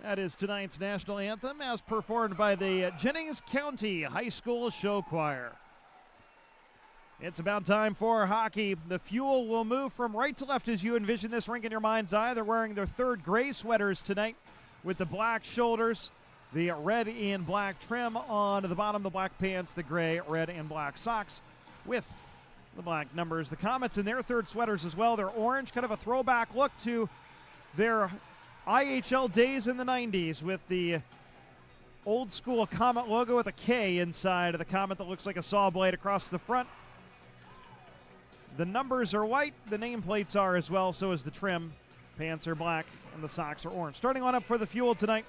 That is tonight's national anthem as performed by the Jennings County High School Show Choir. It's about time for hockey. The Fuel will move from right to left as you envision this rink in your mind's eye. They're wearing their third gray sweaters tonight with the black shoulders, the red and black trim on the bottom, the black pants, the gray, red, and black socks with the black numbers. The Komets in their third sweaters as well. They're orange, kind of a throwback look to their IHL days in the 90s with the old school Komet logo with a K inside of the Komet that looks like a saw blade across the front. The numbers are white, the nameplates are as well, so is the trim. Pants are black, and the socks are orange. Starting on up for the Fuel tonight,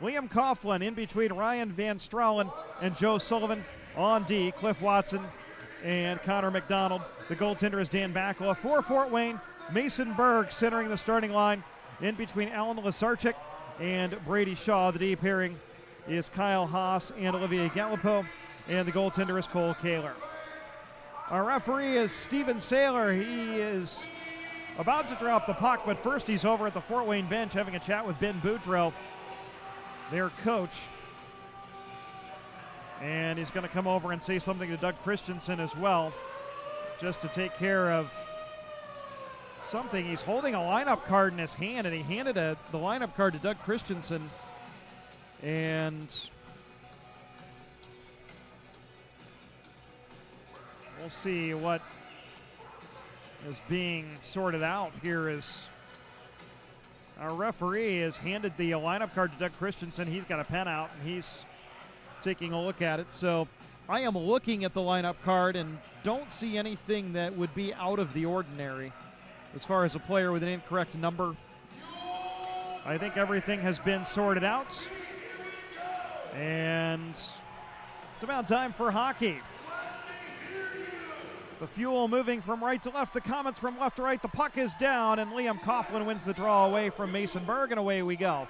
Liam Coughlin in between Ryan Van Stralen and Joe Sullivan on D. Cliff Watson and Connor McDonald. The goaltender is Dan Bakula. For Fort Wayne, Mason Berg centering the starting line. In between Alan Łyszczarczyk and Brady Shaw. The D pairing is Kyle Haas and Olivier Galipeau, and the goaltender is Cole Kehler. Our referee is Steven Saylor. He is about to drop the puck, but first he's over at the Fort Wayne bench having a chat with Ben Boudreau, their coach. And he's going to come over and say something to Doug Christensen as well, just to take care of something. He's holding a lineup card in his hand, and he handed the lineup card to Doug Christensen. And we'll see what is being sorted out here as our referee has handed the lineup card to Doug Christensen. He's got a pen out, and he's taking a look at it. So I am looking at the lineup card and don't see anything that would be out of the ordinary as far as a player with an incorrect number. I think everything has been sorted out, and it's about time for hockey. The Fuel moving from right to left, the Komets from left to right. The puck is down, and Liam Coughlin wins the draw away from Mason Berg, and away we go.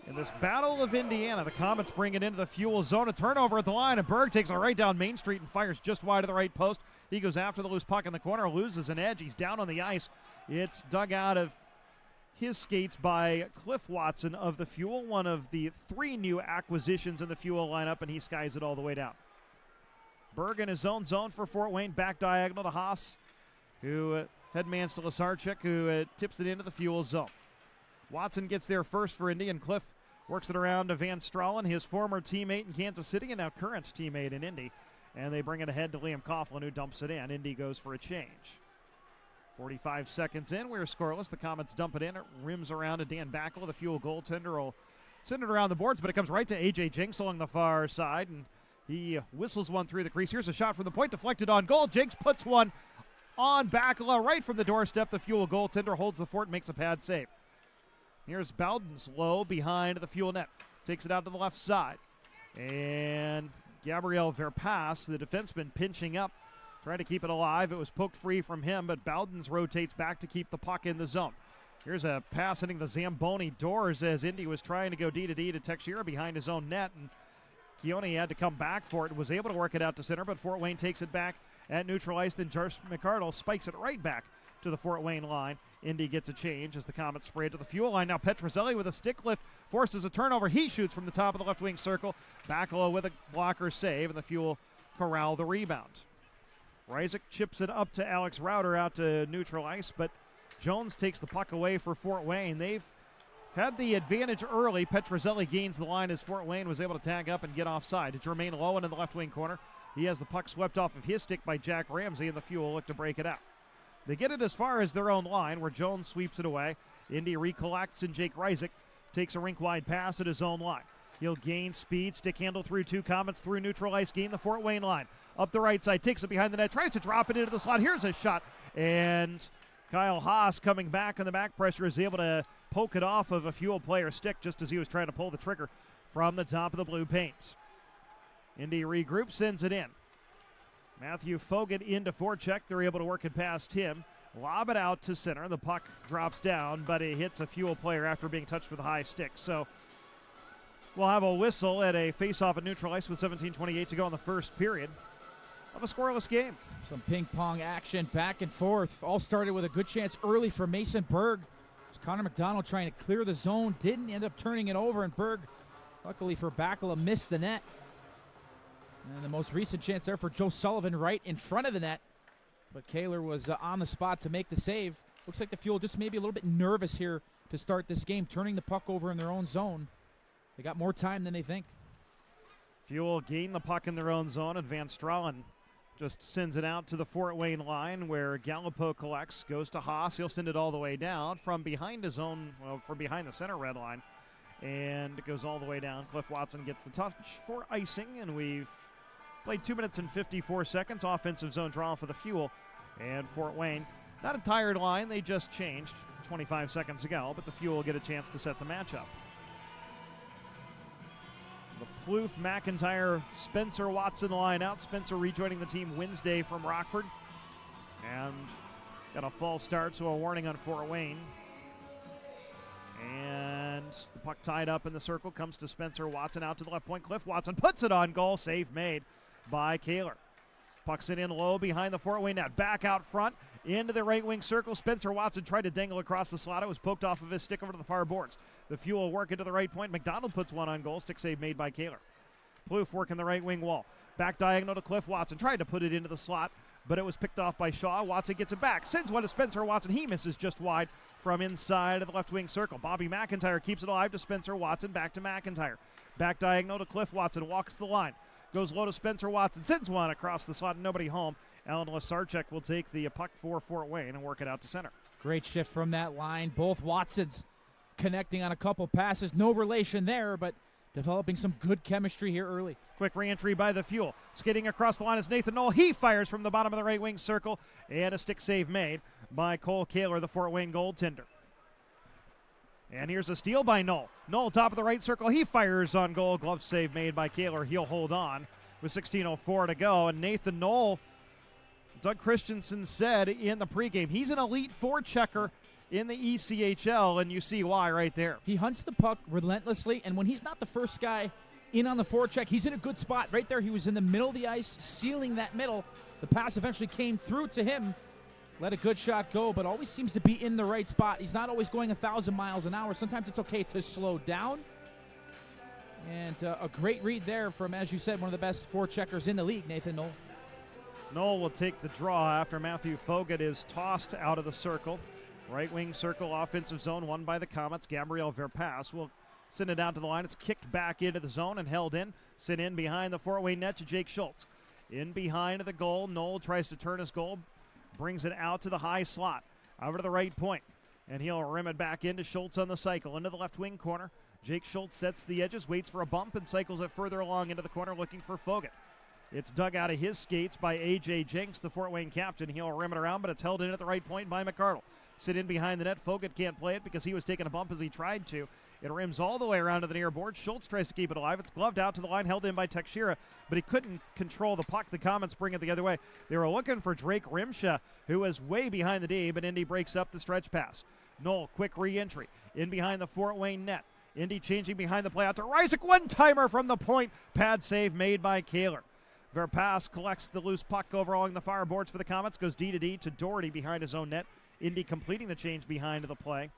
In this Battle of Indiana, the Komets bring it into the Fuel zone. A turnover at the line, and Berg takes it right down Main Street and fires just wide of the right post. He goes after the loose puck in the corner, loses an edge. He's down on the ice. It's dug out of his skates by Cliff Watson of the Fuel, one of the three new acquisitions in the Fuel lineup, and he skies it all the way down. Berg in his own zone for Fort Wayne, back diagonal to Haas, who headmans to Łyszczarczyk, who tips it into the Fuel zone. Watson gets there first for Indy, and Cliff works it around to Van Stralen, his former teammate in Kansas City and now current teammate in Indy. And they bring it ahead to Liam Coughlin, who dumps it in. Indy goes for a change. 45 seconds in, we're scoreless. The Komets dump it in. It rims around to Dan Bakula. The Fuel goaltender will send it around the boards, but it comes right to A.J. Jenks along the far side, and he whistles one through the crease. Here's a shot from the point, deflected on goal. Jenks puts one on Bakula right from the doorstep. The Fuel goaltender holds the fort and makes a pad save. Here's Bowden's low behind the Fuel net. Takes it out to the left side. And Gabriel Verpass, the defenseman, pinching up, trying to keep it alive. It was poked free from him, but Bowden's rotates back to keep the puck in the zone. Here's a pass hitting the Zamboni doors as Indy was trying to go D to D to Teixeira behind his own net, and Keone had to come back for it and was able to work it out to center, but Fort Wayne takes it back at neutral ice. Then Josh McArdle spikes it right back to the Fort Wayne line. Indy gets a change as the Komets spray it to the Fuel line. Now Petrozelli with a stick lift forces a turnover. He shoots from the top of the left wing circle. Bakula with a blocker save, and the Fuel corral the rebound. Rysick chips it up to Alex Rauter out to neutral ice, but Jones takes the puck away for Fort Wayne. They've had the advantage early. Petrozelli gains the line as Fort Wayne was able to tag up and get offside. To Jermaine Lowen in the left wing corner. He has the puck swept off of his stick by Jack Ramsey, and the Fuel look to break it out. They get it as far as their own line, where Jones sweeps it away. Indy recollects, and Jake Rysick takes a rink-wide pass at his own line. He'll gain speed, stick handle through two Komets through neutral ice, gain the Fort Wayne line. Up the right side, takes it behind the net, tries to drop it into the slot. Here's a shot, and Kyle Haas coming back on the back pressure is able to poke it off of a Fuel player's stick just as he was trying to pull the trigger from the top of the blue paints. Indy regroups, sends it in. Matthew Fogan into forecheck. They're able to work it past him. Lob it out to center. The puck drops down, but it hits a Fuel player after being touched with a high stick. So we'll have a whistle at a face-off at neutral ice with 17:28 to go in the first period of a scoreless game. Some ping-pong action back and forth. All started with a good chance early for Mason Berg. Connor McDonald trying to clear the zone, didn't end up turning it over, and Berg, luckily for Bakala, missed the net. And the most recent chance there for Joe Sullivan right in front of the net. But Kehler was on the spot to make the save. Looks like the Fuel just maybe a little bit nervous here to start this game, turning the puck over in their own zone. They got more time than they think. Fuel gain the puck in their own zone, and Van Stralen just sends it out to the Fort Wayne line where Galipeau collects, goes to Haas. He'll send it all the way down from behind his own, from behind the center red line. And it goes all the way down. Cliff Watson gets the touch for icing, and we've played 2 minutes and 54 seconds. Offensive zone draw for the Fuel. And Fort Wayne, not a tired line. They just changed 25 seconds ago, but the Fuel will get a chance to set the matchup. The Plouffe, McIntyre, Spencer Watson line out. Spencer rejoining the team Wednesday from Rockford. And got a false start, so a warning on Fort Wayne. And the puck tied up in the circle comes to Spencer Watson out to the left point. Cliff Watson puts it on goal. Save made by Kehler. Pucks it in low behind the Fort Wayne net. Back out front into the right wing circle. Spencer Watson tried to dangle across the slot. It was poked off of his stick over to the far boards. The Fuel work into the right point. McDonald puts one on goal. Stick save made by Kehler. Plouffe working the right wing wall. Back diagonal to Cliff Watson. Tried to put it into the slot, but it was picked off by Shaw. Watson gets it back. Sends one to Spencer Watson. He misses just wide from inside of the left wing circle. Bobby McIntyre keeps it alive to Spencer Watson. Back to McIntyre. Back diagonal to Cliff Watson. Walks the line. Goes low to Spencer Watson. Sends one across the slot. Nobody home. Alan Łyszczarczyk will take the puck for Fort Wayne and work it out to center. Great shift from that line. Both Watsons connecting on a couple passes. No relation there, but developing some good chemistry here early. Quick re-entry by the Fuel. Skating across the line is Nathan Knoll. He fires from the bottom of the right wing circle, and a stick save made by Cole Kehler, the Fort Wayne goaltender. And here's a steal by Knoll. Knoll, top of the right circle. He fires on goal. Glove save made by Kehler. He'll hold on with 16:04 to go. And Nathan Knoll, Doug Christensen said in the pregame, he's an elite forechecker in the ECHL, and you see why right there. He hunts the puck relentlessly, and when he's not the first guy in on the forecheck, he's in a good spot. Right there, he was in the middle of the ice, sealing that middle. The pass eventually came through to him. Let a good shot go, but always seems to be in the right spot. He's not always going 1,000 miles an hour. Sometimes it's okay to slow down. And a great read there from, as you said, one of the best forecheckers in the league, Nathan Knoll. Knoll will take the draw after Matthew Fogut is tossed out of the circle. Right wing circle, offensive zone, won by the Komets. Gabriel Verpass will send it out to the line. It's kicked back into the zone and held in. Sent in behind the Fort Wayne net to Jake Schultz. In behind the goal, Knoll tries to turn his goal. Brings it out to the high slot, over to the right point, and he'll rim it back into Schultz on the cycle, into the left wing corner. Jake Schultz sets the edges, waits for a bump, and cycles it further along into the corner looking for Fogut. It's dug out of his skates by A.J. Jenks, the Fort Wayne captain. He'll rim it around, but it's held in at the right point by McCardle. Sit in behind the net. Fogut can't play it because he was taking a bump as he tried to. It rims all the way around to the near board. Schultz tries to keep it alive. It's gloved out to the line, held in by Teixeira, but he couldn't control the puck. The Komets bring it the other way. They were looking for Drake Rimsha, who was way behind the D, but Indy breaks up the stretch pass. Knoll, quick re-entry. In behind the Fort Wayne net. Indy changing behind the play out to Rysick. One-timer from the point. Pad save made by Kehler. Verpass collects the loose puck over along the far boards for the Komets. Goes D to D to Doherty behind his own net. Indy completing the change behind the play.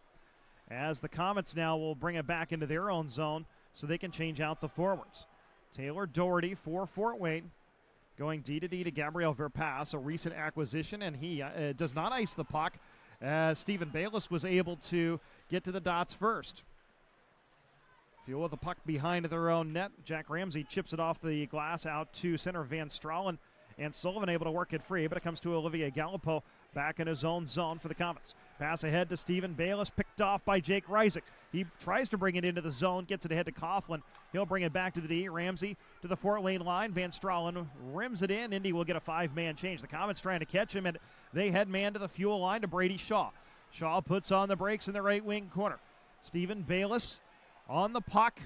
As the Komets now will bring it back into their own zone so they can change out the forwards. Taylor Doherty for Fort Wayne going D to D to Gabriel Verpass, a recent acquisition, and he does not ice the puck as Stephen Bayless was able to get to the dots first. Fuel with the puck behind their own net. Jack Ramsey chips it off the glass out to center Van Stralen, and Sullivan able to work it free, but it comes to Olivier Galipeau back in his own zone for the Komets. Pass ahead to Stephen Bayless, picked off by Jake Rysick. He tries to bring it into the zone, gets it ahead to Coughlin. He'll bring it back to the D. Ramsey to the Fort Wayne line. Van Stralen rims it in. Indy will get a five-man change. The Komets trying to catch him, and they head man to the Fuel line to Brady Shaw. Shaw puts on the brakes in the right wing corner. Stephen Bayless on the puck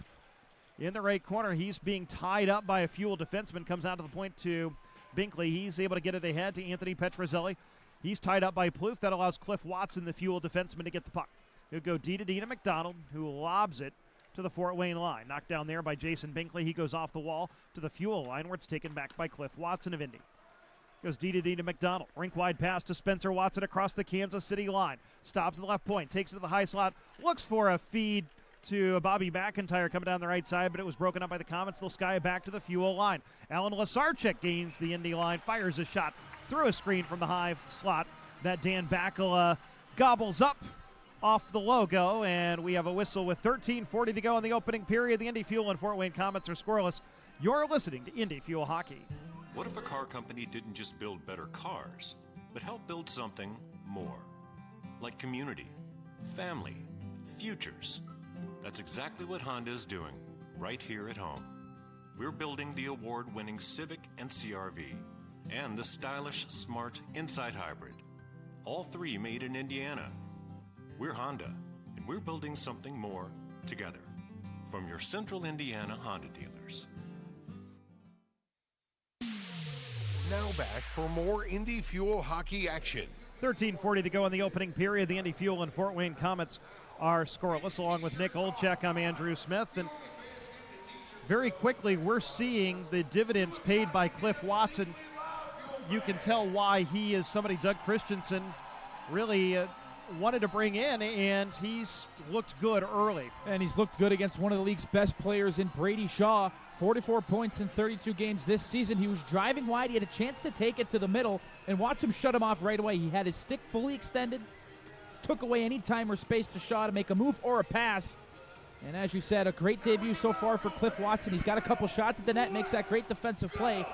in the right corner. He's being tied up by a Fuel defenseman. Comes out to the point to Binkley. He's able to get it ahead to Anthony Petrozelli. He's tied up by Plouffe. That allows Cliff Watson, the Fuel defenseman, to get the puck. He'll go D to D to McDonald, who lobs it to the Fort Wayne line. Knocked down there by Jason Binkley. He goes off the wall to the Fuel line, where it's taken back by Cliff Watson of Indy. Goes D to McDonald. Rink wide pass to Spencer Watson across the Kansas City line. Stops at the left point. Takes it to the high slot. Looks for a feed to Bobby McIntyre coming down the right side, but it was broken up by the Komets. They'll sky it back to the Fuel line. Alan Łyszczarczyk gains the Indy line. Fires a shot through a screen from the high slot that Dan Bakala gobbles up off the logo, and we have a whistle with 13:40 to go in the opening period. The Indy Fuel and Fort Wayne Komets are scoreless. You're listening to Indy Fuel Hockey. What if a car company didn't just build better cars, but helped build something more? Like community, family, futures. That's exactly what Honda is doing, right here at home. We're building the award-winning Civic and CR-V, and the stylish, smart Insight Hybrid. All three made in Indiana. We're Honda, and we're building something more together. From your Central Indiana Honda dealers. Now back for more Indy Fuel hockey action. 13:40 to go in the opening period. The Indy Fuel and Fort Wayne Komets are scoreless. Along with Nick Olchek, I'm Andrew Smith. And very quickly, we're seeing the dividends paid by Cliff Watson. You can tell why he is somebody Doug Christensen really wanted to bring in, and he's looked good early. And he's looked good against one of the league's best players in Brady Shaw. 44 points in 32 games this season. He was driving wide. He had a chance to take it to the middle, and Watson shut him off right away. He had his stick fully extended, took away any time or space to Shaw to make a move or a pass. And as you said, a great debut so far for Cliff Watson. He's got a couple shots at the net, makes that great defensive play.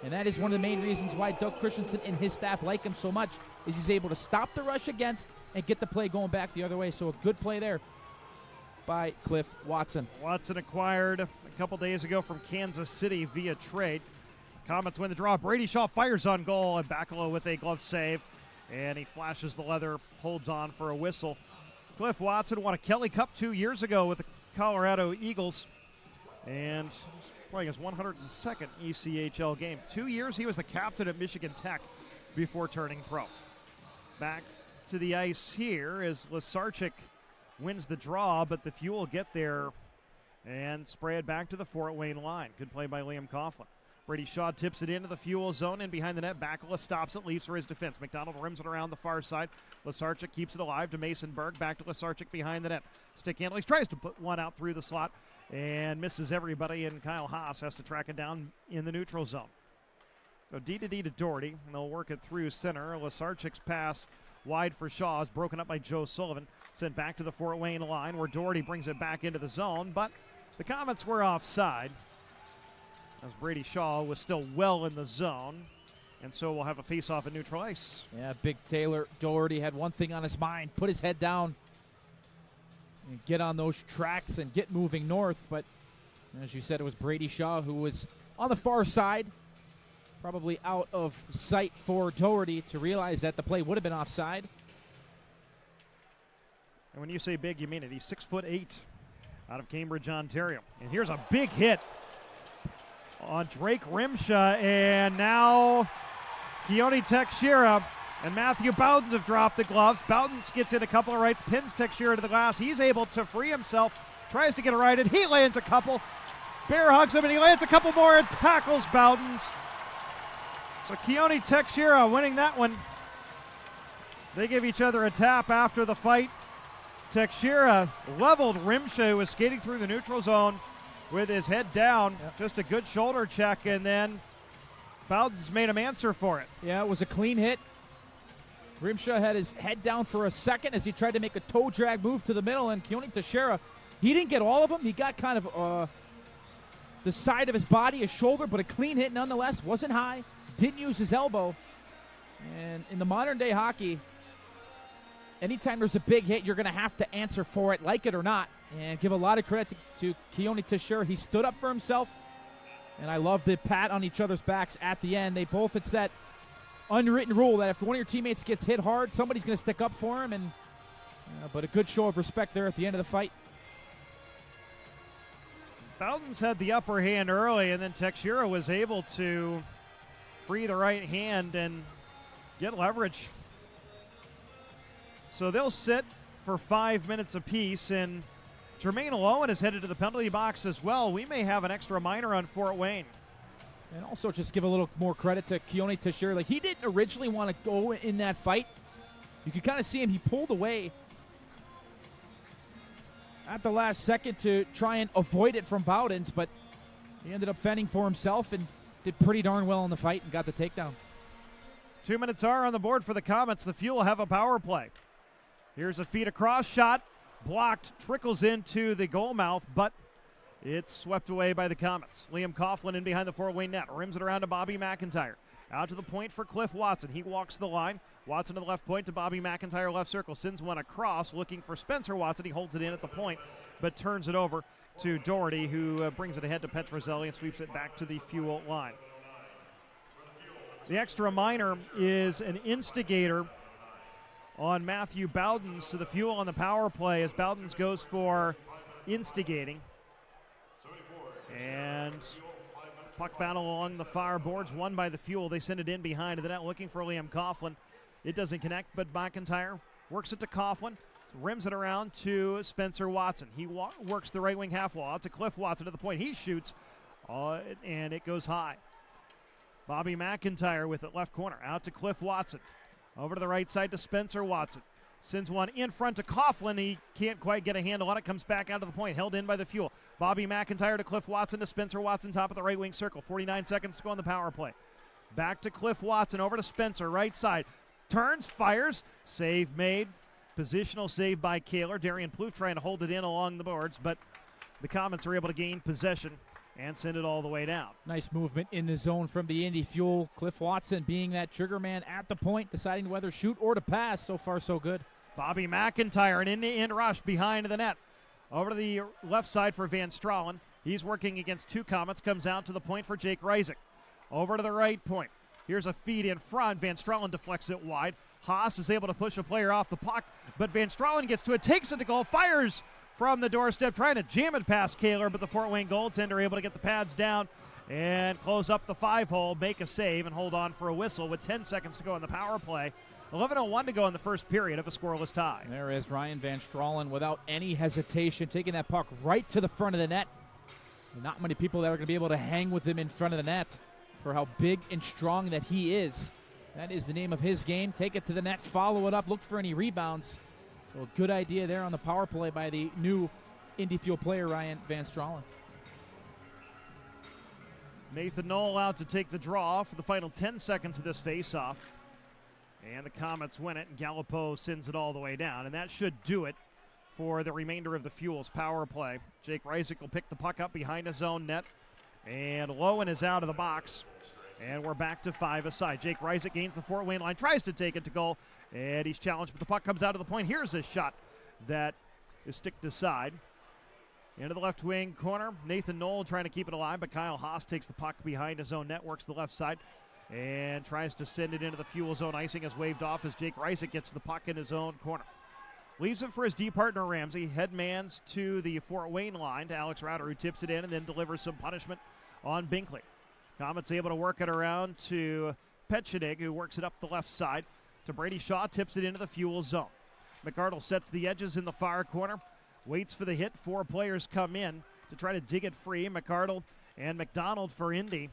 And that is one of the main reasons why Doug Christensen and his staff like him so much, is he's able to stop the rush against and get the play going back the other way. So a good play there by Cliff Watson. Watson acquired a couple days ago from Kansas City via trade. Komets win the draw. Brady Shaw fires on goal, and Bakala with a glove save. And he flashes the leather, holds on for a whistle. Cliff Watson won a Kelly Cup 2 years ago with the Colorado Eagles, and playing his 102nd ECHL game. 2 years he was the captain at Michigan Tech before turning pro. Back to the ice here as Łyszczarczyk wins the draw, but the Fuel get there and spray it back to the Fort Wayne line. Good play by Liam Coughlin. Brady Shaw tips it into the Fuel zone, and behind the net, Bakala stops it, leaves for his defense. McDonald rims it around the far side. Łyszczarczyk keeps it alive to Mason Berg. Back to Łyszczarczyk behind the net. Stick handling, tries to put one out through the slot and misses everybody, and Kyle Haas has to track it down in the neutral zone. So D to Doherty, and they'll work it through center. Łyszczarczyk's pass wide for Shaw is broken up by Joe Sullivan. Sent back to the Fort Wayne line where Doherty brings it back into the zone, but the Komets were offside as Brady Shaw was still well in the zone, and so we'll have a face-off at neutral ice. Yeah, Big Taylor Doherty had one thing on his mind, put his head down and get on those tracks and get moving north, but as you said, it was Brady Shaw who was on the far side, probably out of sight for Doherty to realize that the play would have been offside. And when you say big, you mean it. He's 6'8", out of Cambridge, Ontario. And here's a big hit on Drake Rimsha, and now Keone Teixeira and Matthew Bowdens have dropped the gloves. Bowdens gets in a couple of rights, pins Teixeira to the glass. He's able to free himself, tries to get a right in. He lands a couple. Bear hugs him, and he lands a couple more and tackles Bowdens. So Keone Teixeira winning that one. They give each other a tap after the fight. Teixeira leveled Rimsha, who was skating through the neutral zone with his head down. Yep. Just a good shoulder check, and then Bowdens made him answer for it. Yeah, it was a clean hit. Rimsha had his head down for a second as he tried to make a toe drag move to the middle, and Keone Teixeira, he didn't get all of them. He got kind of the side of his body, his shoulder, but a clean hit nonetheless. Wasn't high, didn't use his elbow. And in the modern day hockey, anytime there's a big hit, you're going to have to answer for it, like it or not. And give a lot of credit to Keone Teixeira. He stood up for himself, and I love the pat on each other's backs at the end. It's that unwritten rule that if one of your teammates gets hit hard, somebody's going to stick up for him. And but a good show of respect there at the end of the fight. Bowdens had the upper hand early, and then Teixeira was able to free the right hand and get leverage. So they'll sit for 5 minutes apiece, and Jermaine Lowen is headed to the penalty box as well. We may have an extra minor on Fort Wayne. And also just give a little more credit to Keone Teixeira. Like, he didn't originally want to go in that fight. You could kind of see him. He pulled away at the last second to try and avoid it from Bowdens, but he ended up fending for himself and did pretty darn well in the fight and got the takedown. 2 minutes are on the board for the Komets. The Fuel have a power play. Here's a feed across shot. Blocked, trickles into the goal mouth, but it's swept away by the Komets. Liam Coughlin in behind the four-way net. Rims it around to Bobby McIntyre. Out to the point for Cliff Watson. He walks the line. Watson to the left point to Bobby McIntyre, left circle. Sends one across, looking for Spencer Watson. He holds it in at the point, but turns it over to Doherty, who brings it ahead to Petrozelli and sweeps it back to the Fuel line. The extra minor is an instigator on Matthew Bowdens, so the Fuel on the power play as Bowdens goes for instigating. And puck battle along the far boards, won by the Fuel. They send it in behind the net, looking for Liam Coughlin. It doesn't connect, but McIntyre works it to Coughlin, rims it around to Spencer Watson. He works the right wing half wall out to Cliff Watson to the point. He shoots, and it goes high. Bobby McIntyre with it left corner, out to Cliff Watson. Over to the right side to Spencer Watson. Sends one in front to Coughlin. He can't quite get a handle on it. Comes back out to the point. Held in by the Fuel. Bobby McIntyre to Cliff Watson to Spencer Watson, top of the right wing circle. 49 seconds to go on the power play. Back to Cliff Watson. Over to Spencer, right side. Turns, fires. Save made. Positional save by Kehler. Darian Plouffe trying to hold it in along the boards, but the Komets are able to gain possession and send it all the way down. Nice movement in the zone from the Indy Fuel. Cliff Watson being that trigger man at the point, deciding whether shoot or to pass. So far, so good. Bobby McIntyre, an in rush behind the net. Over to the left side for Van Stralen. He's working against two Komets. Comes out to the point for Jake Reisig. Over to the right point. Here's a feed in front. Van Stralen deflects it wide. Haas is able to push a player off the puck, but Van Stralen gets to it, takes it to goal, fires from the doorstep, trying to jam it past Kehler, but the Fort Wayne goaltender able to get the pads down and close up the 5-hole, make a save, and hold on for a whistle with 10 seconds to go on the power play. 11:01 to go in the first period of a scoreless tie. There is Ryan Van Stralen without any hesitation, taking that puck right to the front of the net. Not many people that are going to be able to hang with him in front of the net for how big and strong that he is. That is the name of his game. Take it to the net, follow it up, look for any rebounds. So a good idea there on the power play by the new Indy Fuel player, Ryan Van Stralen. Nathan Knoll out to take the draw for the final 10 seconds of this face-off. And the Komets win it, and Galipeau sends it all the way down. And that should do it for the remainder of the Fuel's power play. Jake Reisig will pick the puck up behind his own net. And Lowen is out of the box. And we're back to 5 aside. Jake Reisig gains the Fort Wayne line, tries to take it to goal, and he's challenged, but the puck comes out of the point. Here's a shot that is sticked aside. Into the left wing corner, Nathan Knoll trying to keep it alive, but Kyle Haas takes the puck behind his own net, works the left side, and tries to send it into the Fuel zone. Icing is waved off as Jake Reisig gets the puck in his own corner. Leaves it for his D partner Ramsey. Headmans to the Fort Wayne line to Alex Rauter, who tips it in and then delivers some punishment on Binkley. Komets able to work it around to Petchenig, who works it up the left side to Brady Shaw, tips it into the Fuel zone. McArdle sets the edges in the far corner, waits for the hit. 4 players come in to try to dig it free. McArdle and McDonald for Indy.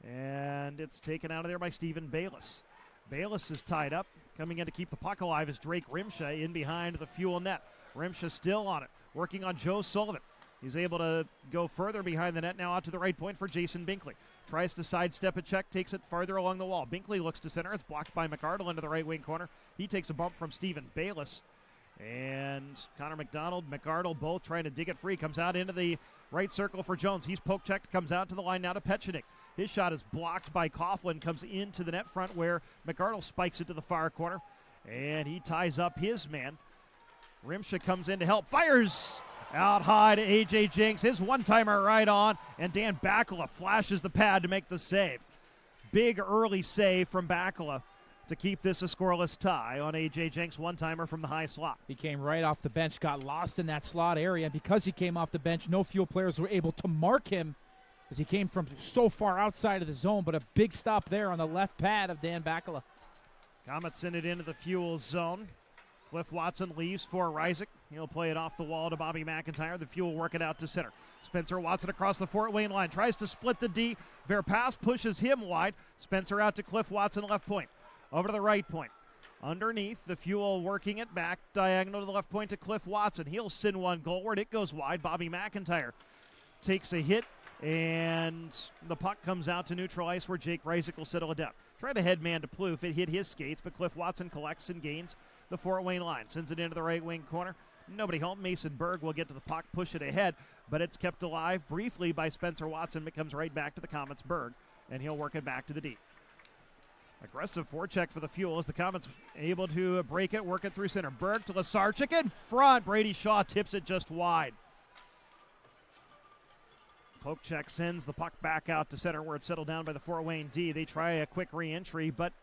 And it's taken out of there by Stephen Bayless. Bayless is tied up. Coming in to keep the puck alive is Drake Rimsha in behind the Fuel net. Rimsha still on it, working on Joe Sullivan. He's able to go further behind the net now out to the right point for Jason Binkley. Tries to sidestep a check, takes it farther along the wall. Binkley looks to center. It's blocked by McArdle into the right wing corner. He takes a bump from Stephen Bayless. And Connor McDonald, McArdle both trying to dig it free. Comes out into the right circle for Jones. He's poke checked, comes out to the line now to Petchenik. His shot is blocked by Coughlin, comes into the net front where McArdle spikes it to the far corner. And he ties up his man. Rimsha comes in to help, fires out high to A.J. Jenks. His one-timer right on, and Dan Bakula flashes the pad to make the save. Big early save from Bakula to keep this a scoreless tie on A.J. Jenks' one-timer from the high slot. He came right off the bench, got lost in that slot area. Because he came off the bench, no Fuel players were able to mark him as he came from so far outside of the zone, but a big stop there on the left pad of Dan Bakula. Komets send it into the Fuel zone. Cliff Watson leaves for Reisig. He'll play it off the wall to Bobby McIntyre. The Fuel work it out to center. Spencer Watson across the Fort Wayne line. Tries to split the D. Verpass pushes him wide. Spencer out to Cliff Watson, left point. Over to the right point. Underneath, the Fuel working it back. Diagonal to the left point to Cliff Watson. He'll send one goalward. It goes wide. Bobby McIntyre takes a hit, and the puck comes out to neutral ice where Jake Reisig will settle it down. Tried to head man to Plouffe. It hit his skates, but Cliff Watson collects and gains the Fort Wayne line. Sends it into the right wing corner. Nobody home. Mason Berg will get to the puck, push it ahead, but it's kept alive briefly by Spencer Watson. It comes right back to the Komets Berg, and he'll work it back to the D. Aggressive forecheck for the Fuel as the Komets able to break it, work it through center. Berg to Łyszczarczyk in front. Brady Shaw tips it just wide. Poke check sends the puck back out to center where it's settled down by the Fort Wayne D. They try a quick re-entry, but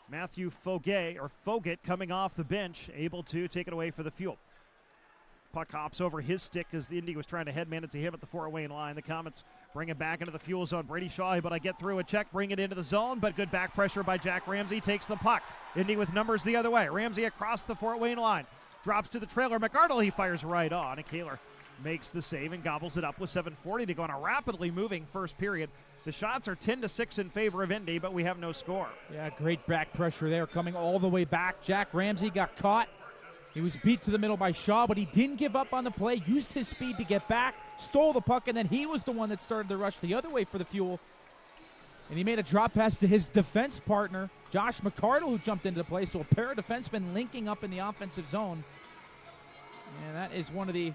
Matthew Foget coming off the bench, able to take it away for the Fuel. Puck hops over his stick as the Indy was trying to headman it to him at the Fort Wayne line. The Komets bring it back into the Fuel zone. Brady Shaw able to get through a check, bring it into the zone, but good back pressure by Jack Ramsey. Takes the puck. Indy with numbers the other way. Ramsey across the Fort Wayne line. Drops to the trailer. McArdle, he fires right on. And Kehler makes the save and gobbles it up with 7:40 to go in a rapidly moving first period. The shots are 10-6 in favor of Indy, but we have no score. Yeah, great back pressure there coming all the way back. Jack Ramsey got caught. He was beat to the middle by Shaw, but he didn't give up on the play, used his speed to get back, stole the puck, and then he was the one that started the rush the other way for the Fuel. And he made a drop pass to his defense partner, Josh McArdle, who jumped into the play. So a pair of defensemen linking up in the offensive zone. And that is one of the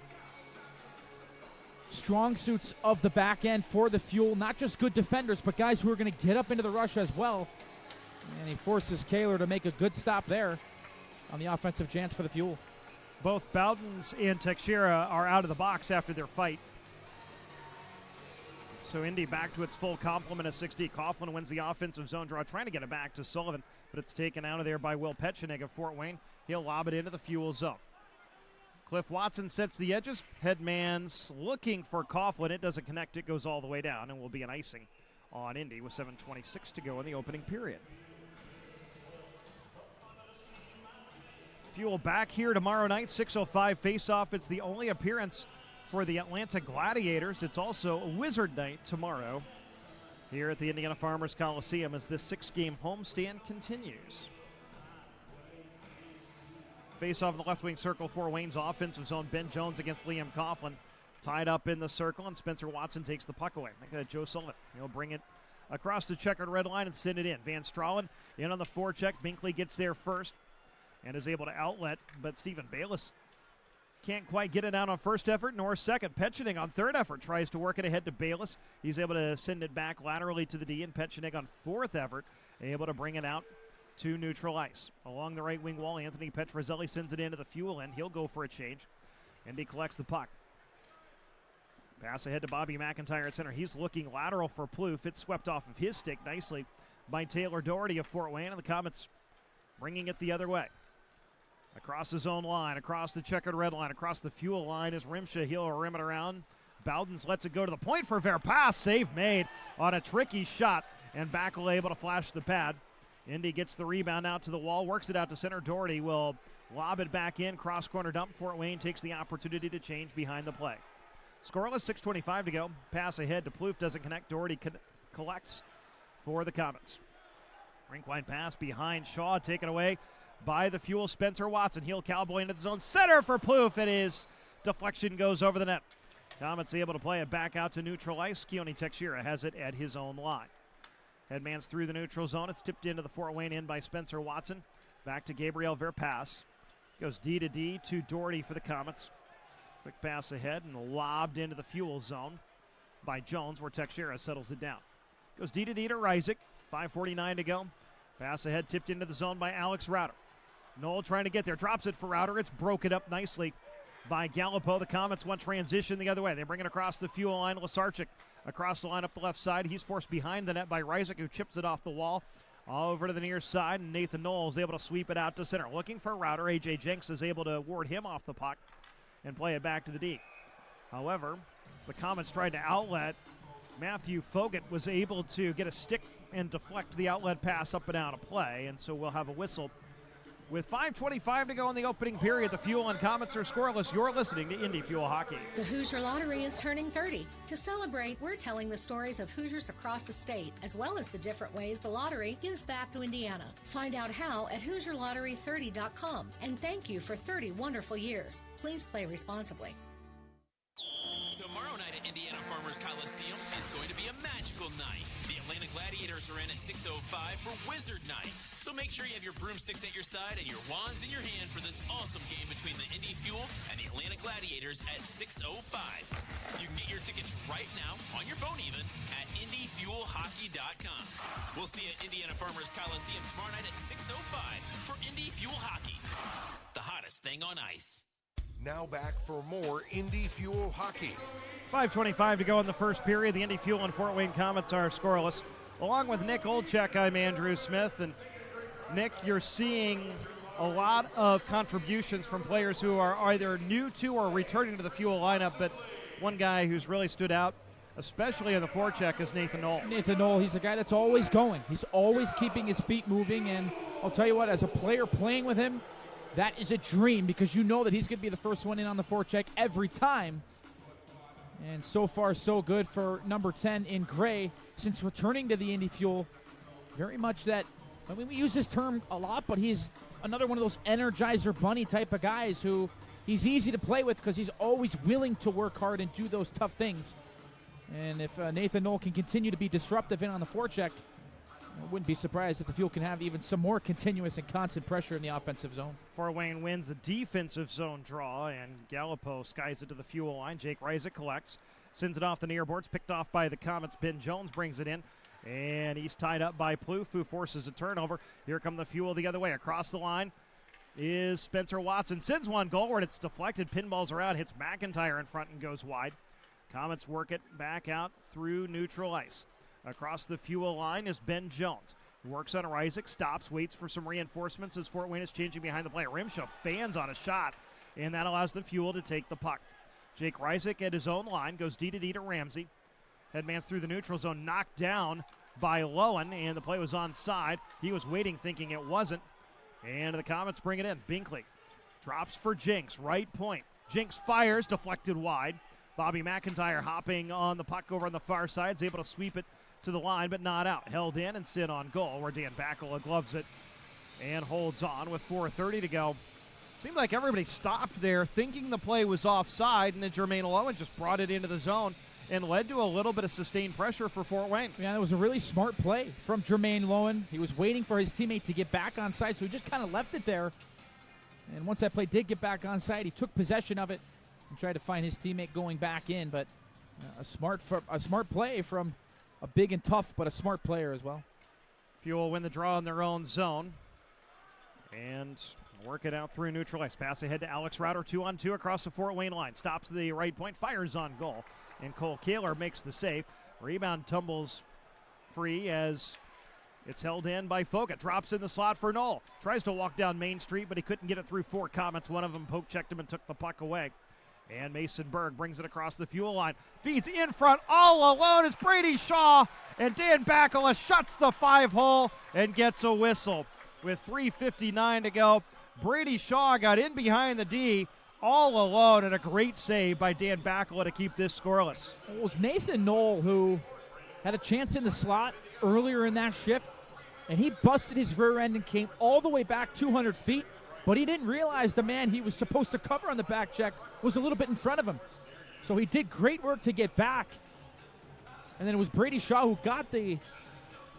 strong suits of the back end for the Fuel. Not just good defenders, but guys who are going to get up into the rush as well. And he forces Kehler to make a good stop there on the offensive chance for the Fuel. Both Bowdens and Teixeira are out of the box after their fight. So Indy back to its full complement of 6D. Coughlin wins the offensive zone draw, trying to get it back to Sullivan, but it's taken out of there by Will Petchenig of Fort Wayne. He'll lob it into the Fuel zone. Cliff Watson sets the edges. Headman's looking for Coughlin. It doesn't connect. It goes all the way down and will be an icing on Indy with 7:26 to go in the opening period. Fuel back here tomorrow night, 6:05 face-off. It's the only appearance for the Atlanta Gladiators. It's also a Wizard night tomorrow here at the Indiana Farmers Coliseum as this 6-game homestand continues. Face-off in the left wing circle for Wayne's offensive zone. Ben Jones against Liam Coughlin. Tied up in the circle, and Spencer Watson takes the puck away. Look at that, Joe Sullivan. He'll bring it across the checkered red line and send it in. Van Stralen in on the forecheck. Binkley gets there first and is able to outlet, but Stephen Bayless can't quite get it out on first effort nor second. Petchenig on third effort tries to work it ahead to Bayless. He's able to send it back laterally to the D, and Petchenig on fourth effort able to bring it out to neutral ice. Along the right wing wall, Anthony Petrozelli sends it into the Fuel end. He'll go for a change, and he collects the puck. Pass ahead to Bobby McIntyre at center. He's looking lateral for Plouffe. It's swept off of his stick nicely by Taylor Doherty of Fort Wayne, and the Komets bringing it the other way. Across his own line, across the checkered red line, across the Fuel line is Rimsha. He'll rim it around. Bowdens lets it go to the point for Verpass. Save made on a tricky shot, and Backel able to flash the pad. Indy gets the rebound out to the wall, works it out to center. Doherty will lob it back in, cross corner dump. Fort Wayne takes the opportunity to change behind the play. Scoreless, 6:25 to go. Pass ahead to Plouffe, doesn't connect. Doherty collects for the Komets. Rink line pass behind Shaw, taken away by the Fuel. Spencer Watson, heel cowboy into the zone. Center for Plouffe. It is deflection, goes over the net. Komets able to play it back out to neutral ice. Keone Teixeira has it at his own line. Headman's through the neutral zone. It's tipped into the Fort Wayne end by Spencer Watson. Back to Gabriel Verpass. Goes D to D to Doherty for the Komets. Quick pass ahead and lobbed into the Fuel zone by Jones, where Teixeira settles it down. Goes D to D to Reisig. 5:49 to go. Pass ahead, tipped into the zone by Alex Rauter. Knoll trying to get there. Drops it for Rauter. It's broken up nicely by Galipeau. The Komets want transition the other way. They bring it across the Fuel line. Łyszczarczyk across the line up the left side. He's forced behind the net by Reisig, who chips it off the wall. All over to the near side, and Nathan Knoll is able to sweep it out to center. Looking for Rauter. A.J. Jenks is able to ward him off the puck and play it back to the D. However, as the Komets tried to outlet, Matthew Foget was able to get a stick and deflect the outlet pass up and out of play, and so we'll have a whistle With 5:25 to go in the opening period, the Fuel and Komets are scoreless. You're listening to Indy Fuel Hockey. The Hoosier Lottery is turning 30. To celebrate, we're telling the stories of Hoosiers across the state, as well as the different ways the lottery gives back to Indiana. Find out how at HoosierLottery30.com. And thank you for 30 wonderful years. Please play responsibly. Tomorrow night at Indiana Farmers Coliseum is going to be a magical night. The Atlanta Gladiators are in at 6:05 for Wizard Night. So make sure you have your broomsticks at your side and your wands in your hand for this awesome game between the Indy Fuel and the Atlanta Gladiators at 6:05. You can get your tickets right now, on your phone even, at IndyFuelHockey.com. We'll see you at Indiana Farmers Coliseum tomorrow night at 6:05 for Indy Fuel Hockey, the hottest thing on ice. Now back for more Indy Fuel Hockey. 5:25 to go in the first period. The Indy Fuel and Fort Wayne Komets are scoreless. Along with Nick Olchek, I'm Andrew Smith. And Nick, you're seeing a lot of contributions from players who are either new to or returning to the Fuel lineup, but one guy who's really stood out, especially in the forecheck, is Nathan Knoll. Nathan Knoll, he's a guy that's always going. He's always keeping his feet moving, and I'll tell you what, as a player playing with him, that is a dream because you know that he's going to be the first one in on the forecheck every time. And so far, so good for number 10 in gray since returning to the Indy Fuel. Very much that, I mean, we use this term a lot, but he's another one of those Energizer Bunny type of guys who he's easy to play with because he's always willing to work hard and do those tough things. And if Nathan Knoll can continue to be disruptive in on the forecheck, I wouldn't be surprised if the Fuel can have even some more continuous and constant pressure in the offensive zone. Fort Wayne wins the defensive zone draw, and Galipeau skies it to the Fuel line. Jake Reisig collects, sends it off the near boards, picked off by the Komets. Ben Jones brings it in, and he's tied up by Plouffe, who forces a turnover. Here come the Fuel the other way. Across the line is Spencer Watson. Sends one goalward. It's deflected. Pinballs are out. Hits McIntyre in front and goes wide. Komets work it back out through neutral ice. Across the Fuel line is Ben Jones. Works on Reisig, stops, waits for some reinforcements as Fort Wayne is changing behind the play. Rimshaw fans on a shot, and that allows the Fuel to take the puck. Jake Reisig at his own line goes D to Ramsey. Headman's through the neutral zone, knocked down by Lowen, and the play was onside. He was waiting, thinking it wasn't, and the Komets bring it in. Binkley drops for Jenks, right point. Jenks fires, deflected wide. Bobby McIntyre hopping on the puck over on the far side, is able to sweep it to the line, but not out. Held in and sit on goal, where Dan Bakula gloves it and holds on with 4:30 to go. Seemed like everybody stopped there thinking the play was offside, and then Jermaine Lowen just brought it into the zone and led to a little bit of sustained pressure for Fort Wayne. Yeah, it was a really smart play from Jermaine Lowen. He was waiting for his teammate to get back on side, so he just kind of left it there. And once that play did get back on side, he took possession of it and tried to find his teammate going back in. But a smart play from a big and tough, but a smart player as well. Fuel win the draw in their own zone and work it out through neutral ice. Pass ahead to Alex Router, 2-on-2 across the Fort Wayne line. Stops the right point, fires on goal, and Cole Kehler makes the save. Rebound tumbles free as it's held in by Foga. Drops in the slot for Knoll. Tries to walk down Main Street, but he couldn't get it through four Komets. One of them poke-checked him and took the puck away. And Mason Berg brings it across the Fuel line. Feeds in front all alone is Brady Shaw. And Dan Bakula shuts the 5-hole and gets a whistle. With 3:59 to go, Brady Shaw got in behind the D all alone, and a great save by Dan Bakula to keep this scoreless. It was Nathan Knoll who had a chance in the slot earlier in that shift, and he busted his rear end and came all the way back 200 feet, but he didn't realize the man he was supposed to cover on the back check was a little bit in front of him. So he did great work to get back. And then it was Brady Shaw who got the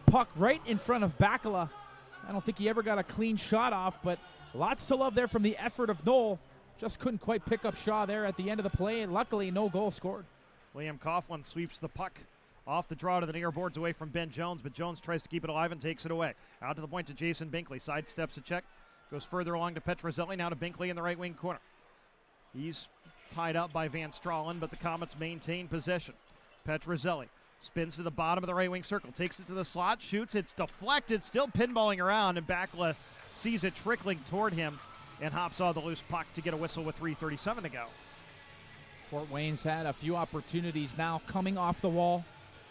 puck right in front of Bakula. I don't think he ever got a clean shot off, but lots to love there from the effort of Knoll. Just couldn't quite pick up Shaw there at the end of the play, and luckily no goal scored. Liam Coughlin sweeps the puck off the draw to the near boards away from Ben Jones, but Jones tries to keep it alive and takes it away. Out to the point to Jason Binkley. Sidesteps a check. Goes further along to Petrozelli. Now to Binkley in the right wing corner. He's tied up by Van Stralen, but the Komets maintain possession. Petrozelli spins to the bottom of the right wing circle. Takes it to the slot. Shoots. It's deflected. Still pinballing around, and Bakula sees it trickling toward him and hops on the loose puck to get a whistle with 3:37 to go. Fort Wayne's had a few opportunities now coming off the wall,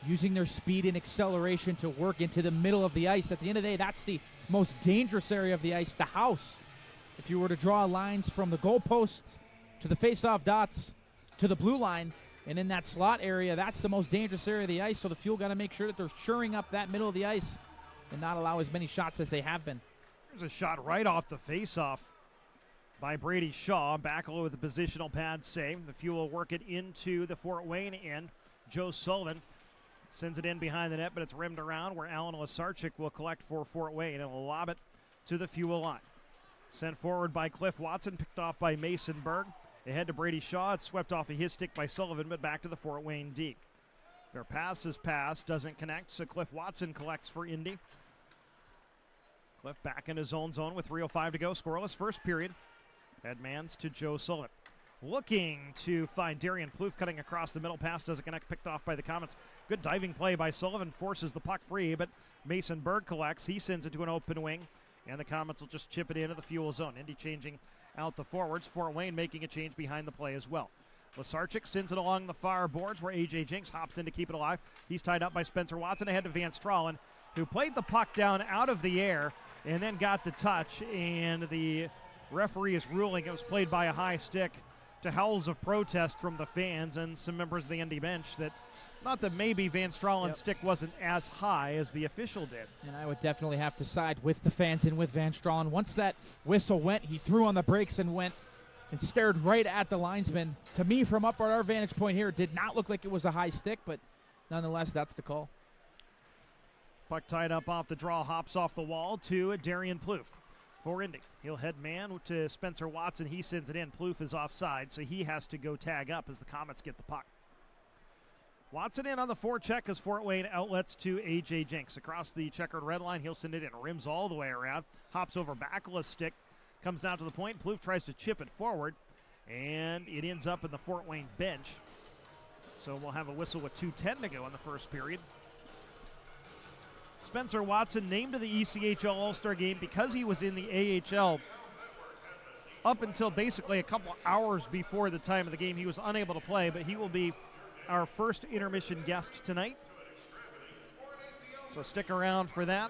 using their speed and acceleration to work into the middle of the ice. At the end of the day, that's the most dangerous area of the ice, the house. If you were to draw lines from the goalposts to the face-off dots to the blue line, and in that slot area, that's the most dangerous area of the ice, so the Fuel got to make sure that they're shoring up that middle of the ice and not allow as many shots as they have been. There's a shot right off the face-off by Brady Shaw. Backlow with a positional pad save. The Fuel work it into the Fort Wayne end. Joe Sullivan sends it in behind the net, but it's rimmed around where Alan Łyszczarczyk will collect for Fort Wayne and will lob it to the Fuel line. Sent forward by Cliff Watson, picked off by Mason Berg. Ahead to Brady Shaw. It's swept off of his stick by Sullivan, but back to the Fort Wayne D. Their pass doesn't connect, so Cliff Watson collects for Indy. Cliff back in his own zone with 3:05 to go. Scoreless first period. Headmans to Joe Sullivan. Looking to find Darian Plouffe cutting across the middle. Pass doesn't connect, picked off by the Komets. Good diving play by Sullivan, forces the puck free, but Mason Berg collects. He sends it to an open wing, and the Komets will just chip it into the Fuel zone. Indy changing out the forwards. Fort Wayne making a change behind the play as well. Łyszczarczyk sends it along the far boards where A.J. Jenks hops in to keep it alive. He's tied up by Spencer Watson ahead to Van Stralen, who played the puck down out of the air and then got the touch, and the referee is ruling it was played by a high stick, to howls of protest from the fans and some members of the Indy bench that, not that maybe Van Stralen's stick wasn't as high as the official did. And I would definitely have to side with the fans and with Van Stralen. Once that whistle went, he threw on the brakes and went and stared right at the linesman. To me, from up at our vantage point here, it did not look like it was a high stick, but nonetheless, that's the call. Puck tied up off the draw, hops off the wall to Darian Plouffe for Indy. He'll head man to Spencer Watson. He sends it in. Plouffe is offside, so he has to go tag up as the Komets get the puck. Watson in on the forecheck as Fort Wayne outlets to A.J. Jenks. Across the checkered red line, he'll send it in. Rims all the way around. Hops over Backla's stick. Comes down to the point. Plouffe tries to chip it forward, and it ends up in the Fort Wayne bench. So we'll have a whistle with 2:10 to go in the first period. Spencer Watson named to the ECHL All-Star game because he was in the AHL up until basically a couple hours before the time of the game. He was unable to play, but he will be our first intermission guest tonight. So stick around for that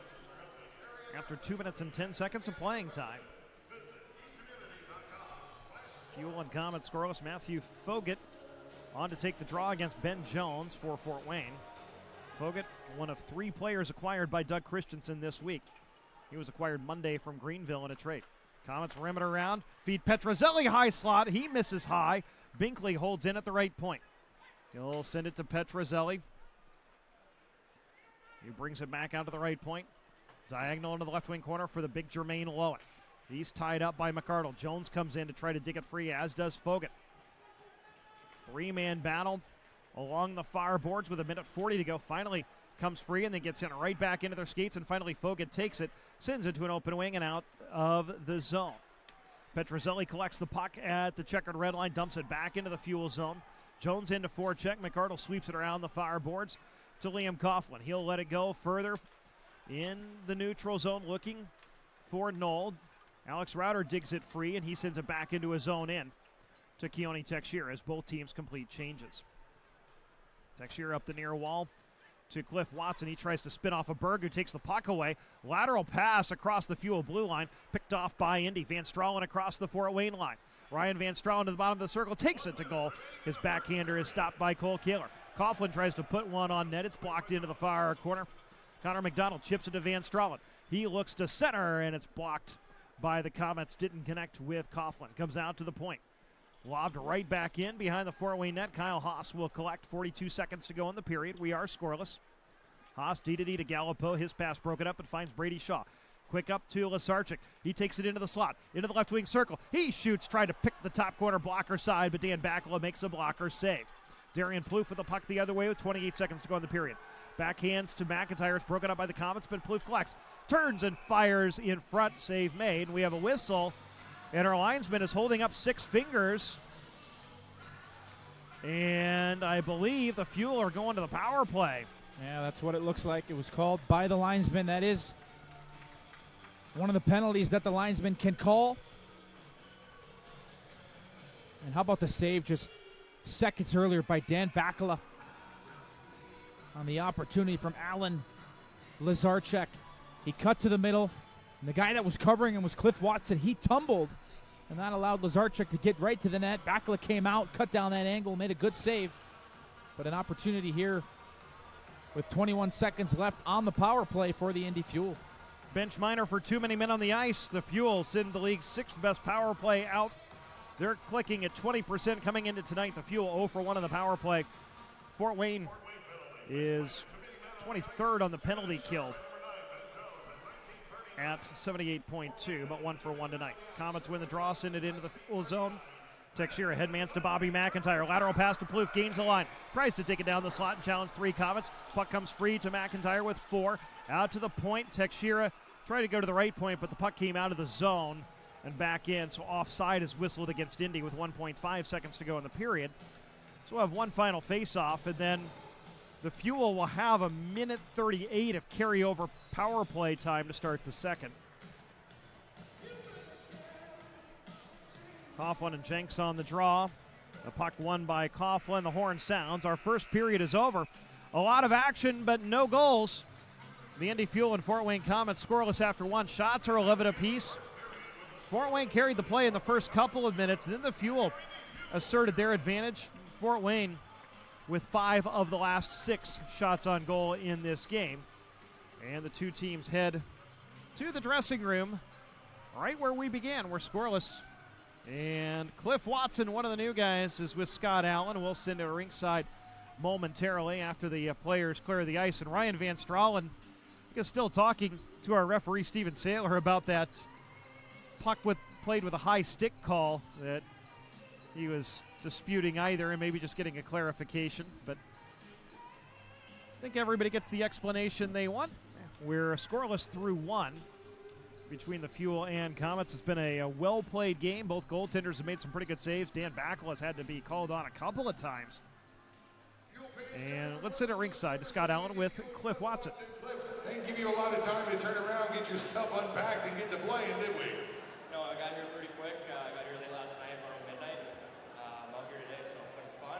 after 2 minutes and 10 seconds of playing time. Fuel and Komets scoreless. Matthew Fogut on to take the draw against Ben Jones for Fort Wayne. Fogut, one of 3 players acquired by Doug Christensen this week. He was acquired Monday from Greenville in a trade. Komets rim it around. Feed Petrozelli high slot. He misses high. Binkley holds in at the right point. He'll send it to Petrozelli. He brings it back out to the right point. Diagonal into the left wing corner for the big Jermaine Lowen. He's tied up by McArdle. Jones comes in to try to dig it free, as does Fogut. 3-man battle along the far boards with 1:40 to go. Finally comes free and then gets in right back into their skates, and finally Fogut takes it, sends it to an open wing and out of the zone. Petrozelli collects the puck at the checkered red line, dumps it back into the Fuel zone. Jones into forecheck. McArdle sweeps it around the far boards to Liam Coughlin. He'll let it go further in the neutral zone, looking for Knoll. Alex Rauter digs it free, and he sends it back into his own end to Keone Texier as both teams complete changes. Texier up the near wall to Cliff Watson. He tries to spin off a Berg, who takes the puck away. Lateral pass across the Fuel blue line, picked off by Indy. Van Stralen across the Fort Wayne line. Ryan Van Stralen to the bottom of the circle, takes it to goal. His backhander is stopped by Cole Kehler. Coughlin tries to put one on net. It's blocked into the far corner. Connor McDonald chips it to Van Stralen. He looks to center, and it's blocked by the Komets. Didn't connect with Coughlin. Comes out to the point. Lobbed right back in behind the Fort Wayne net. Kyle Haas will collect. 42 seconds to go in the period. We are scoreless. Haas D-to-D to Galipeau. His pass broken up and finds Brady Shaw. Quick up to Łyszczarczyk. He takes it into the slot, into the left wing circle. He shoots, trying to pick the top corner blocker side, but Dan Bakala makes a blocker save. Darian Plouffe with the puck the other way with 28 seconds to go in the period. Backhands to McIntyre. It's broken up by the Komets, but Plouffe collects. Turns and fires in front. Save made. We have a whistle, and our linesman is holding up 6 fingers. And I believe the Fuel are going to the power play. Yeah, that's what it looks like. It was called by the linesman. That is one of the penalties that the linesman can call. And how about the save just seconds earlier by Dan Bakala on the opportunity from Alan Łyszczarczyk. He cut to the middle, And the guy that was covering him was Cliff Watson. He tumbled, and that allowed Łyszczarczyk to get right to the net. Bakala came out, cut down that angle, made a good save. But an opportunity here with 21 seconds left on the power play for the Indy Fuel. Bench minor for too many men on the ice. The Fuel send the league's 6th best power play out. They're clicking at 20% coming into tonight. The Fuel 0 for 1 on the power play. Fort Wayne is 23rd on the penalty kill at 78.2, but 1 for 1 tonight. Komets win the draw, send it into the Fuel zone. Teixeira headmans to Bobby McIntyre. Lateral pass to Plouffe, gains the line. Tries to take it down the slot and challenge 3 Komets. Puck comes free to McIntyre with 4. Out to the point. Teixeira tried to go to the right point, but the puck came out of the zone and back in. So offside is whistled against Indy with 1.5 seconds to go in the period. So we'll have one final face-off, and then the Fuel will have a minute 38 of carryover power play time to start the second. Coughlin and Jenks on the draw. The puck won by Coughlin. The horn sounds. Our first period is over. A lot of action, but no goals. The Indy Fuel and Fort Wayne Komets scoreless after 1. Shots are 11 apiece. Fort Wayne carried the play in the first couple of minutes. Then the Fuel asserted their advantage. Fort Wayne with 5 of the last 6 shots on goal in this game. And the two teams head to the dressing room right where we began. We're scoreless. And Cliff Watson, one of the new guys, is with Scott Allen. We'll send to ringside momentarily after the players clear the ice. And Ryan Van Stralen is still talking to our referee, Steven Saylor, about that puck played with a high stick call that he was disputing either and maybe just getting a clarification. But I think everybody gets the explanation they want. We're scoreless through 1. Between the Fuel and Komets. It's been a well-played game. Both goaltenders have made some pretty good saves. Dan Bakala has had to be called on a couple of times. And let's sit at ringside to Scott Allen with Cliff Watson. They didn't give you a lot of time to turn around, get your stuff unpacked, and get to playing, did we? No, I got here pretty quick. I got here late last night, around midnight. I'm out here today, so it's fun.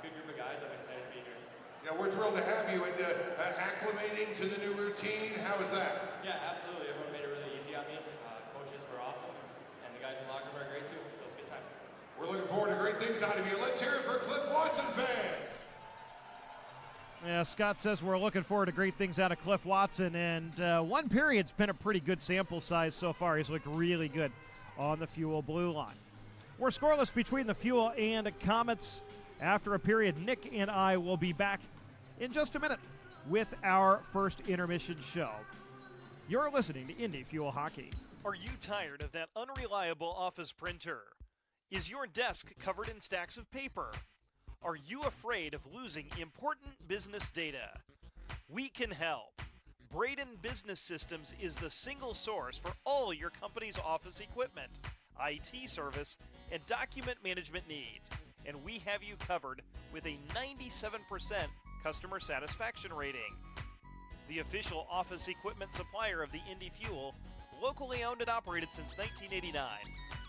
Good group of guys. I'm excited to be here. Yeah, we're thrilled to have you, and acclimating to the new routine. How is that? Yeah, absolutely. Everyone made it really easy on me. Coaches were awesome, and the guys in the locker room are great too, so it's a good time. We're looking forward to great things out of you. Let's hear it for Cliff Watson fans. Yeah, Scott says we're looking forward to great things out of Cliff Watson, and one period's been a pretty good sample size so far. He's looked really good on the Fuel blue line. We're scoreless between the Fuel and Komets. After a period, Nick and I will be back in just a minute with our first intermission show. You're listening to Indy Fuel Hockey. Are you tired of that unreliable office printer? Is your desk covered in stacks of paper? Are you afraid of losing important business data? We can help. Braden Business Systems is the single source for all your company's office equipment, IT service, and document management needs. And we have you covered with a 97% customer satisfaction rating. The official office equipment supplier of the Indy Fuel, locally owned and operated since 1989.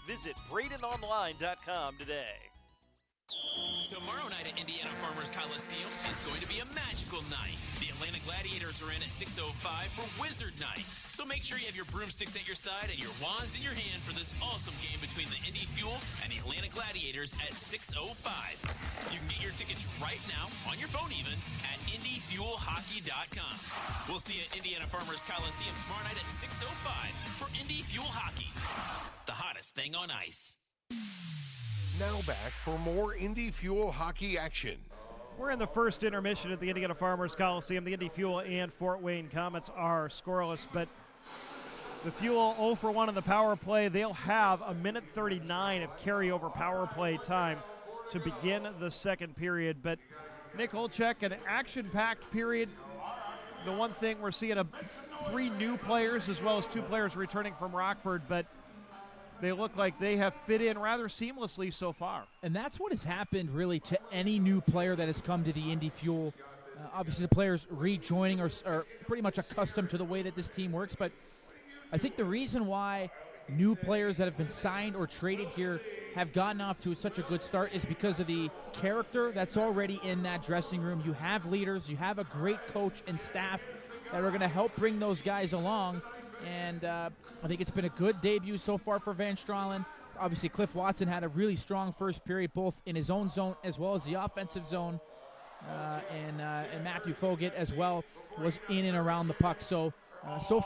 Visit BradenOnline.com today. Tomorrow night at Indiana Farmers Coliseum is going to be a magical night. The Atlanta Gladiators are in at 6:05 for Wizard Night. So make sure you have your broomsticks at your side and your wands in your hand for this awesome game between the Indy Fuel and the Atlanta Gladiators at 6:05. You can get your tickets right now, on your phone even, at IndyFuelHockey.com. We'll see you at Indiana Farmers Coliseum tomorrow night at 6:05 for Indy Fuel Hockey, the hottest thing on ice. Now back for more Indy Fuel hockey action. We're in the first intermission at the Indiana Farmers Coliseum. The Indy Fuel and Fort Wayne Komets are scoreless, but the Fuel 0 for 1 on the power play. They'll have a minute 39 of carryover power play time to begin the second period. But Nick Olchek, an action-packed period. The one thing we're seeing 3 new players as well as 2 players returning from Rockford, but they look like they have fit in rather seamlessly so far. And that's what has happened really to any new player that has come to the Indy Fuel. Obviously, the players rejoining are pretty much accustomed to the way that this team works. But I think the reason why new players that have been signed or traded here have gotten off to such a good start is because of the character that's already in that dressing room. You have leaders. You have a great coach and staff that are going to help bring those guys along. and I think it's been a good debut so far for Van Stralen. Obviously, Cliff Watson had a really strong first period, both in his own zone as well as the offensive zone, and Matthew Foggett as well was in and around the puck. So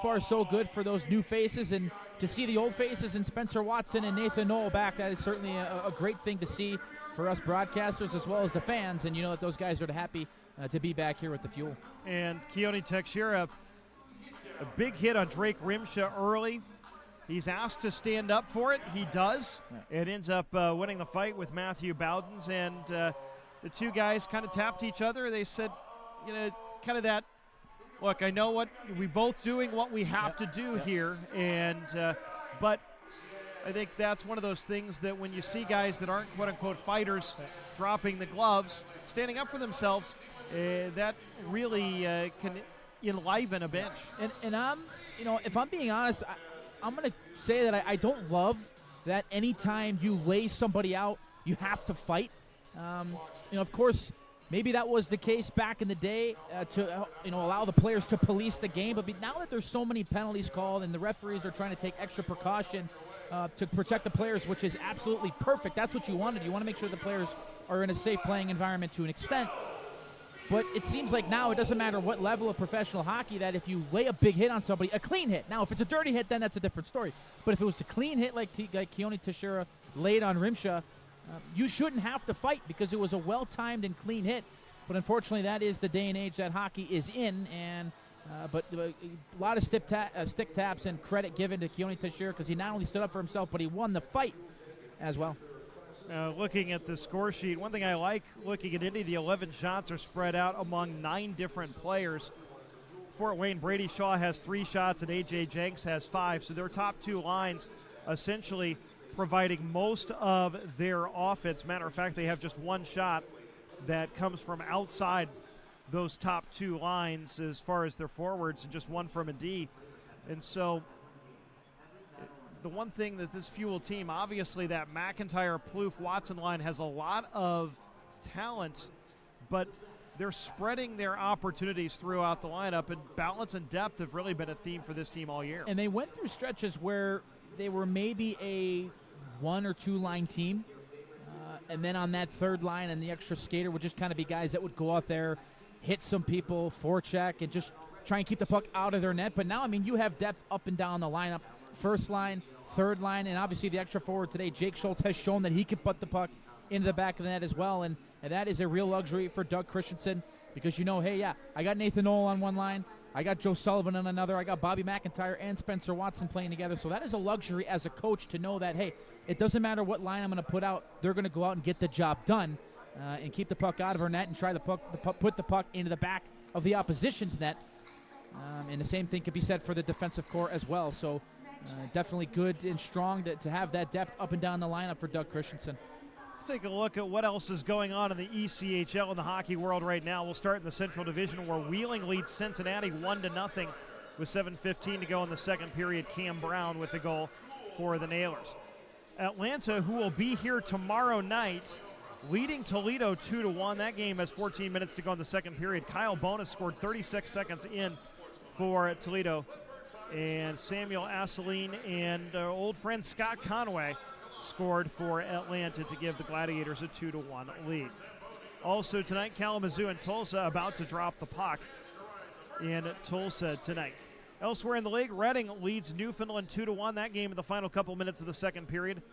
far, so good for those new faces, and to see the old faces in Spencer Watson and Nathan Knoll back, that is certainly a great thing to see for us broadcasters as well as the fans, and you know that those guys are happy to be back here with the Fuel. And Keone Teixeira, a big hit on Drake Rimsha early. He's asked to stand up for it. He does. It ends up winning the fight with Matthew Bowdens, and the two guys kind of tapped each other. They said, you know, kind of that, look, I know what we both doing what we have to do here, and but I think that's one of those things that when you see guys that aren't quote-unquote fighters dropping the gloves, standing up for themselves, that really can enliven a bench. And I'm, you know, if I'm being honest, I'm going to say that I don't love that anytime you lay somebody out, you have to fight. You know, of course, maybe that was the case back in the day to allow the players to police the game. But now that there's so many penalties called and the referees are trying to take extra precaution to protect the players, which is absolutely perfect. That's what you wanted. You want to make sure the players are in a safe playing environment to an extent. But it seems like now it doesn't matter what level of professional hockey, that if you lay a big hit on somebody, a clean hit. Now, if it's a dirty hit, then that's a different story. But if it was a clean hit like Keone Teixeira laid on Rimsha, you shouldn't have to fight because it was a well-timed and clean hit. But unfortunately, that is the day and age that hockey is in. And but a lot of stick taps and credit given to Keone Teixeira because he not only stood up for himself, but he won the fight as well. Looking at the score sheet, one thing I like looking at Indy, the 11 shots are spread out among 9 different players. Fort Wayne, Brady Shaw has 3 shots and A.J. Jenks has 5. So their top 2 lines essentially providing most of their offense. Matter of fact, they have just 1 shot that comes from outside those top 2 lines as far as their forwards, and just 1 from a D. And so the one thing that this Fuel team, obviously that McIntyre, Plouffe, Watson line has a lot of talent, but they're spreading their opportunities throughout the lineup, and balance and depth have really been a theme for this team all year. And they went through stretches where they were maybe a 1 or 2 line team, and then on that third line and the extra skater would just kind of be guys that would go out there, hit some people, forecheck, and just try and keep the puck out of their net. But now, I mean, you have depth up and down the lineup. First line, third line, and obviously the extra forward today, Jake Schultz, has shown that he can put the puck into the back of the net as well, and that is a real luxury for Doug Christensen because you know, hey, yeah, I got Nathan Knoll on one line, I got Joe Sullivan on another, I got Bobby McIntyre and Spencer Watson playing together, so that is a luxury as a coach to know that, hey, it doesn't matter what line I'm going to put out, they're going to go out and get the job done and keep the puck out of our net and try to put the puck into the back of the opposition's net, and the same thing could be said for the defensive core as well, so definitely good and strong to have that depth up and down the lineup for Doug Christensen. Let's take a look at what else is going on in the ECHL in the hockey world right now. We'll start in the Central Division where Wheeling leads Cincinnati 1-0 with 7:15 to go in the second period. Cam Brown with the goal for the Nailers. Atlanta, who will be here tomorrow night, leading Toledo 2-1. That game has 14 minutes to go in the second period. Kyle Bonus scored 36 seconds in for Toledo. And Samuel Asseline and old friend Scott Conway scored for Atlanta to give the Gladiators a 2-1 lead. Also tonight, Kalamazoo and Tulsa about to drop the puck in Tulsa tonight. Elsewhere in the league, Reading leads Newfoundland 2-1. That game in the final couple minutes of the second period.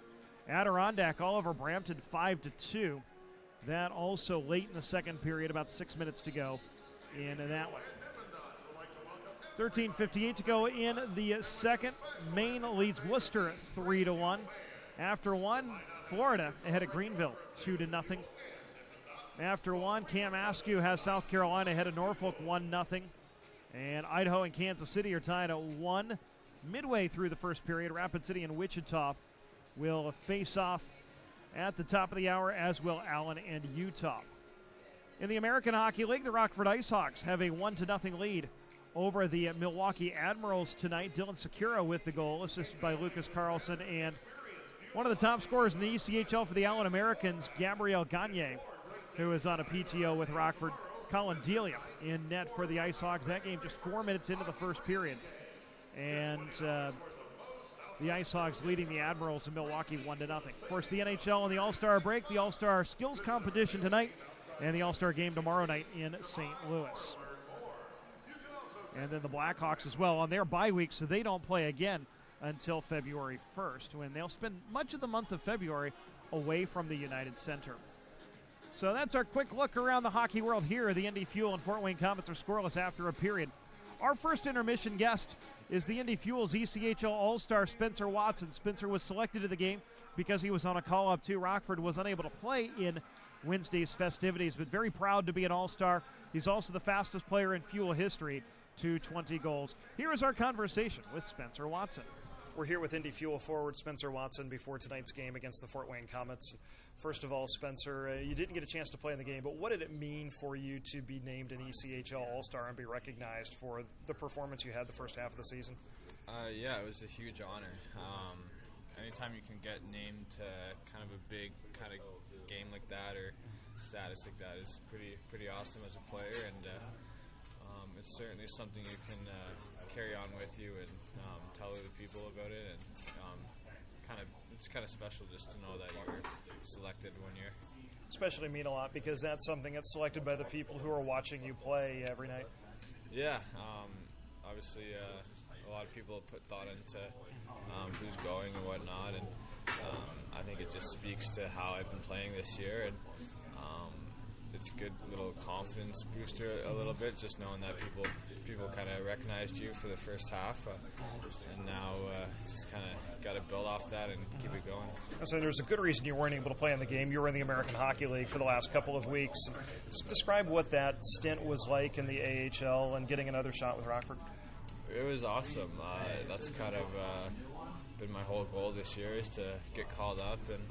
Adirondack all over Brampton 5-2. That also late in the second period, about 6 minutes to go in that one. 13:58 to go in the second. Maine leads Worcester 3-1. After one, Florida ahead of Greenville 2-0. After one, Cam Askew has South Carolina ahead of Norfolk 1-0. And Idaho and Kansas City are tied at 1. Midway through the first period, Rapid City and Wichita will face off at the top of the hour, as will Allen and Utah. In the American Hockey League, the Rockford IceHawks have a 1-0 lead over the Milwaukee Admirals tonight. Dylan Secura with the goal, assisted by Lucas Carlson, and one of the top scorers in the ECHL for the Allen Americans, Gabriel Gagne, who is on a PTO with Rockford. Colin Delia in net for the IceHawks. That game just 4 minutes into the first period. And the Ice Hogs leading the Admirals in Milwaukee 1-0. Of course, the NHL and the All-Star break, the All-Star skills competition tonight, and the All-Star game tomorrow night in St. Louis. And then the Blackhawks as well on their bye week, so they don't play again until February 1st, when they'll spend much of the month of February away from the United Center. So that's our quick look around the hockey world here. The Indy Fuel and Fort Wayne Komets are scoreless after a period. Our first intermission guest is the Indy Fuel's ECHL All-Star Spencer Watson. Spencer was selected to the game because he was on a call-up to Rockford, was unable to play in Wednesday's festivities, but very proud to be an All-Star. He's also the fastest player in Fuel history to 20 goals. Here is our conversation with Spencer Watson. We're here with Indy Fuel forward Spencer Watson before tonight's game against the Fort Wayne Komets. First of all, Spencer, you didn't get a chance to play in the game, but what did it mean for you to be named an ECHL All-Star and be recognized for the performance you had the first half of the season? Yeah, it was a huge honor. Anytime you can get named to kind of a big kind of game like that or status like that is pretty awesome as a player, and it's certainly something you can carry on with you and tell other people about it, and it's kind of special just to know that you were selected one year. Especially mean a lot because that's something that's selected by the people who are watching you play every night. Yeah, obviously a lot of people put thought into who's going and whatnot, and I think it just speaks to how I've been playing this year, and it's a good little confidence booster a little bit, just knowing that people kind of recognized you for the first half, and now just kind of got to build off that and keep it going. So there's a good reason you weren't able to play in the game. You were in the American Hockey League for the last couple of weeks. Just describe what that stint was like in the AHL and getting another shot with Rockford. It was awesome. That's kind of been my whole goal this year, is to get called up and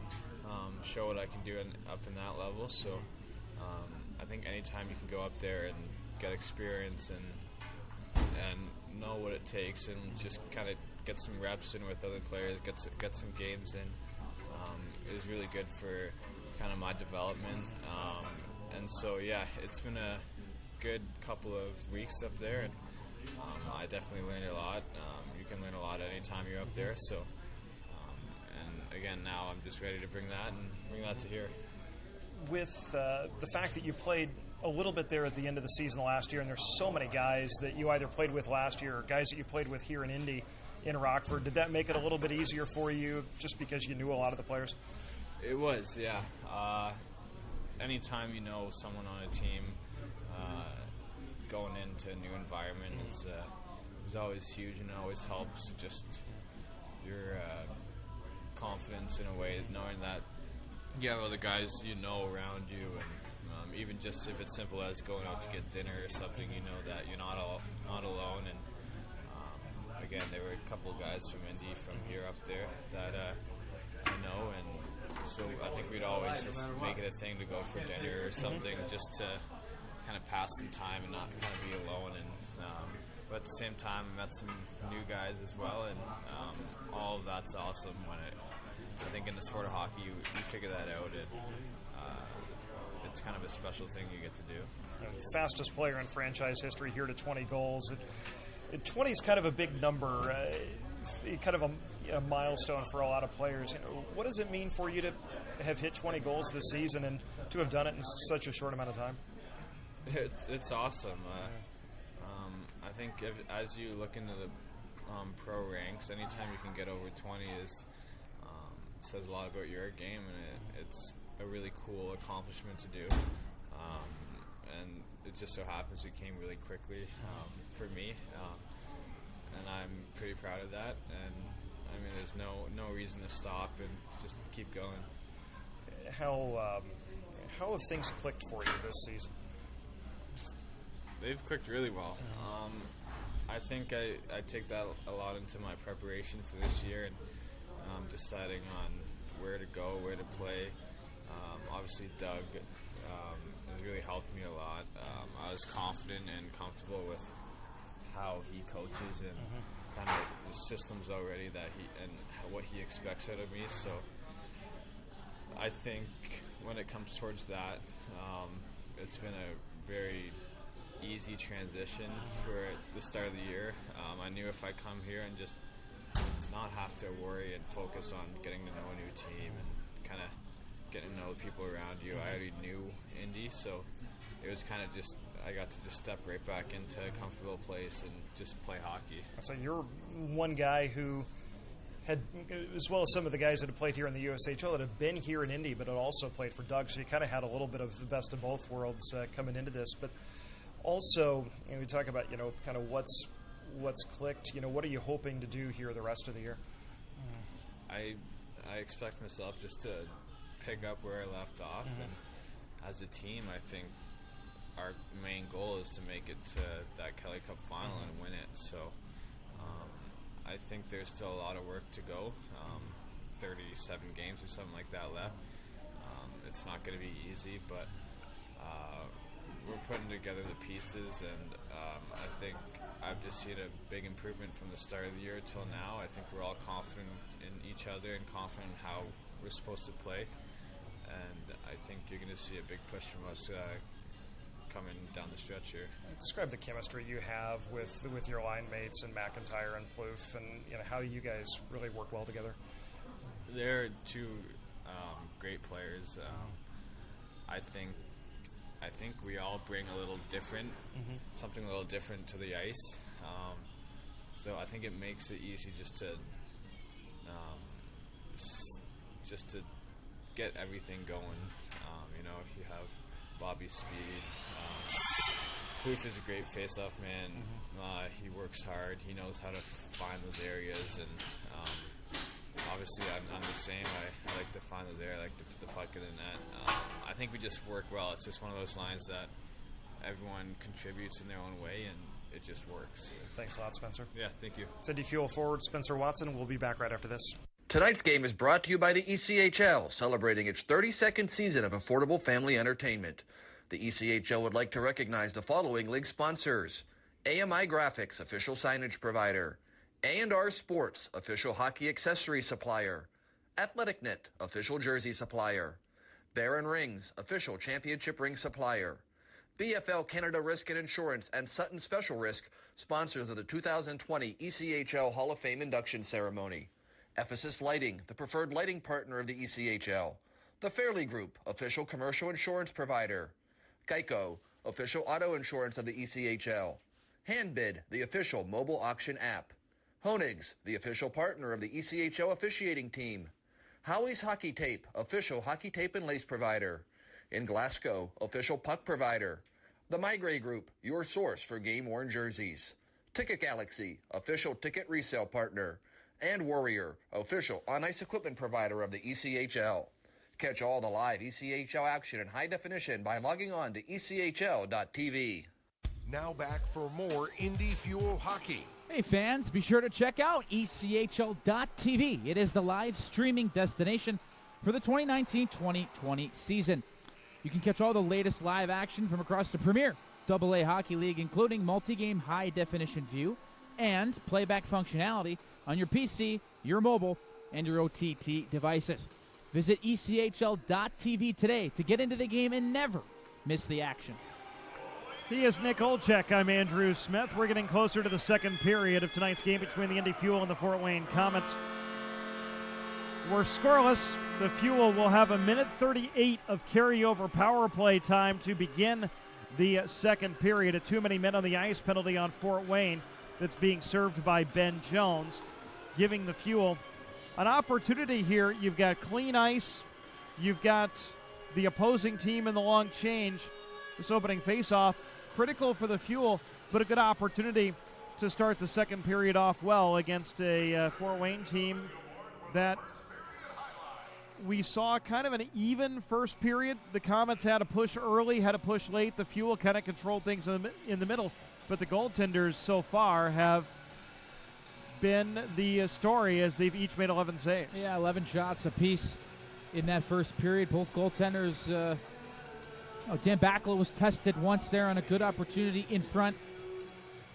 show what I can do up in that level. So I think anytime you can go up there and get experience and know what it takes and just kind of get some reps in with other players, get some games in, is really good for kind of my development. And so, yeah, it's been a good couple of weeks up there, and I definitely learned a lot. You can learn a lot anytime you're up there. So, and again, now I'm just ready to bring that to here. With the fact that you played a little bit there at the end of the season last year, and there's so many guys that you either played with last year or guys that you played with here in Indy, in Rockford, did that make it a little bit easier for you just because you knew a lot of the players? It was, yeah. Anytime you know someone on a team, going into a new environment is always huge, and it always helps just your confidence in a way, knowing that you have other guys you know around you, and even just if it's simple as going out to get dinner or something, you know that you're not alone. And again, there were a couple of guys from Indy from here up there that I know, and so I think we'd always just make it a thing to go for dinner or something, just to kind of pass some time and not kind of be alone. And but at the same time, I met some new guys as well, and all of that's awesome. I think in the sport of hockey, you figure that out, and it's kind of a special thing you get to do. Fastest player in franchise history here to 20 goals. 20 is kind of a big number, kind of a milestone for a lot of players. What does it mean for you to have hit 20 goals this season and to have done it in such a short amount of time? It's awesome. I think as you look into the pro ranks, anytime you can get over 20 says a lot about your game, and it's a really cool accomplishment to do. And it just so happens it came really quickly for me, and I'm pretty proud of that. And I mean, there's no reason to stop and just keep going. How have things clicked for you this season? They've clicked really well. I think I take that a lot into my preparation for this year, and deciding on where to go, where to play. Obviously, Doug has really helped me a lot. I was confident and comfortable with how he coaches and kind of the systems already that what he expects out of me. So I think when it comes towards that, it's been a very easy transition for the start of the year. I knew if I come here and just not have to worry and focus on getting to know a new team and kind of getting to know the people around you. I already knew Indy, so it was kind of just, I got to just step right back into a comfortable place and just play hockey. So you're one guy who had, as well as some of the guys that have played here in the USHL, that have been here in Indy, but had also played for Doug. So you kind of had a little bit of the best of both worlds coming into this. But also, we talk about, kind of what's clicked. What are you hoping to do here the rest of the year? I expect myself just to pick up where I left off. And as a team, I think our main goal is to make it to that Kelly Cup final and win it. So I think there's still a lot of work to go. 37 games or something like that left. It's not going to be easy, but we're putting together the pieces, and I think I've just seen a big improvement from the start of the year till now. I think we're all confident in each other and confident in how we're supposed to play, and I think you're going to see a big push from us coming down the stretch here. Describe the chemistry you have with your line mates and McIntyre and Plouffe, and how you guys really work well together. They're two great players. I think we all bring a little different, something a little different to the ice. So I think it makes it easy just to get everything going. You have Bobby's speed. Plouffe is a great face-off man. He works hard. He knows how to find those areas, and obviously I'm the same. I like to find those areas. I like to put the puck in the net. I think we just work well. It's just one of those lines that everyone contributes in their own way, and it just works. Thanks a lot, Spencer. Yeah, thank you. Indy Fuel forward Spencer Watson. We'll be back right after this. Tonight's game is brought to you by the ECHL, celebrating its 32nd season of affordable family entertainment. The ECHL would like to recognize the following league sponsors: AMI Graphics, official signage provider; A&R Sports, official hockey accessory supplier; AthleticNet, official jersey supplier; Baron Rings, official championship ring supplier; BFL Canada Risk and Insurance and Sutton Special Risk, sponsors of the 2020 ECHL Hall of Fame induction ceremony; Ephesus Lighting, the preferred lighting partner of the ECHL; The Fairley Group, official commercial insurance provider; Geico, official auto insurance of the ECHL; Handbid, the official mobile auction app; Honig's, the official partner of the ECHL officiating team; Howie's Hockey Tape, official hockey tape and lace provider; In Glasgow, official puck provider; The Migray Group, your source for game-worn jerseys; Ticket Galaxy, official ticket resale partner; and Warrior, official on-ice equipment provider of the ECHL. Catch all the live ECHL action in high definition by logging on to ECHL.tv. Now back for more Indy Fuel Hockey. Hey fans, be sure to check out ECHL.tv. It is the live streaming destination for the 2019-2020 season. You can catch all the latest live action from across the premier AA Hockey League, including multi-game high-definition view and playback functionality on your PC, your mobile, and your OTT devices. Visit ECHL.tv today to get into the game and never miss the action. He is Nick Olczyk. I'm Andrew Smith. We're getting closer to the second period of tonight's game between the Indy Fuel and the Fort Wayne Komets. We're scoreless. The Fuel will have a minute 38 of carryover power play time to begin the second period. A too many men on the ice penalty on Fort Wayne that's being served by Ben Jones, giving the Fuel an opportunity here. You've got clean ice. You've got the opposing team in the long change. This opening faceoff, critical for the Fuel, but a good opportunity to start the second period off well against a Fort Wayne team that we saw kind of an even first period. The Komets had a push early, had a push late. The Fuel kind of controlled things in the middle, but the goaltenders so far have been the story as they've each made 11 saves. Yeah, 11 shots apiece in that first period. Both goaltenders. Dan Bakla was tested once there on a good opportunity in front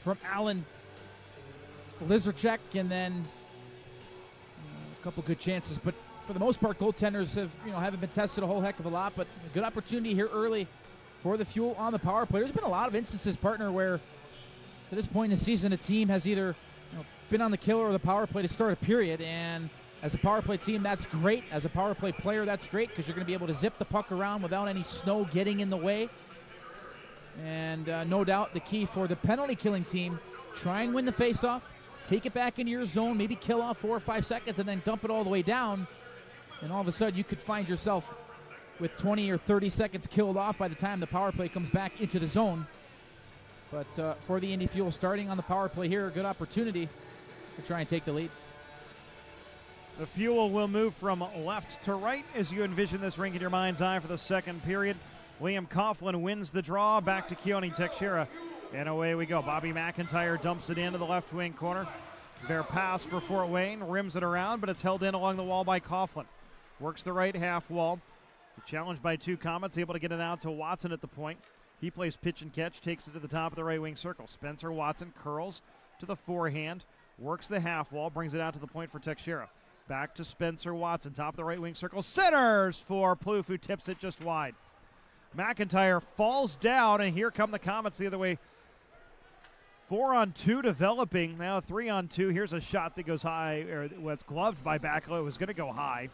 from Alan Łyszczarczyk, and then a couple good chances. But for the most part, goaltenders haven't been tested a whole heck of a lot. But a good opportunity here early for the Fuel on the power play. There's been a lot of instances, partner, where to this point in the season, a team has either been on the killer or the power play to start a period. And as a power play team, that's great. As a power play player, that's great because you're going to be able to zip the puck around without any snow getting in the way. And no doubt the key for the penalty killing team, try and win the faceoff, take it back into your zone, maybe kill off 4 or 5 seconds, and then dump it all the way down. And all of a sudden, you could find yourself with 20 or 30 seconds killed off by the time the power play comes back into the zone. But for the Indy Fuel, starting on the power play here, a good opportunity to try and take the lead. The Fuel will move from left to right as you envision this rink in your mind's eye for the second period. Liam Coughlin wins the draw, back to Keone Teixeira, and away we go. Bobby McIntyre dumps it into the left wing corner. Their pass for Fort Wayne, rims it around, but it's held in along the wall by Coughlin. Works the right half wall. Challenged by 2 Komets, able to get it out to Watson at the point. He plays pitch and catch, takes it to the top of the right wing circle. Spencer Watson curls to the forehand, works the half wall, brings it out to the point for Teixeira. Back to Spencer Watson, top of the right wing circle. Centers for Plouffe, who tips it just wide. McIntyre falls down, and here come the Komets the other way. 4-on-2 developing, now 3-on-2. Here's a shot that goes high, or it's gloved by Backlow. It was going to go high.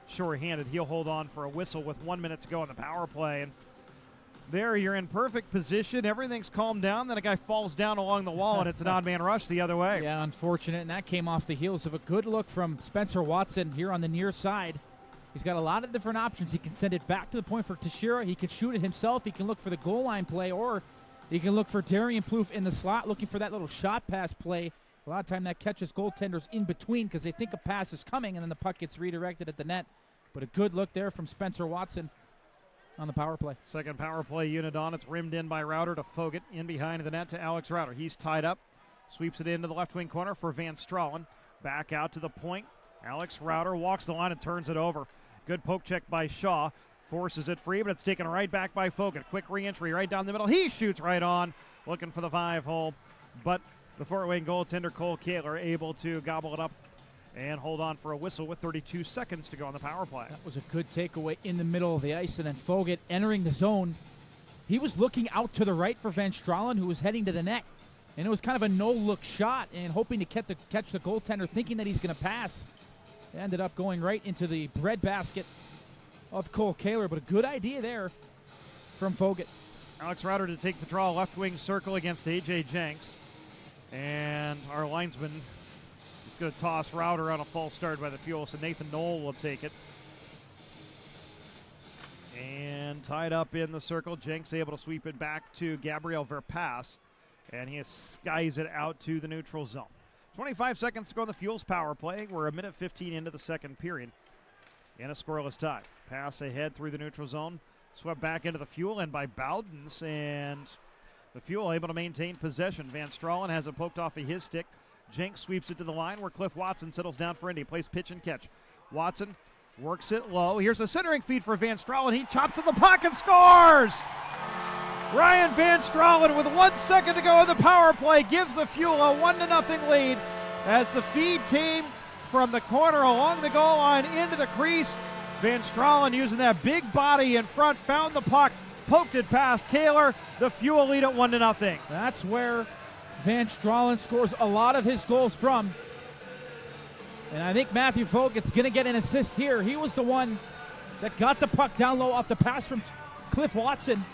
Sure-handed. He'll hold on for a whistle with 1 minute to go in the power play. And there you're in perfect position. Everything's calmed down. Then a guy falls down along the wall, and it's an odd man rush the other way. Yeah, unfortunate. And that came off the heels of a good look from Spencer Watson here on the near side. He's got a lot of different options. He can send it back to the point for Teixeira. He can shoot it himself. He can look for the goal line play, or he can look for Darian Plouffe in the slot, looking for that little shot pass play. A lot of time that catches goaltenders in between because they think a pass is coming, and then the puck gets redirected at the net. But a good look there from Spencer Watson on the power play. Second power play unit on. It's rimmed in by Rauter to Fogut. In behind the net to Alex Rauter. He's tied up. Sweeps it into the left wing corner for Van Stralen. Back out to the point. Alex Rauter walks the line and turns it over. Good poke check by Shaw. Forces it free, but it's taken right back by Fogut. Quick re-entry right down the middle. He shoots right on. Looking for the 5-hole. But the Fort Wayne goaltender, Cole Kehler, able to gobble it up and hold on for a whistle with 32 seconds to go on the power play. That was a good takeaway in the middle of the ice, and then Fogut entering the zone. He was looking out to the right for Van Stralen, who was heading to the net. And it was kind of a no-look shot and hoping to catch the goaltender, thinking that he's going to pass. It ended up going right into the breadbasket of Cole Kehler, but a good idea there from Fogut. Alex Rauter to take the draw, left wing circle against A.J. Jenks. And our linesman is going to toss Rauter on a false start by the Fuel, so Nathan Knoll will take it. And tied up in the circle, Jenks able to sweep it back to Gabriel Verpass, and he skies it out to the neutral zone. 25 seconds to go on the Fuel's power play. We're a minute 15 into the second period. In a scoreless tie. Pass ahead through the neutral zone. Swept back into the Fuel and by Bowdens, and the Fuel able to maintain possession. Van Stralen has it poked off of his stick. Jenks sweeps it to the line where Cliff Watson settles down for Indy. Plays pitch and catch. Watson works it low. Here's a centering feed for Van Stralen. He chops to the puck and scores! Ryan Van Stralen with 1 second to go in the power play gives the Fuel a 1-0 lead as the feed came from the corner along the goal line into the crease. Van Stralen using that big body in front, found the puck, poked it past Kehler. The Fuel lead at 1-0. That's where Van Stralen scores a lot of his goals from. And I think Matthew Fogut's going to get an assist here. He was the one that got the puck down low off the pass from Cliff Watson.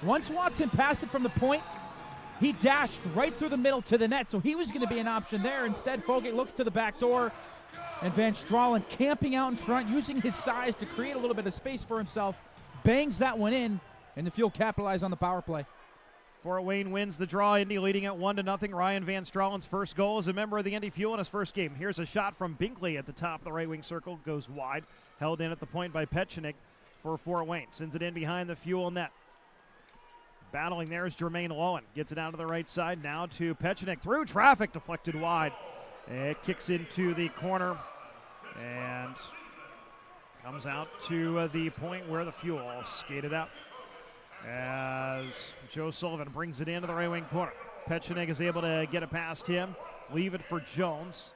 Once Watson passed it from the point, he dashed right through the middle to the net, so he was going to be an option there. Instead, Fogut looks to the back door, and Van Stralen camping out in front, using his size to create a little bit of space for himself, bangs that one in, and the Fuel capitalize on the power play. Fort Wayne wins the draw. Indy leading at 1-0. Ryan Van Stralen's first goal as a member of the Indy Fuel in his first game. Here's a shot from Binkley at the top of the right wing circle, goes wide, held in at the point by Petchenik for Fort Wayne. Sends it in behind the Fuel net. Battling there is Jermaine Lowen. Gets it out to the right side. Now to Petchenik. Through traffic. Deflected wide. It kicks into the corner. And comes out to the point where the Fuel skated out. As Joe Sullivan brings it into the right wing corner. Petchenik is able to get it past him. Leave it for Jones.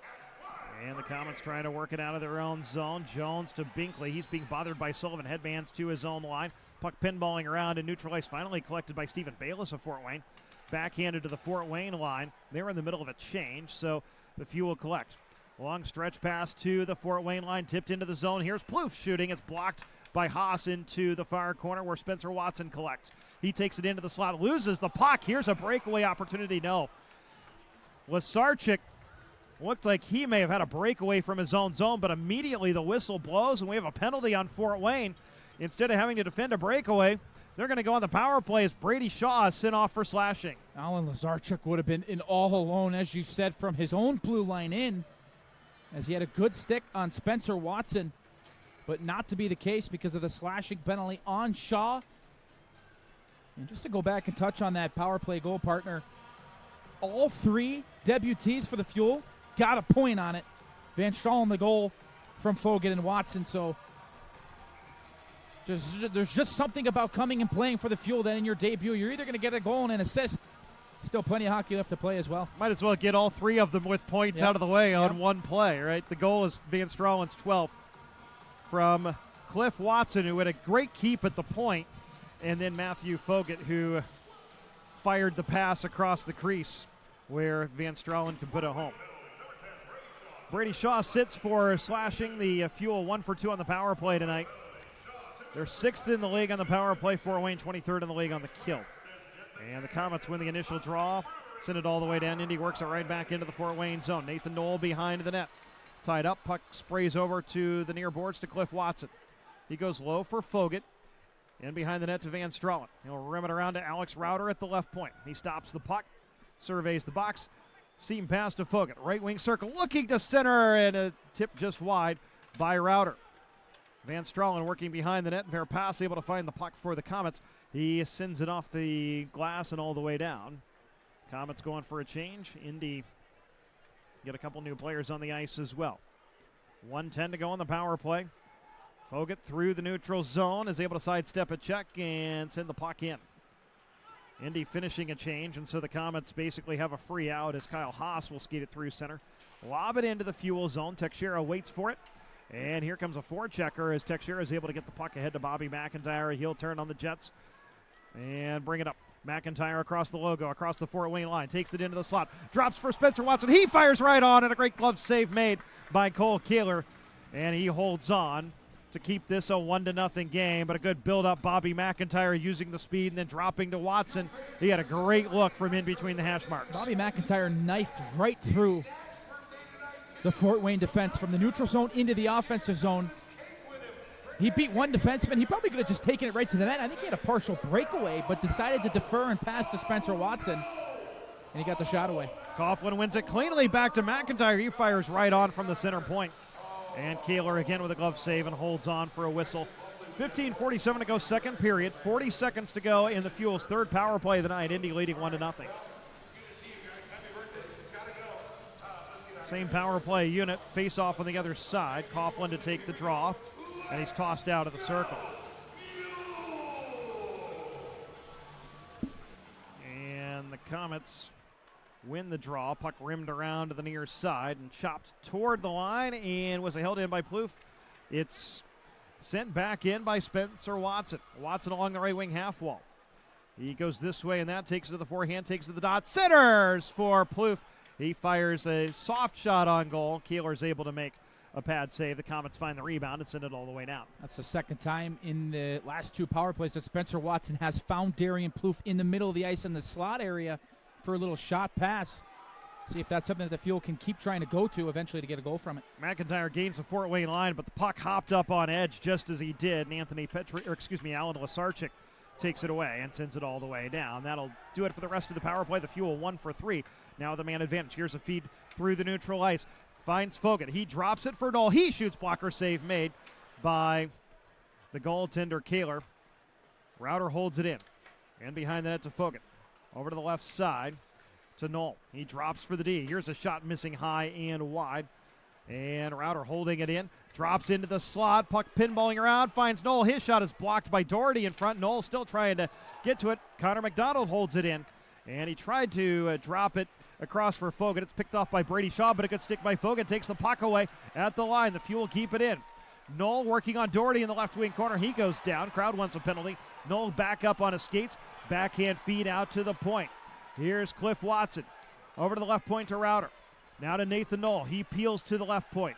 And the Komets trying to work it out of their own zone. Jones to Binkley. He's being bothered by Sullivan. Headbands to his own line. Puck pinballing around and neutral ice. Finally collected by Stephen Bayless of Fort Wayne. Backhanded to the Fort Wayne line. They're in the middle of a change, so the Fuel collect. Long stretch pass to the Fort Wayne line. Tipped into the zone. Here's Plouffe shooting. It's blocked by Haas into the far corner where Spencer Watson collects. He takes it into the slot. Loses the puck. Here's a breakaway opportunity. No. Łyszczarczyk looked like he may have had a breakaway from his own zone, but immediately the whistle blows, and we have a penalty on Fort Wayne. Instead of having to defend a breakaway, they're going to go on the power play as Brady Shaw is sent off for slashing. Alan Łyszczarczyk would have been in all alone, as you said, from his own blue line in, as he had a good stick on Spencer Watson, but not to be the case because of the slashing penalty on Shaw. And just to go back and touch on that power play goal, partner, all three debutees for the Fuel got a point on it. Van Straal on the goal from Fogut and Watson. So there's just something about coming and playing for the Fuel that in your debut, you're either going to get a goal and an assist. Still plenty of hockey left to play as well. Might as well get all three of them with points out of the way on one play, right? The goal is Van Straalen's 12th from Cliff Watson, who had a great keep at the point, and then Matthew Fogut, who fired the pass across the crease where Van Straalen could put it home. Brady Shaw sits for slashing. The Fuel 1 for 2 on the power play tonight. They're 6th in the league on the power play. Fort Wayne 23rd in the league on the kill. And the Komets win the initial draw. Send it all the way down. Indy works it right back into the Fort Wayne zone. Nathan Knoll behind the net. Tied up. Puck sprays over to the near boards to Cliff Watson. He goes low for Fogut. And behind the net to Van Straalen. He'll rim it around to Alex Rauter at the left point. He stops the puck. Surveys the box. Seam pass to Fogut. Right wing circle. Looking to center. And a tip just wide by Rauter. Van Straalen working behind the net. Verpass able to find the puck for the Komets. He sends it off the glass and all the way down. Komets going for a change. Indy get a couple new players on the ice as well. 1:10 to go on the power play. Fogut through the neutral zone is able to sidestep a check and send the puck in. Indy finishing a change, and so the Komets basically have a free out as Kyle Haas will skate it through center. Lob it into the Fuel zone. Teixeira waits for it. And here comes a forechecker as Teixeira is able to get the puck ahead to Bobby McIntyre. He'll turn on the Jets and bring it up. McIntyre across the logo, across the Fort Wayne line, takes it into the slot, drops for Spencer Watson. He fires right on, and a great glove save made by Cole Kehler. And he holds on to keep this a 1-0 game, but a good build-up. Bobby McIntyre using the speed and then dropping to Watson. He had a great look from in between the hash marks. Bobby McIntyre knifed right through the Fort Wayne defense from the neutral zone into the offensive zone. He beat one defenseman. He probably could have just taken it right to the net. I think he had a partial breakaway, but decided to defer and pass to Spencer Watson, and he got the shot away. Coughlin wins it cleanly back to McIntyre. He fires right on from the center point. And Kehler again with a glove save and holds on for a whistle. 15:47 to go, second period. 40 seconds to go in the Fuel's third power play of the night. Indy leading 1-0. Same power play unit. Face off on the other side. Coughlin to take the draw. And he's tossed out of the circle. And the Komets win the draw. Puck rimmed around to the near side and chopped toward the line and was held in by Plouffe. It's sent back in by Spencer Watson. Watson along the right wing half wall. He goes this way and that, takes it to the forehand, takes it to the dot. Centers for Plouffe. He fires a soft shot on goal. Keeler's able to make a pad save. The Komets find the rebound and send it all the way down. That's the second time in the last two power plays that Spencer Watson has found Darian Plouffe in the middle of the ice in the slot area for a little shot pass. See if that's something that the Fuel can keep trying to go to eventually to get a goal from it. McIntyre gains the Fort Wayne line, but the puck hopped up on edge just as he did. And Alan Łyszczarczyk takes it away and sends it all the way down. That'll do it for the rest of the power play. The Fuel 1 for 3. Now the man advantage. Here's a feed through the neutral ice. Finds Fogut. He drops it for Knoll. He shoots, blocker save made by the goaltender Kehler. Rauter holds it in. And behind the net to Fogut. Over to the left side to Knoll. He drops for the D. Here's a shot missing high and wide. And Rauter holding it in. Drops into the slot. Puck pinballing around. Finds Knoll. His shot is blocked by Doherty in front. Knoll still trying to get to it. Connor McDonald holds it in. And he tried to drop it across for Fogan. It's picked off by Brady Shaw, but a good stick by Fogan. Takes the puck away at the line. The Fuel keep it in. Knoll working on Doherty in the left wing corner. He goes down. Crowd wants a penalty. Knoll back up on his skates. Backhand feed out to the point. Here's Cliff Watson. Over to the left point to Router. Now to Nathan Knoll. He peels to the left point.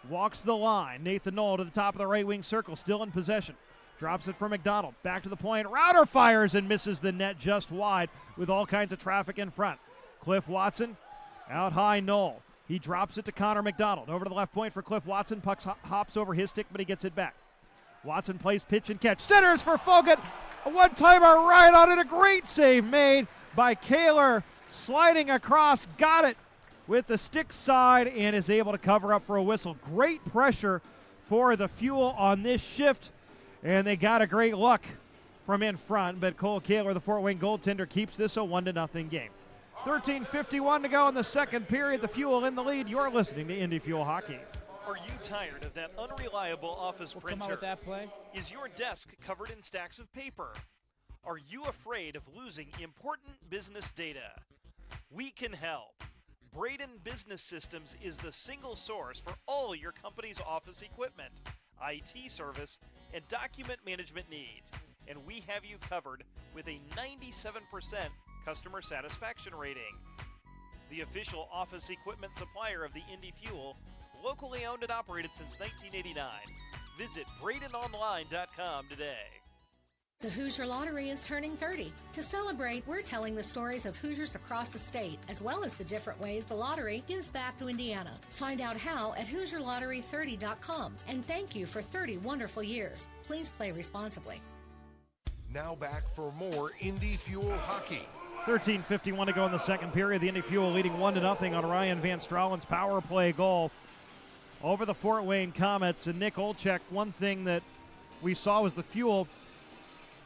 Walks the line. Nathan Knoll to the top of the right wing circle. Still in possession. Drops it for McDonald. Back to the point. Router fires and misses the net just wide with all kinds of traffic in front. Cliff Watson out high. Knoll. He drops it to Connor McDonald. Over to the left point for Cliff Watson. Puck hops over his stick, but he gets it back. Watson plays pitch and catch. Centers for Fogan. A one-timer right on it. A great save made by Kehler. Sliding across. Got it with the stick side and is able to cover up for a whistle. Great pressure for the Fuel on this shift. And they got a great look from in front. But Cole Kehler, the Fort Wayne goaltender, keeps this a 1-0 game. 13:51 to go in the second period. The Fuel in the lead. You're listening to Indy Fuel Hockey. Are you tired of that unreliable office We'll printer? come out with that play. Is your desk covered in stacks of paper? Are you afraid of losing important business data? We can help. Braden Business Systems is the single source for all your company's office equipment, IT service, and document management needs. And we have you covered with a 97% customer satisfaction rating. The official office equipment supplier of the Indy Fuel, locally owned and operated since 1989. Visit BradenOnline.com today. The Hoosier Lottery is turning 30. To celebrate, we're telling the stories of Hoosiers across the state, as well as the different ways the lottery gives back to Indiana. Find out how at HoosierLottery30.com. And thank you for 30 wonderful years. Please play responsibly. Now back for more Indy Fuel Hockey. 13:51 to go in the second period. The Indy Fuel leading 1-0 on Ryan Van Stralen's power play goal over the Fort Wayne Komets. And Nick Olczyk, one thing that we saw was the Fuel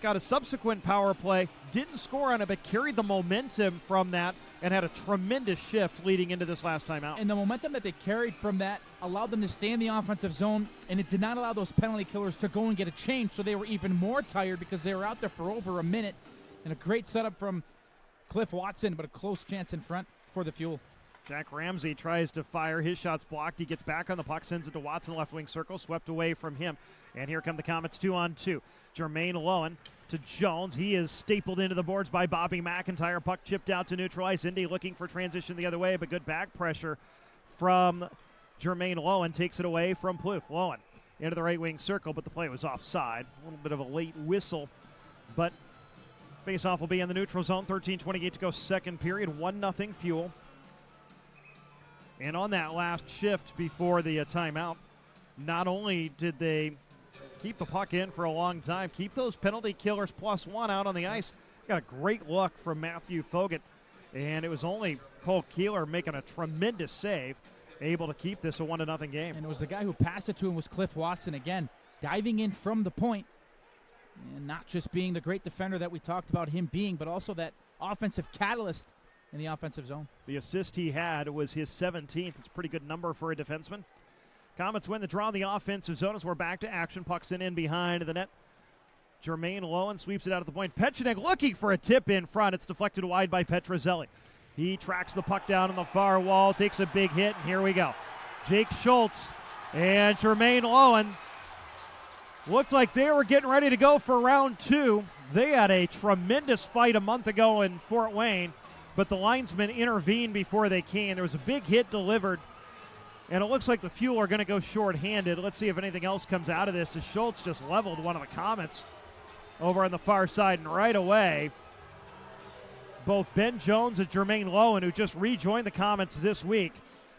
got a subsequent power play, didn't score on it, but carried the momentum from that and had a tremendous shift leading into this last time out. And the momentum that they carried from that allowed them to stay in the offensive zone, and it did not allow those penalty killers to go and get a change, so they were even more tired because they were out there for over a minute. And a great setup from Cliff Watson, but a close chance in front for the Fuel. Jack Ramsey tries to fire. His shot's blocked. He gets back on the puck, sends it to Watson, left wing circle, swept away from him. And here come the Komets 2-on-2. Jermaine Lowen to Jones. He is stapled into the boards by Bobby McIntyre. Puck chipped out to neutralize. Indy looking for transition the other way, but good back pressure from Jermaine Lowen. Takes it away from Plouffe. Lowen into the right wing circle, but the play was offside. A little bit of a late whistle, but face-off will be in the neutral zone. 13:28 to go second period. 1-0 Fuel. And on that last shift before the timeout, not only did they keep the puck in for a long time, keep those penalty killers +1 out on the ice. Got a great look from Matthew Fogan. And it was only Cole Kehler making a tremendous save, able to keep this a 1-0 game. And it was the guy who passed it to him was Cliff Watson again, diving in from the point. And not just being the great defender that we talked about him being, but also that offensive catalyst in the offensive zone. The assist he had was his 17th. It's a pretty good number for a defenseman. Komets win the draw in the offensive zone as we're back to action. Puck's in behind the net. Jermaine Lowen sweeps it out at the point. Pechenik looking for a tip in front. It's deflected wide by Petrozelli. He tracks the puck down on the far wall, takes a big hit, and here we go. Jake Schultz and Jermaine Lowen looked like they were getting ready to go for round two. They had a tremendous fight a month ago in Fort Wayne, but the linesmen intervened before they came. There was a big hit delivered, and it looks like the Fuel are going to go short-handed. Let's see if anything else comes out of this, as Schultz just leveled one of the Komets over on the far side, and right away, both Ben Jones and Jermaine Lowen, who just rejoined the Komets this week,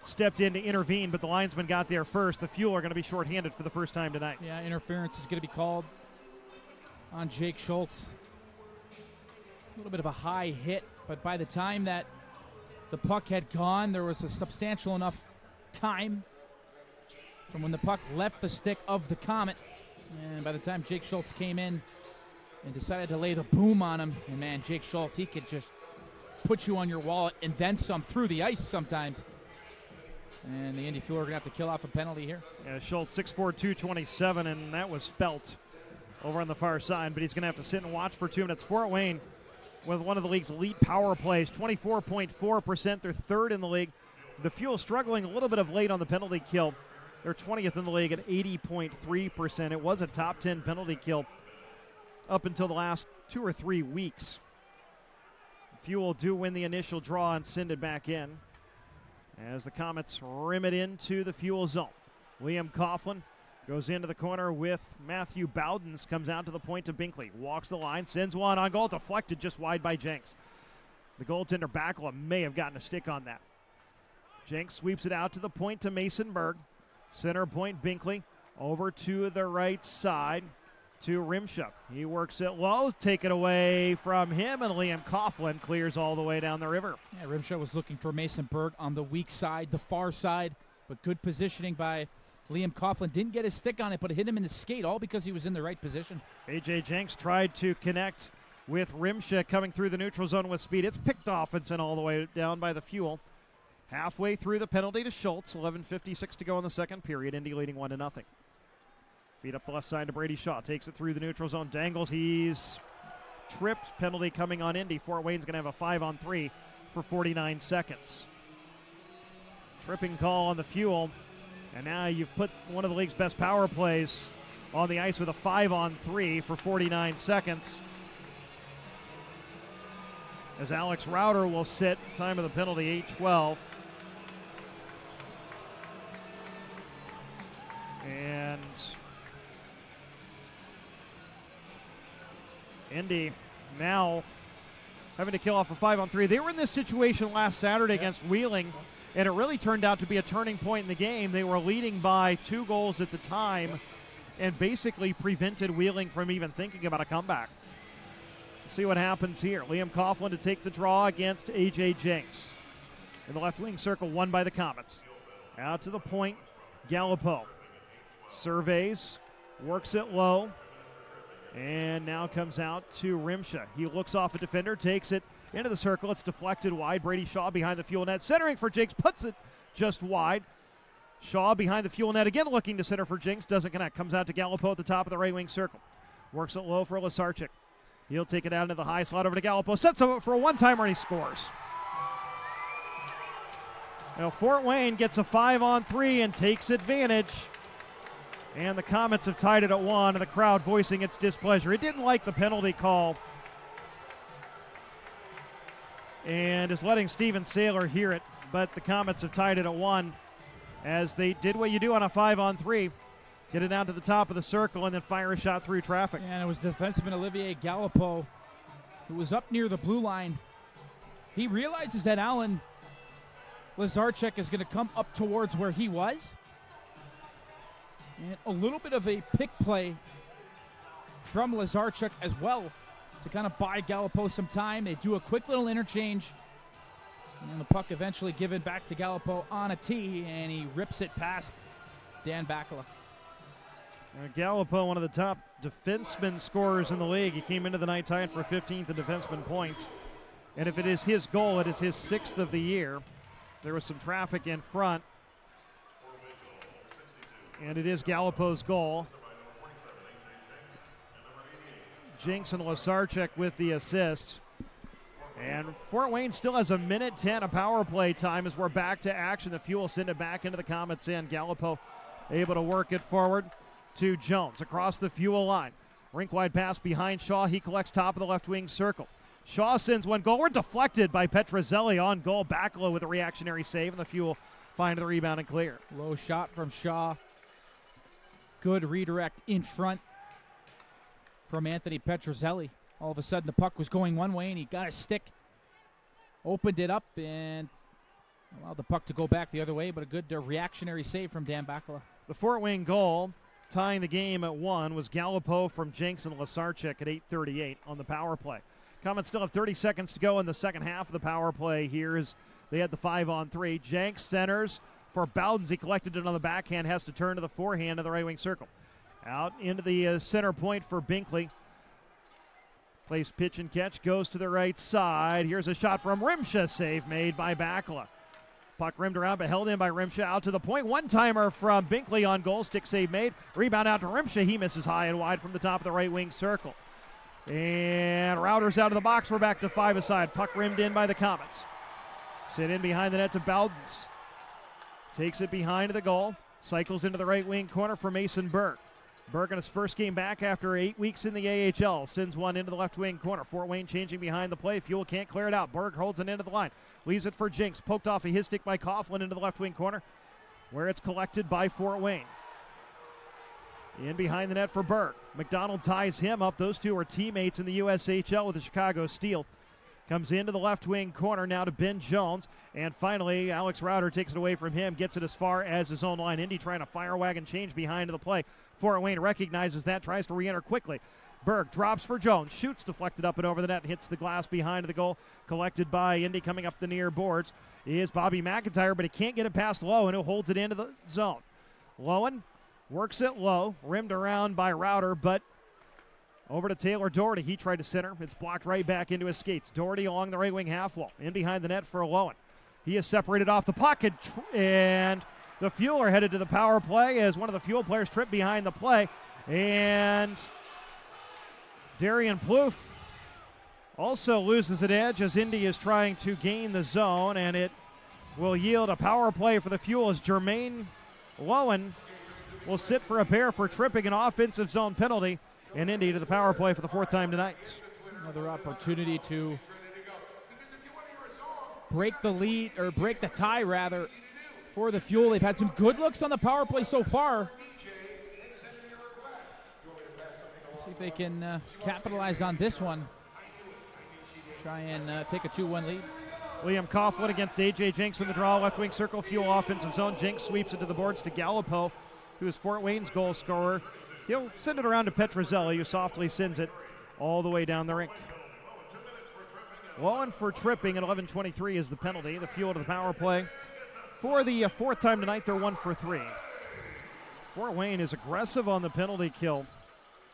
stepped in to intervene, but the linesman got there first. The Fuel are going to be short-handed for the first time tonight. Yeah, interference is going to be called on Jake Schultz. A little bit of a high hit, but by the time that the puck had gone, there was a substantial enough time from when the puck left the stick of the Komet. And by the time Jake Schultz came in and decided to lay the boom on him, and man, Jake Schultz, he could just put you on your wallet and then some through the ice sometimes. And the Indy Fuel are going to have to kill off a penalty here. Yeah, Schultz 6'4", 227, and that was felt over on the far side, but he's going to have to sit and watch for 2 minutes. Fort Wayne with one of the league's elite power plays, 24.4%. They're third in the league. The Fuel struggling a little bit of late on the penalty kill. They're 20th in the league at 80.3%. It was a top 10 penalty kill up until the last 2 or 3 weeks. The Fuel do win the initial draw and send it back in as the Komets rim it into the Fuel zone. Liam Coughlin goes into the corner with Matthew Bowdens, comes out to the point to Binkley, walks the line, sends one on goal, deflected just wide by Jenks. The goaltender Backla may have gotten a stick on that. Jenks sweeps it out to the point to Mason Berg. Center point Binkley over to the right side to Rimsha. He works it low, take it away from him, and Liam Coughlin clears all the way down the river. Yeah, Rimsha was looking for Mason Berg on the weak side, the far side, but good positioning by Liam Coughlin. Didn't get his stick on it, but it hit him in the skate, all because he was in the right position. A.J. Jenks tried to connect with Rimsha coming through the neutral zone with speed. It's picked off and sent all the way down by the Fuel. Halfway through the penalty to Schultz, 11:56 to go in the second period. Indy leading 1-0. Feed up the left side to Brady Shaw. Takes it through the neutral zone. Dangles. He's tripped. Penalty coming on Indy. Fort Wayne's going to have a 5-on-3 for 49 seconds. Tripping call on the Fuel. And now you've put one of the league's best power plays on the ice with a 5-on-3 for 49 seconds. As Alex Rauter will sit. Time of the penalty, 8:12. And Indy now having to kill off a 5-on-3. They were in this situation last Saturday against Wheeling, and it really turned out to be a turning point in the game. They were leading by 2 goals at the time and basically prevented Wheeling from even thinking about a comeback. See what happens here. Liam Coughlin to take the draw against A.J. Jenks. In the left wing circle, won by the Komets. Out to the point, Galipeau. Surveys, works it low, and now comes out to Rimsha. He looks off a defender, takes it into the circle. It's deflected wide. Brady Shaw behind the Fuel net. Centering for Jenks, puts it just wide. Shaw behind the Fuel net again, looking to center for Jenks. Doesn't connect. Comes out to Galipeau at the top of the right wing circle. Works it low for Łyszczarczyk. He'll take it out into the high slot over to Galipeau. Sets him up for a one-timer, and he scores. Now Fort Wayne gets a 5-on-3 and takes advantage. And the Komets have tied it at 1, and the crowd voicing its displeasure. It didn't like the penalty call and is letting Steven Saylor hear it, but the Komets have tied it at 1 as they did what you do on a 5-on-3. Get it down to the top of the circle and then fire a shot through traffic. And it was defenseman Olivier Galipeau who was up near the blue line. He realizes that Alan Łyszczarczyk is going to come up towards where he was. And a little bit of a pick play from Łyszczarczyk as well to kind of buy Galipeau some time. They do a quick little interchange. And the puck eventually given back to Galipeau on a tee, and he rips it past Dan Backla. Galipeau, one of the top defenseman scorers in the league. He came into the night tied for 15th in defenseman points. And if it is his goal, it is his 6th of the year. There was some traffic in front. And it is Galipeau's goal. Jenks and Łyszczarczyk with the assist. And Fort Wayne still has a 1:10 of power play time as we're back to action. The Fuel send it back into the Komets end. Galipeau able to work it forward to Jones across the Fuel line. Rink-wide pass behind Shaw. He collects top of the left wing circle. Shaw sends one goal. We're deflected by Petrozelli on goal. Backlow with a reactionary save, and the Fuel find the rebound and clear. Low shot from Shaw. Good redirect in front from Anthony Petrozelli. All of a sudden, the puck was going one way, and he got a stick, opened it up, and allowed the puck to go back the other way, but a good reactionary save from Dan Backla. The Fort Wayne goal, tying the game at 1, was Galipeau from Jenks and Łyszczarczyk at 8:38 on the power play. Komets still have 30 seconds to go in the second half of the power play here as they had the 5-on-3. Jenks centers for Bowdens. He collected it on the backhand, has to turn to the forehand of the right wing circle. Out into the center point for Binkley. Plays pitch and catch, goes to the right side. Here's a shot from Rimsha, save made by Backla. Puck rimmed around but held in by Rimsha. Out to the point, one-timer from Binkley on goal, stick save made. Rebound out to Rimsha, he misses high and wide from the top of the right wing circle. And Router's out of the box. We're back to 5-a-side. Puck rimmed in by the Komets. Sit in behind the net to Bowdens. Takes it behind the goal. Cycles into the right wing corner for Mason Berg. Berg in his first game back after 8 weeks in the AHL. Sends one into the left wing corner. Fort Wayne changing behind the play. Fuel can't clear it out. Berg holds it into the line. Leaves it for Jenks. Poked off of his stick by Coughlin into the left wing corner, where it's collected by Fort Wayne. In behind the net for Berg. McDonald ties him up. Those two are teammates in the USHL with the Chicago Steel. Comes into the left wing corner now to Ben Jones. And finally, Alex Router takes it away from him. Gets it as far as his own line. Indy trying to fire wagon change behind the play. Fort Wayne recognizes that. Tries to re-enter quickly. Berg drops for Jones. Shoots deflected up and over the net. Hits the glass behind the goal. Collected by Indy coming up the near boards is Bobby McIntyre, but he can't get it past Lowen, who holds it into the zone. Lowen works it low. Rimmed around by Router, but over to Taylor Doherty. He tried to center. It's blocked right back into his skates. Doherty along the right wing half wall. In behind the net for Lowen. He is separated off the puck, and the Fuel are headed to the power play as one of the Fuel players tripped behind the play. And Darian Plouffe also loses an edge as Indy is trying to gain the zone, and it will yield a power play for the Fuel as Jermaine Lowen will sit for a pair for tripping an offensive zone penalty, and Indy to the power play for the fourth time tonight. Another opportunity to break the lead, or break the tie rather, for the Fuel. They've had some good looks on the power play so far. See if they can capitalize on this one. Try and take a 2-1 lead. Liam Coughlin against A.J. Jenks in the draw. Left wing circle, Fuel offensive zone. Jenks sweeps it to the boards to Galipeau, who is Fort Wayne's goal scorer. He'll send it around to Petrozelli, who softly sends it all the way down the rink. Lowen for tripping at 11:23 is the penalty. The Fuel to the power play. For the fourth time tonight, they're 1 for 3. Fort Wayne is aggressive on the penalty kill.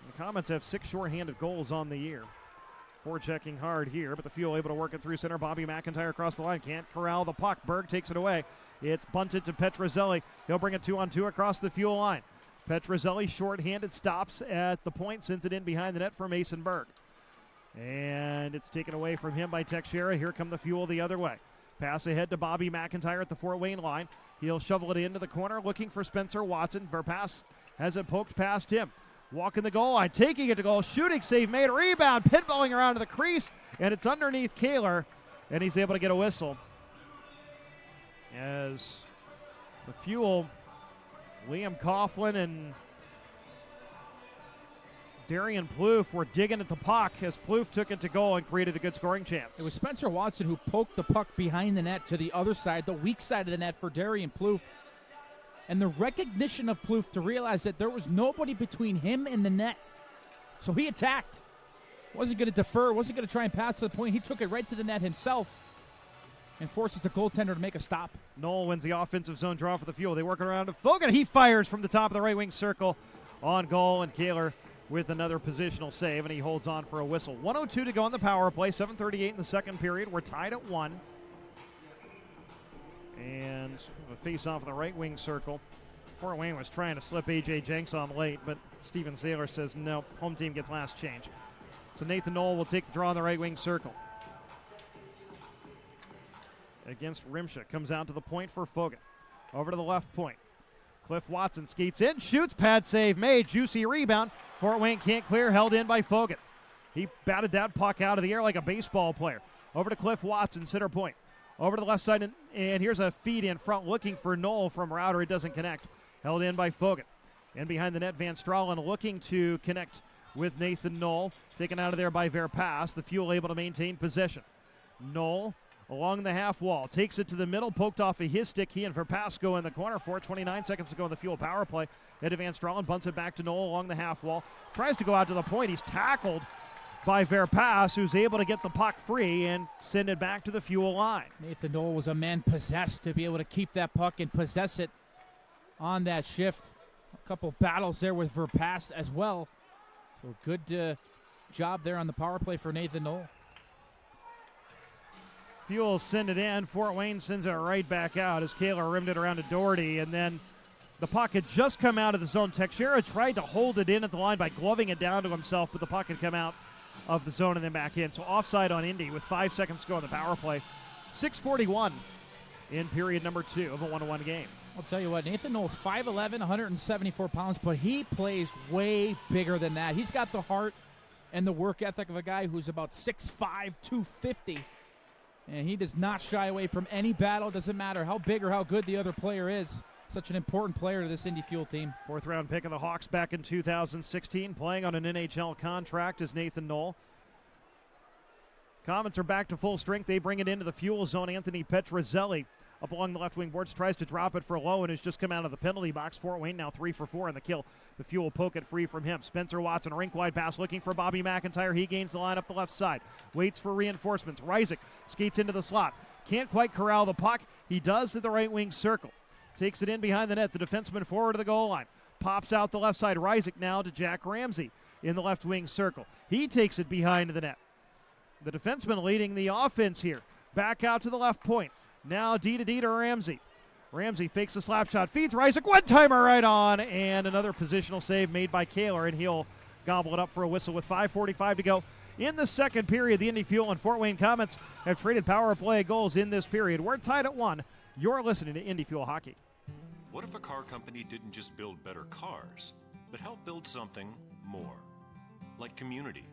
The Komets have 6 shorthanded goals on the year. Forechecking hard here, but the Fuel able to work it through center. Bobby McIntyre across the line. Can't corral the puck. Berg takes it away. It's bunted to Petrozelli. He'll bring it 2-on-2 across the Fuel line. Petrozelli shorthanded, stops at the point, sends it in behind the net for Mason Berg. And it's taken away from him by Teixeira. Here come the Fuel the other way. Pass ahead to Bobby McIntyre at the Fort Wayne line. He'll shovel it into the corner, looking for Spencer Watson. Verpass has it poked past him. Walking the goal line, taking it to goal, shooting save made, rebound, pinballing around to the crease, and it's underneath Kehler, and he's able to get a whistle. As the Fuel, Liam Coughlin and Darian Plouffe were digging at the puck as Plouffe took it to goal and created a good scoring chance. It was Spencer Watson who poked the puck behind the net to the other side, the weak side of the net for Darian Plouffe. And the recognition of Plouffe to realize that there was nobody between him and the net. So he attacked. Wasn't going to defer, wasn't going to try and pass to the point. He took it right to the net himself and forces the goaltender to make a stop. Knoll wins the offensive zone draw for the Fuel. They work it around to Fogan. He fires from the top of the right wing circle on goal, and Kehler with another positional save, and he holds on for a whistle. 1:02 to go on the power play. 7:38 in the second period. We're tied at 1. And a face-off in the right wing circle. Fort Wayne was trying to slip A.J. Jenks on late, but Steven Saylor says no, home team gets last change. So Nathan Knoll will take the draw in the right wing circle. Against Rimsha, comes out to the point for Fogan. Over to the left point. Cliff Watson skates in, shoots, pad save made, juicy rebound. Fort Wayne can't clear, held in by Fogan. He batted that puck out of the air like a baseball player. Over to Cliff Watson, center point. Over to the left side, and here's a feed in front looking for Knoll from Router. It doesn't connect. Held in by Fogan. And behind the net, Van Stralen looking to connect with Nathan Knoll. Taken out of there by Verpass. The Fuel able to maintain possession. Knoll along the half wall. Takes it to the middle, poked off of his stick. He and Verpass go in the corner for 29 seconds to go in the Fuel power play. Head to Van Stralen, bunts it back to Knoll along the half wall. Tries to go out to the point. He's tackled by Verpass, who's able to get the puck free and send it back to the Fuel line. Nathan Knoll was a man possessed to be able to keep that puck and possess it on that shift. A couple battles there with Verpass as well. So good job there on the power play for Nathan Knoll. Fuel send it in. Fort Wayne sends it right back out as Kehler rimmed it around to Doherty, and then the puck had just come out of the zone. Teixeira tried to hold it in at the line by gloving it down to himself, but the puck had come out of the zone and then back in. So offside on Indy with 5 seconds to go on the power play. 6:41 in period number 2 of a 1-1 game. I'll tell you what, Nathan Knowles, 5'11", 174 pounds, but he plays way bigger than that. He's got the heart and the work ethic of a guy who's about 6'5", 250. And he does not shy away from any battle. Doesn't matter how big or how good the other player is. Such an important player to this Indy Fuel team. 4th round pick of the Hawks back in 2016, playing on an NHL contract is Nathan Knoll. Komets are back to full strength. They bring it into the Fuel zone. Anthony Petrozelli up along the left wing boards, tries to drop it for low and has just come out of the penalty box. Fort Wayne now 3 for 4 in the kill. The Fuel poke it free from him. Spencer Watson, rink wide pass looking for Bobby McIntyre. He gains the line up the left side. Waits for reinforcements. Rysick skates into the slot. Can't quite corral the puck. He does to the right wing circle. Takes it in behind the net. The defenseman forward to the goal line. Pops out the left side. Rysick now to Jack Ramsey in the left wing circle. He takes it behind the net. The defenseman leading the offense here. Back out to the left point. Now D to Ramsey. Ramsey fakes a slap shot, feeds Rysick, one-timer right on, and another positional save made by Kehler, and he'll gobble it up for a whistle with 5:45 to go. In the second period, the Indy Fuel and Fort Wayne Komets have traded power play goals in this period. We're tied at 1. You're listening to Indy Fuel Hockey. What if a car company didn't just build better cars, but helped build something more? Like community,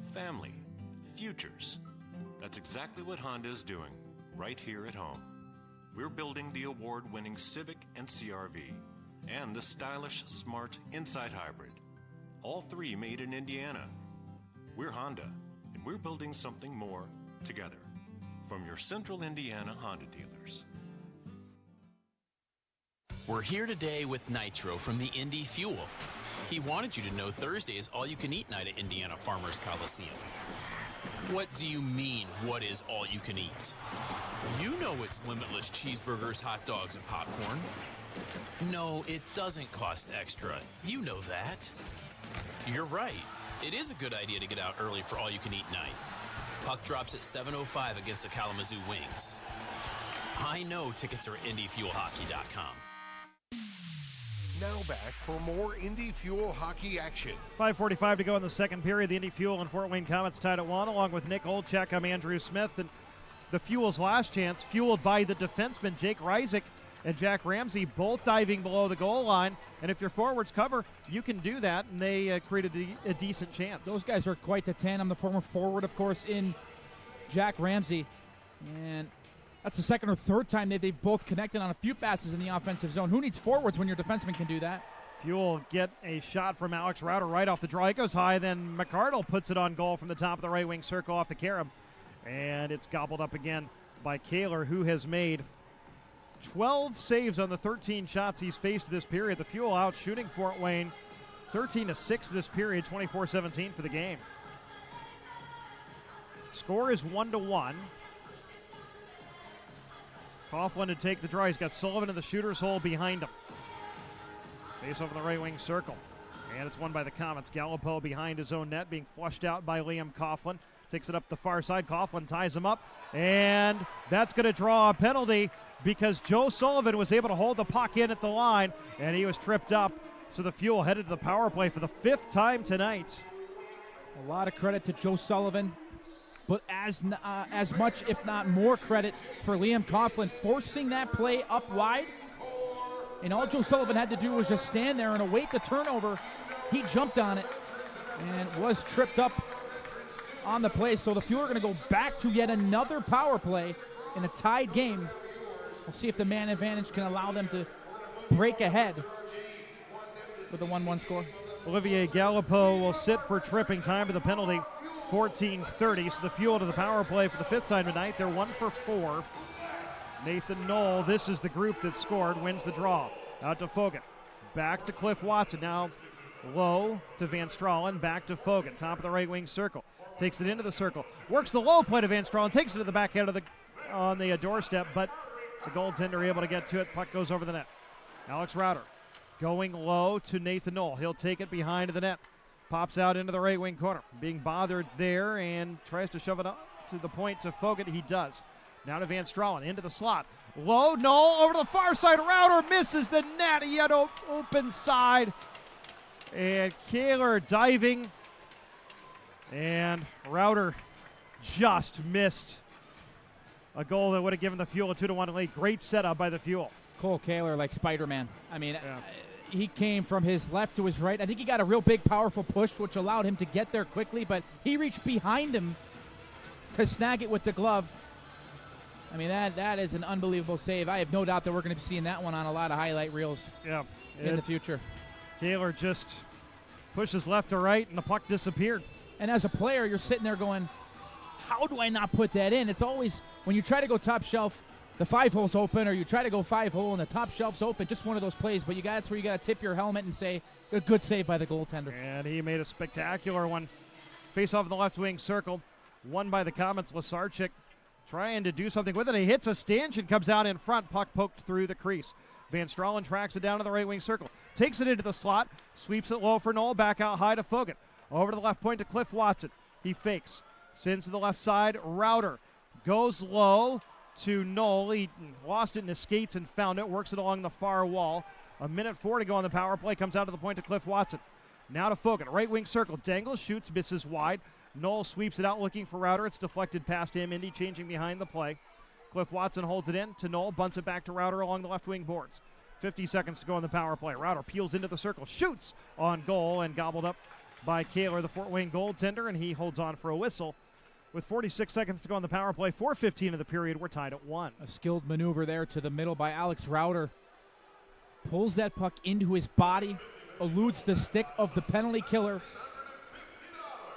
family, futures. That's exactly what Honda is doing right here at home. We're building the award-winning Civic and CR-V and the stylish, smart Insight Hybrid. All 3 made in Indiana. We're Honda, and we're building something more together. From your Central Indiana Honda dealers. We're here today with Nitro from the Indy Fuel. He wanted you to know Thursday is all-you-can-eat night at Indiana Farmers Coliseum. What do you mean, what is all-you-can-eat? You know it's limitless cheeseburgers, hot dogs, and popcorn. No, it doesn't cost extra. You know that. You're right. It is a good idea to get out early for all-you-can-eat night. Puck drops at 7:05 against the Kalamazoo Wings. I know tickets are at IndyFuelHockey.com. Now back for more Indy Fuel hockey action. 5:45 to go in the second period. The Indy Fuel and Fort Wayne Komets tied at 1, along with Nick Olchek. I'm Andrew Smith, and the Fuel's last chance, fueled by the defenseman Jake Rysick and Jack Ramsey, both diving below the goal line. And if your forwards cover, you can do that, and they created a decent chance. Those guys are quite the tandem. The former forward, of course, in Jack Ramsey, and that's the second or third time they've both connected on a few passes in the offensive zone. Who needs forwards when your defenseman can do that? Fuel get a shot from Alex Rauter right off the draw. It goes high, then McArdle puts it on goal from the top of the right wing circle off the carom. And it's gobbled up again by Kehler, who has made 12 saves on the 13 shots he's faced this period. The Fuel out shooting Fort Wayne 13-6 this period, 24-17 for the game. Score is 1-1. Coughlin to take the draw. He's got Sullivan in the shooter's hole behind him. Face over the right wing circle. And it's won by the Komets. Galipeau behind his own net, being flushed out by Liam Coughlin. Takes it up the far side. Coughlin ties him up. And that's going to draw a penalty because Joe Sullivan was able to hold the puck in at the line, and he was tripped up. So the Fuel headed to the power play for the 5th time tonight. A lot of credit to Joe Sullivan, but as much, if not more, credit for Liam Coughlin forcing that play up wide. And all Joe Sullivan had to do was just stand there and await the turnover. He jumped on it and was tripped up on the play. So the Fuel are going to go back to yet another power play in a tied game. We'll see if the man advantage can allow them to break ahead with a 1-1 score. Olivier Galipeau will sit for tripping time of the penalty. 14:30, so the Fuel to the power play for the 5th time tonight. They're 1 for 4. Nathan Knoll, this is the group that scored, wins the draw. Out to Fogan. Back to Cliff Watson. Now low to Van Stralen. Back to Fogan. Top of the right wing circle. Takes it into the circle. Works the low play to Van Stralen. Takes it to the backhand of on the doorstep, but the goaltender able to get to it. Puck goes over the net. Alex Rauter going low to Nathan Knoll. He'll take it behind the net. Pops out into the right wing corner. Being bothered there and tries to shove it up to the point to Fogan. He does. Now to Van Stralen, into the slot. Low, Knoll over to the far side. Rauter misses the net. He had open side. And Kehler diving And Router just missed a goal that would have given the Fuel a 2-1 lead. Great setup by the Fuel. Cole Kehler like Spider-Man. I mean, he came from his left to his right. I think he got a real big, powerful push, which allowed him to get there quickly, but he reached behind him to snag it with the glove. I mean, that is an unbelievable save. I have no doubt that we're going to be seeing that one on a lot of highlight reels in the future. Kehler just pushes left to right, and the puck disappeared. And as a player, you're sitting there going, how do I not put that in? It's always, when you try to go top shelf, the 5-hole's open, or you try to go 5-hole and the top shelf's open, just one of those plays. But that's where you got to tip your helmet and say, a good save by the goaltender. And he made a spectacular one. Face off in the left wing circle, won by the Komets. Łyszczarczyk trying to do something with it. He hits a stanchion, comes out in front, puck poked through the crease. Van Stralen tracks it down to the right wing circle, takes it into the slot, sweeps it low for Knoll, back out high to Fogan. Over to the left point to Cliff Watson. He fakes, sends to the left side. Router goes low to Knoll. He lost it in his skates and found it, works it along the far wall. 1:04 to go on the power play, comes out to the point to Cliff Watson. Now to Fogan, right wing circle, dangles, shoots, misses wide. Knoll sweeps it out looking for Router. It's deflected past him. Indy changing behind the play. Cliff Watson holds it in to Knoll, bunts it back to Router along the left wing boards. 50 seconds to go on the power play. Router peels into the circle, shoots on goal, and gobbled up by Kehler, the Fort Wayne goaltender, and he holds on for a whistle. With 46 seconds to go on the power play, 4:15 of the period, we're tied at 1. A skilled maneuver there to the middle by Alex Router. Pulls that puck into his body, eludes the stick of the penalty killer.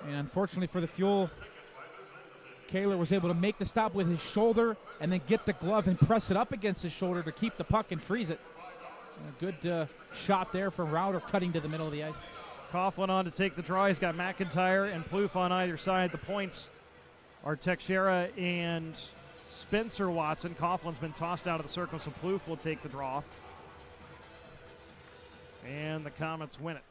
And unfortunately for the Fuel, Kehler was able to make the stop with his shoulder and then get the glove and press it up against his shoulder to keep the puck and freeze it. A good shot there from Router, cutting to the middle of the ice. Coughlin on to take the draw. He's got McIntyre and Plouffe on either side. The points are Teixeira and Spencer Watson. Coughlin's been tossed out of the circle, so Plouffe will take the draw. And the Komets win it.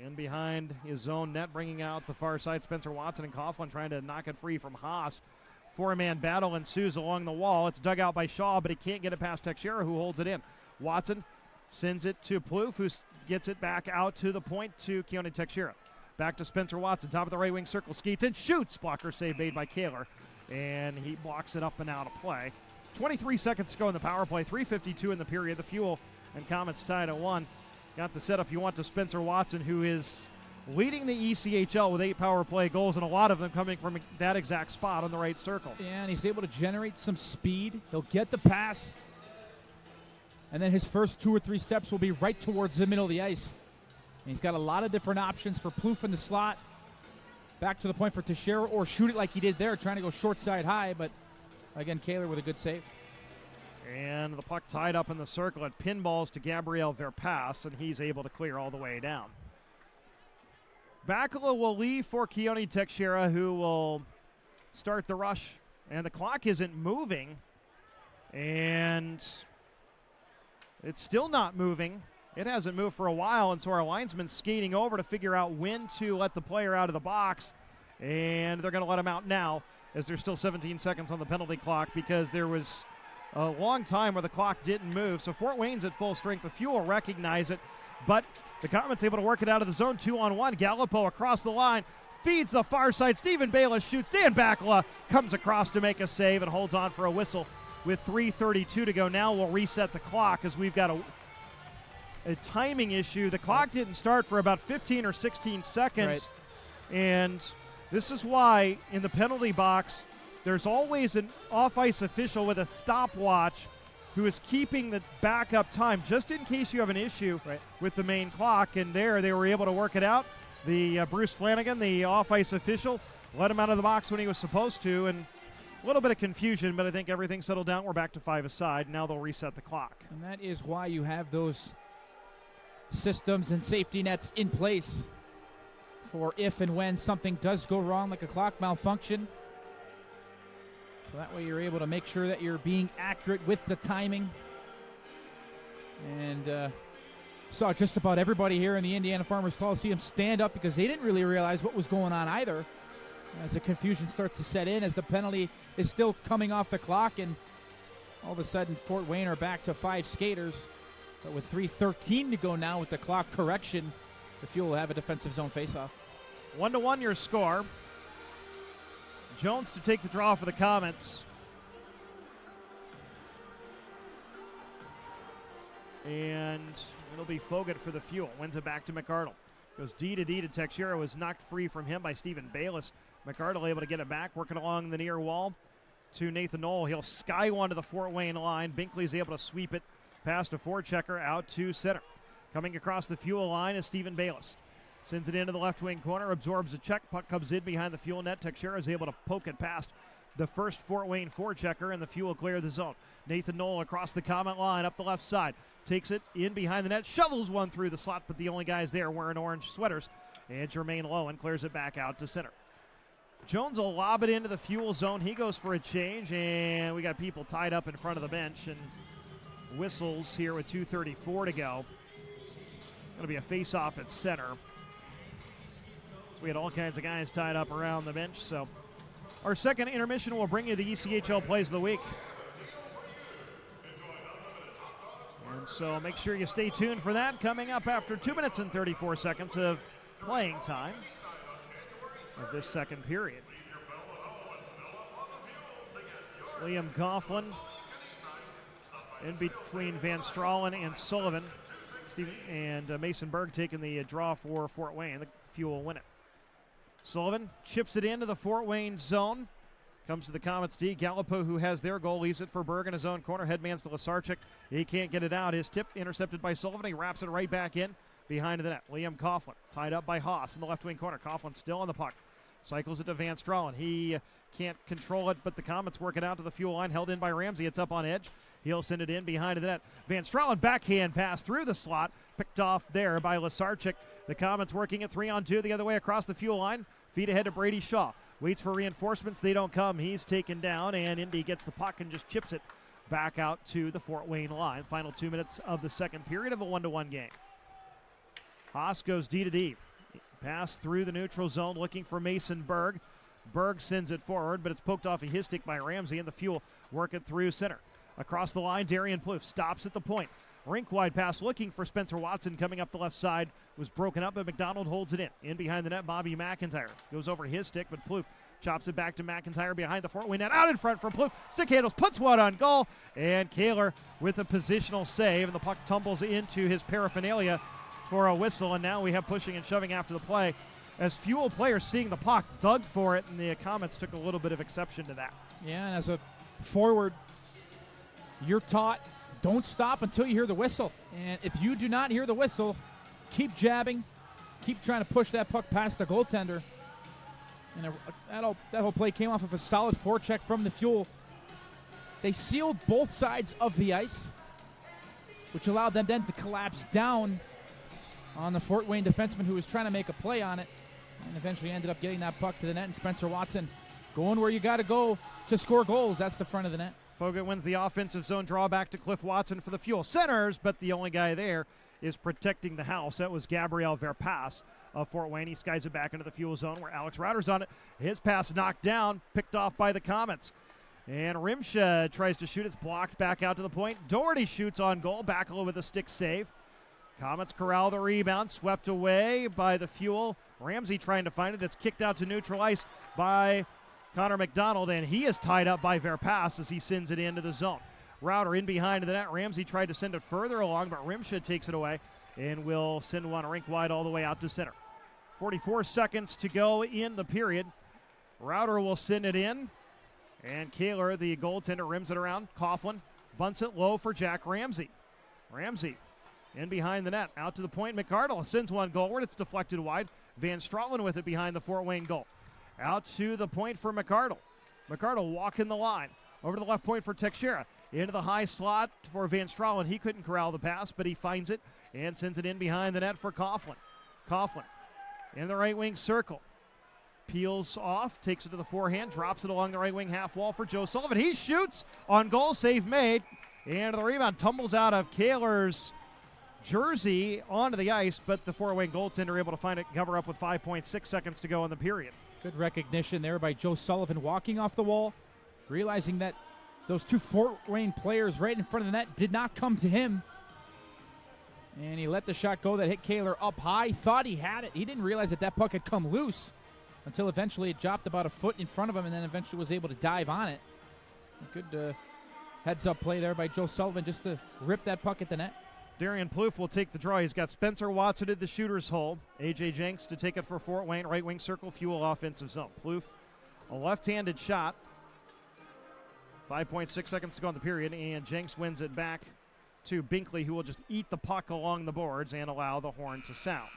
In behind his own net, bringing out the far side, Spencer Watson, and Coughlin trying to knock it free from Haas. Four-man battle ensues along the wall. It's dug out by Shaw, but he can't get it past Teixeira, who holds it in. Watson sends it to Plouffe, who gets it back out to the point to Keone Teixeira. Back to Spencer Watson, top of the right wing circle, skates and shoots. Blocker save made by Kehler, and he blocks it up and out of play. 23 seconds to go in the power play, 3:52 in the period. The Fuel and Komets tied at 1. Got the setup you want to Spencer Watson, who is leading the ECHL with 8 power play goals, and a lot of them coming from that exact spot on the right circle. Yeah, and he's able to generate some speed. He'll get the pass, and then his first 2 or 3 steps will be right towards the middle of the ice. And he's got a lot of different options for Plouffe in the slot. Back to the point for Teixeira, or shoot it like he did there, trying to go short side high, but again, Kehler with a good save. And the puck tied up in the circle. It pinballs to Gabriel Verpass, and he's able to clear all the way down. Bakula will leave for Keone Teixeira, who will start the rush. And the clock isn't moving. And it's still not moving. It hasn't moved for a while, and so our linesman's skating over to figure out when to let the player out of the box. And they're going to let him out now, as there's still 17 seconds on the penalty clock, because there was a long time where the clock didn't move. So Fort Wayne's at full strength. The Fuel recognize it, but the Komets able to work it out of the zone. 2-on-1. Galipeau across the line, feeds the far side. Stephen Bayless shoots. Dan Bakula comes across to make a save and holds on for a whistle with 3:32 to go. Now we'll reset the clock as we've got a timing issue. The clock didn't start for about 15 or 16 seconds. Right. And this is why in the penalty box, there's always an off-ice official with a stopwatch who is keeping the backup time just in case you have an issue with the main clock. And there they were able to work it out. The Bruce Flanagan, the off-ice official, let him out of the box when he was supposed to. And a little bit of confusion, but I think everything settled down. We're back to 5 aside. Now they'll reset the clock. And that is why you have those systems and safety nets in place for if and when something does go wrong, like a clock malfunction. So that way you're able to make sure that you're being accurate with the timing. And saw just about everybody here in the Indiana Farmers Coliseum stand up because they didn't really realize what was going on either. As the confusion starts to set in, as the penalty is still coming off the clock, and all of a sudden Fort Wayne are back to 5 skaters. But with 3:13 to go now with the clock correction, the Fuel will have a defensive zone faceoff. 1-1 your score. Jones to take the draw for the Komets. And it'll be Fogut for the Fuel. Wins it back to McArdle. Goes D to Teixeira. Was knocked free from him by Stephen Bayless. McArdle able to get it back, working along the near wall to Nathan Knoll. He'll sky one to the Fort Wayne line. Binkley's able to sweep it past a forechecker out to center. Coming across the Fuel line is Stephen Bayless. Sends it into the left wing corner, absorbs a check. Puck comes in behind the Fuel net. Teixeira is able to poke it past the first Fort Wayne forechecker, and the Fuel clear the zone. Nathan Knoll across the Comet line up the left side. Takes it in behind the net, shovels one through the slot, but the only guys there wearing orange sweaters. And Jermaine Lowen clears it back out to center. Jones will lob it into the Fuel zone. He goes for a change, and we got people tied up in front of the bench, and whistles here with 2:34 to go. Going to be a face-off at center. So we had all kinds of guys tied up around the bench. So our second intermission will bring you the ECHL Plays of the Week. And so make sure you stay tuned for that. Coming up after 2 minutes and 34 seconds of playing time of this second period. It's Liam Coughlin in between Van Stralen and Sullivan. And Mason Berg taking the draw for Fort Wayne. The Fuel will win it. Sullivan chips it into the Fort Wayne zone. Comes to the Komets D. Galipeau, who has their goal, leaves it for Berg in his own corner. Headman's to Łyszczarczyk. He can't get it out. His tip intercepted by Sullivan. He wraps it right back in behind the net. Liam Coughlin tied up by Haas in the left wing corner. Coughlin still on the puck. Cycles it to Van Stralen. He can't control it, but the Komets work it out to the Fuel line. Held in by Ramsey. It's up on edge. He'll send it in behind the net. Van Stralen backhand pass through the slot. Picked off there by Łyszczarczyk. The Komets working it 3-on-2 the other way across the Fuel line. Feed ahead to Brady Shaw. Waits for reinforcements. They don't come. He's taken down, and Indy gets the puck and just chips it back out to the Fort Wayne line. Final 2 minutes of the second period of a 1-1 game. Haas goes D to D. Pass through the neutral zone looking for Mason Berg. Berg sends it forward, but it's poked off of his stick by Ramsey, and the Fuel work it through center. Across the line, Darian Plouffe stops at the point. Rink-wide pass looking for Spencer Watson coming up the left side. Was broken up, but McDonald holds it in. In behind the net, Bobby McIntyre. Goes over his stick, but Plouffe chops it back to McIntyre behind the Fort Wayne net. Out in front from Plouffe. Stick handles, puts one on goal. And Kehler with a positional save. And the puck tumbles into his paraphernalia for a whistle. And now we have pushing and shoving after the play. As Fuel players seeing the puck, dug for it, and the Komets took a little bit of exception to that. Yeah, and as a forward, you're taught, don't stop until you hear the whistle. And if you do not hear the whistle, keep jabbing, keep trying to push that puck past the goaltender. And that whole play came off of a solid forecheck from the Fuel. They sealed both sides of the ice, which allowed them then to collapse down on the Fort Wayne defenseman who was trying to make a play on it, and eventually ended up getting that puck to the net. And Spencer Watson going where you got to go to score goals. That's the front of the net. Fogut wins the offensive zone draw back to Cliff Watson for the Fuel. Centers, but the only guy there is protecting the house. That was Gabriel Verpass of Fort Wayne. He skies it back into the Fuel zone where Alex Rauter's on it. His pass knocked down, picked off by the Komets. And Rimsha tries to shoot. It's blocked back out to the point. Doherty shoots on goal. Backela with a stick save. Komets corral the rebound. Swept away by the Fuel. Ramsey trying to find it. It's kicked out to neutral ice by Connor McDonald, and he is tied up by Verpass as he sends it into the zone. Rauter in behind the net. Ramsey tried to send it further along, but Rimsha takes it away and will send one rink wide all the way out to center. 44 seconds to go in the period. Rauter will send it in, and Kehler, the goaltender, rims it around. Coughlin bunts it low for Jack Ramsey. Ramsey in behind the net. Out to the point. McArdle sends one goalward. It's deflected wide. Van Stralen with it behind the Fort Wayne goal. Out to the point for McArdle. McArdle walking the line. Over to the left point for Teixeira. Into the high slot for Van Stralen. He couldn't corral the pass, but he finds it and sends it in behind the net for Coughlin. Coughlin in the right wing circle. Peels off, takes it to the forehand, drops it along the right wing half wall for Joe Sullivan. He shoots on goal, save made. And the rebound tumbles out of Kehler's jersey onto the ice, but the Fort Wayne goaltender able to find it, cover up with 5.6 seconds to go in the period. Good recognition there by Joe Sullivan, walking off the wall, realizing that those two Fort Wayne players right in front of the net did not come to him. And he let the shot go that hit Kehler up high. Thought he had it. He didn't realize that puck had come loose until eventually it dropped about a foot in front of him and then eventually was able to dive on it. A good heads-up play there by Joe Sullivan just to rip that puck at the net. Darian Plouffe will take the draw. He's got Spencer Watson at the shooter's hole. A.J. Jenks to take it for Fort Wayne. Right wing circle, Fuel offensive zone. Plouffe, a left-handed shot. 5.6 seconds to go in the period, and Jenks wins it back to Binkley, who will just eat the puck along the boards and allow the horn to sound.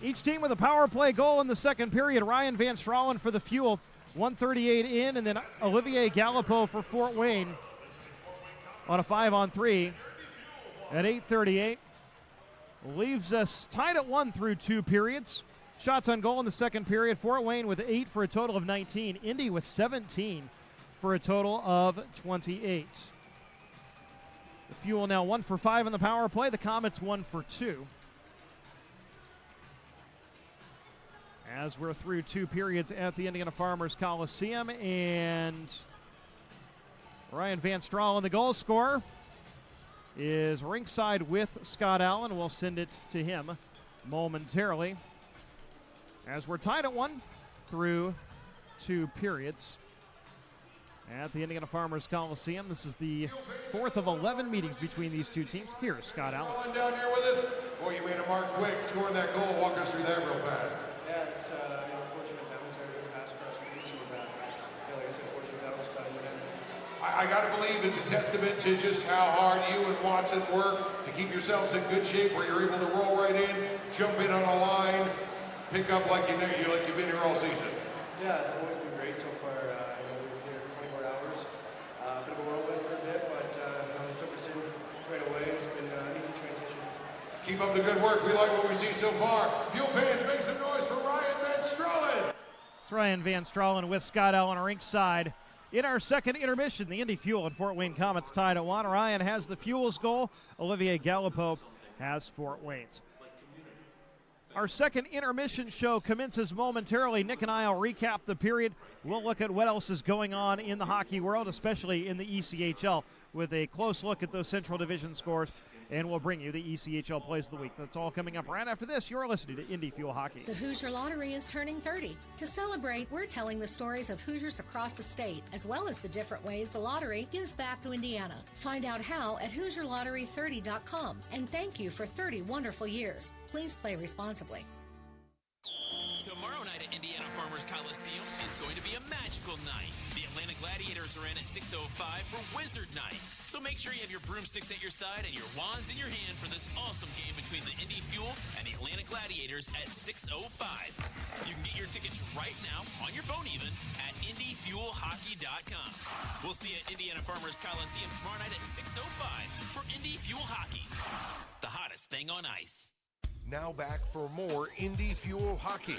Each team with a power play goal in the second period. Ryan Van Stralen for the Fuel, 138 in, and then Olivier Galipeau for Fort Wayne on a 5-on-3 at 8:38. Leaves us tied at 1 through 2 periods. Shots on goal in the second period. Fort Wayne with 8 for a total of 19. Indy with 17 for a total of 28. The Fuel now 1 for 5 on the power play. The Komets 1 for 2. As we're through 2 periods at the Indiana Farmers Coliseum, and Ryan Van Stralen, the goal scorer, is ringside with Scott Allen. We'll send it to him momentarily. As we're tied at 1 through 2 periods at the Indiana Farmers Coliseum. This is the 4th of 11 meetings between these two teams. Here's Scott Allen. Down here with us. Boy, you made a mark quick, scoring that goal. Walk us through that real fast. Yeah, it's unfortunate bounce there, good pass across the piece, and like I said, unfortunate bounce, but I got to believe it's a testament to just how hard you and Watson work to keep yourselves in good shape, where you're able to roll right in, jump in on a line, pick up like you've been here all season. Yeah, the boys have been great so far. We've been here 24 hours. A bit of a whirlwind for a bit, but they took us in right away. It's been an easy transition. Keep up the good work. We like what we see so far. Fuel fans, make some noise for Ryan Van Stralen. It's Ryan Van Stralen with Scott Allen ringside. In our second intermission, the Indy Fuel and Fort Wayne Komets tied at 1. Ryan has the Fuel's goal. Olivier Galipeau has Fort Wayne's. Our second intermission show commences momentarily. Nick and I will recap the period. We'll look at what else is going on in the hockey world, especially in the ECHL, with a close look at those Central Division scores, and we'll bring you the ECHL Plays of the Week. That's all coming up right after this. You're listening to Indy Fuel Hockey. The Hoosier Lottery is turning 30. To celebrate, we're telling the stories of Hoosiers across the state, as well as the different ways the lottery gives back to Indiana. Find out how at HoosierLottery30.com. And thank you for 30 wonderful years. Please play responsibly. Tomorrow night at Indiana Farmers Coliseum is going to be a magical night. The Atlanta Gladiators are in at 6:05 for Wizard Night. So make sure you have your broomsticks at your side and your wands in your hand for this awesome game between the Indy Fuel and the Atlanta Gladiators at 6:05. You can get your tickets right now, on your phone even, at IndyFuelHockey.com. We'll see you at Indiana Farmers Coliseum tomorrow night at 6:05 for Indy Fuel Hockey, the hottest thing on ice. Now back for more Indy Fuel Hockey.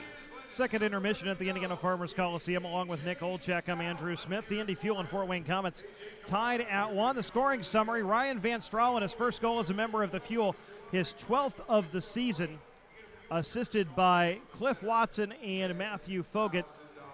Second intermission at the Indiana Farmers Coliseum, along with Nick Olchek. I'm Andrew Smith. The Indy Fuel and Fort Wayne Komets tied at 1. The scoring summary: Ryan Van Stralen, his first goal as a member of the Fuel, his 12th of the season, assisted by Cliff Watson and Matthew Fogut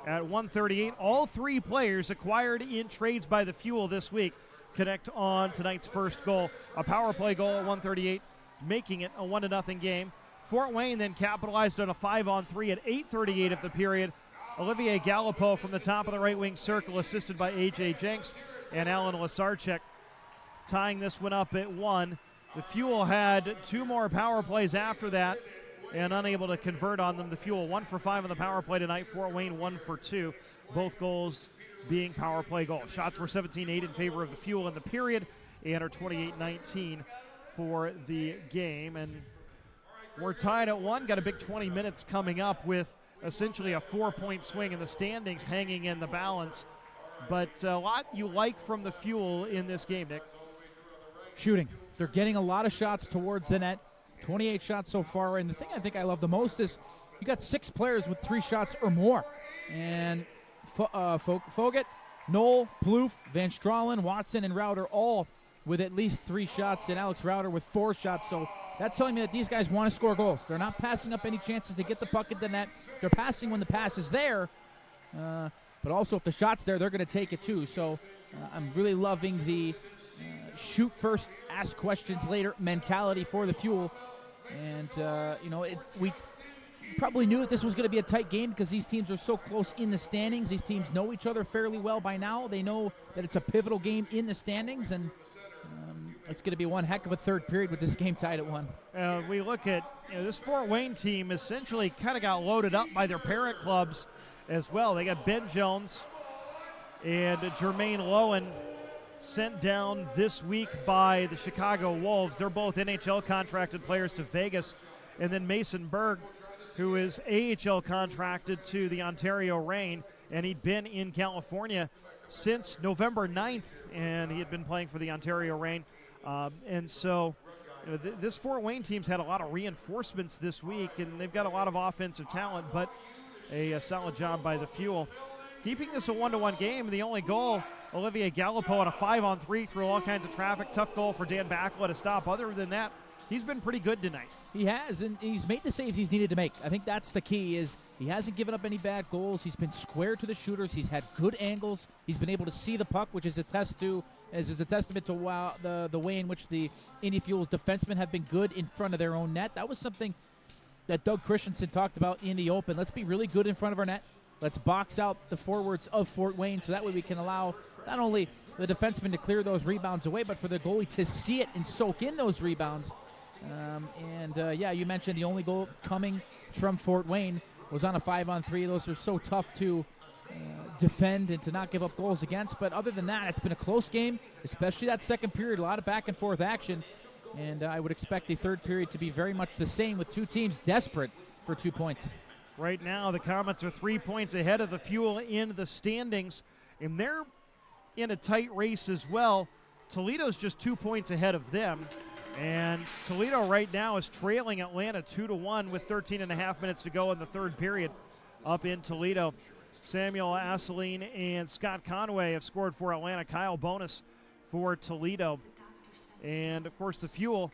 at 138. All 3 players acquired in trades by the Fuel this week connect on tonight's first goal. A power play goal at 138, making it a 1-0 game. Fort Wayne then capitalized on a 5-on-3 at 8:38 of the period. Olivier Galipeau from the top of the right wing circle, assisted by A.J. Jenks and Alan Łyszczarczyk, tying this one up at 1. The Fuel had 2 more power plays after that and unable to convert on them. The Fuel 1 for 5 on the power play tonight. Fort Wayne 1 for 2. Both goals being power play goals. Shots were 17-8 in favor of the Fuel in the period and are 28-19 for the game. And we're tied at 1. Got a big 20 minutes coming up with essentially a 4-point swing in the standings hanging in the balance. But a lot you like from the Fuel in this game, Nick. Shooting. They're getting a lot of shots towards the net. 28 shots so far. And the thing I think I love the most is you got 6 players with 3 shots or more. And Fogut, Knoll, Plouffe, Van Stralen, Watson, and Rauter all with at least 3 shots, and Alex Rauter with 4 shots. So that's telling me that these guys want to score goals. They're not passing up any chances to get the puck at the net. They're passing when the pass is there. but also if the shot's there, they're going to take it too. So I'm really loving the shoot first, ask questions later mentality for the Fuel. And, we probably knew that this was going to be a tight game because these teams are so close in the standings. These teams know each other fairly well by now. They know that it's a pivotal game in the standings, and it's going to be one heck of a third period with this game tied at 1. We look at this Fort Wayne team essentially kind of got loaded up by their parent clubs as well. They got Ben Jones and Jermaine Lowen sent down this week by the Chicago Wolves. They're both NHL contracted players to Vegas. And then Mason Berg, who is AHL contracted to the Ontario Reign, and he'd been in California since November 9th, and he had been playing for the Ontario Reign. And so this Fort Wayne team's had a lot of reinforcements this week, and they've got a lot of offensive talent, but a solid job by the Fuel. Keeping this a 1-1 game, the only goal, Olivier Galipeau on a 5-on-3 through all kinds of traffic. Tough goal for Dan Bakula to stop. Other than that, he's been pretty good tonight. He has, and he's made the saves he's needed to make. I think that's the key, is he hasn't given up any bad goals. He's been square to the shooters. He's had good angles. He's been able to see the puck, which is a testament to the way in which the Indy Fuel's defensemen have been good in front of their own net. That was something that Doug Christensen talked about in the open. Let's be really good in front of our net. Let's box out the forwards of Fort Wayne so that way we can allow not only the defenseman to clear those rebounds away, but for the goalie to see it and soak in those rebounds. You mentioned the only goal coming from Fort Wayne was on a 5-on-3. Those are so tough to defend and to not give up goals against. But other than that, it's been a close game, especially that second period. A lot of back-and-forth action. And I would expect the third period to be very much the same with two teams desperate for 2 points. Right now, the Komets are 3 points ahead of the Fuel in the standings, and they're in a tight race as well. Toledo's just 2 points ahead of them, and Toledo right now is trailing Atlanta 2-1 with 13.5 minutes to go in the third period up in Toledo. Samuel Asseline and Scott Conway have scored for Atlanta. Kyle Bonus for Toledo. And, of course, the Fuel,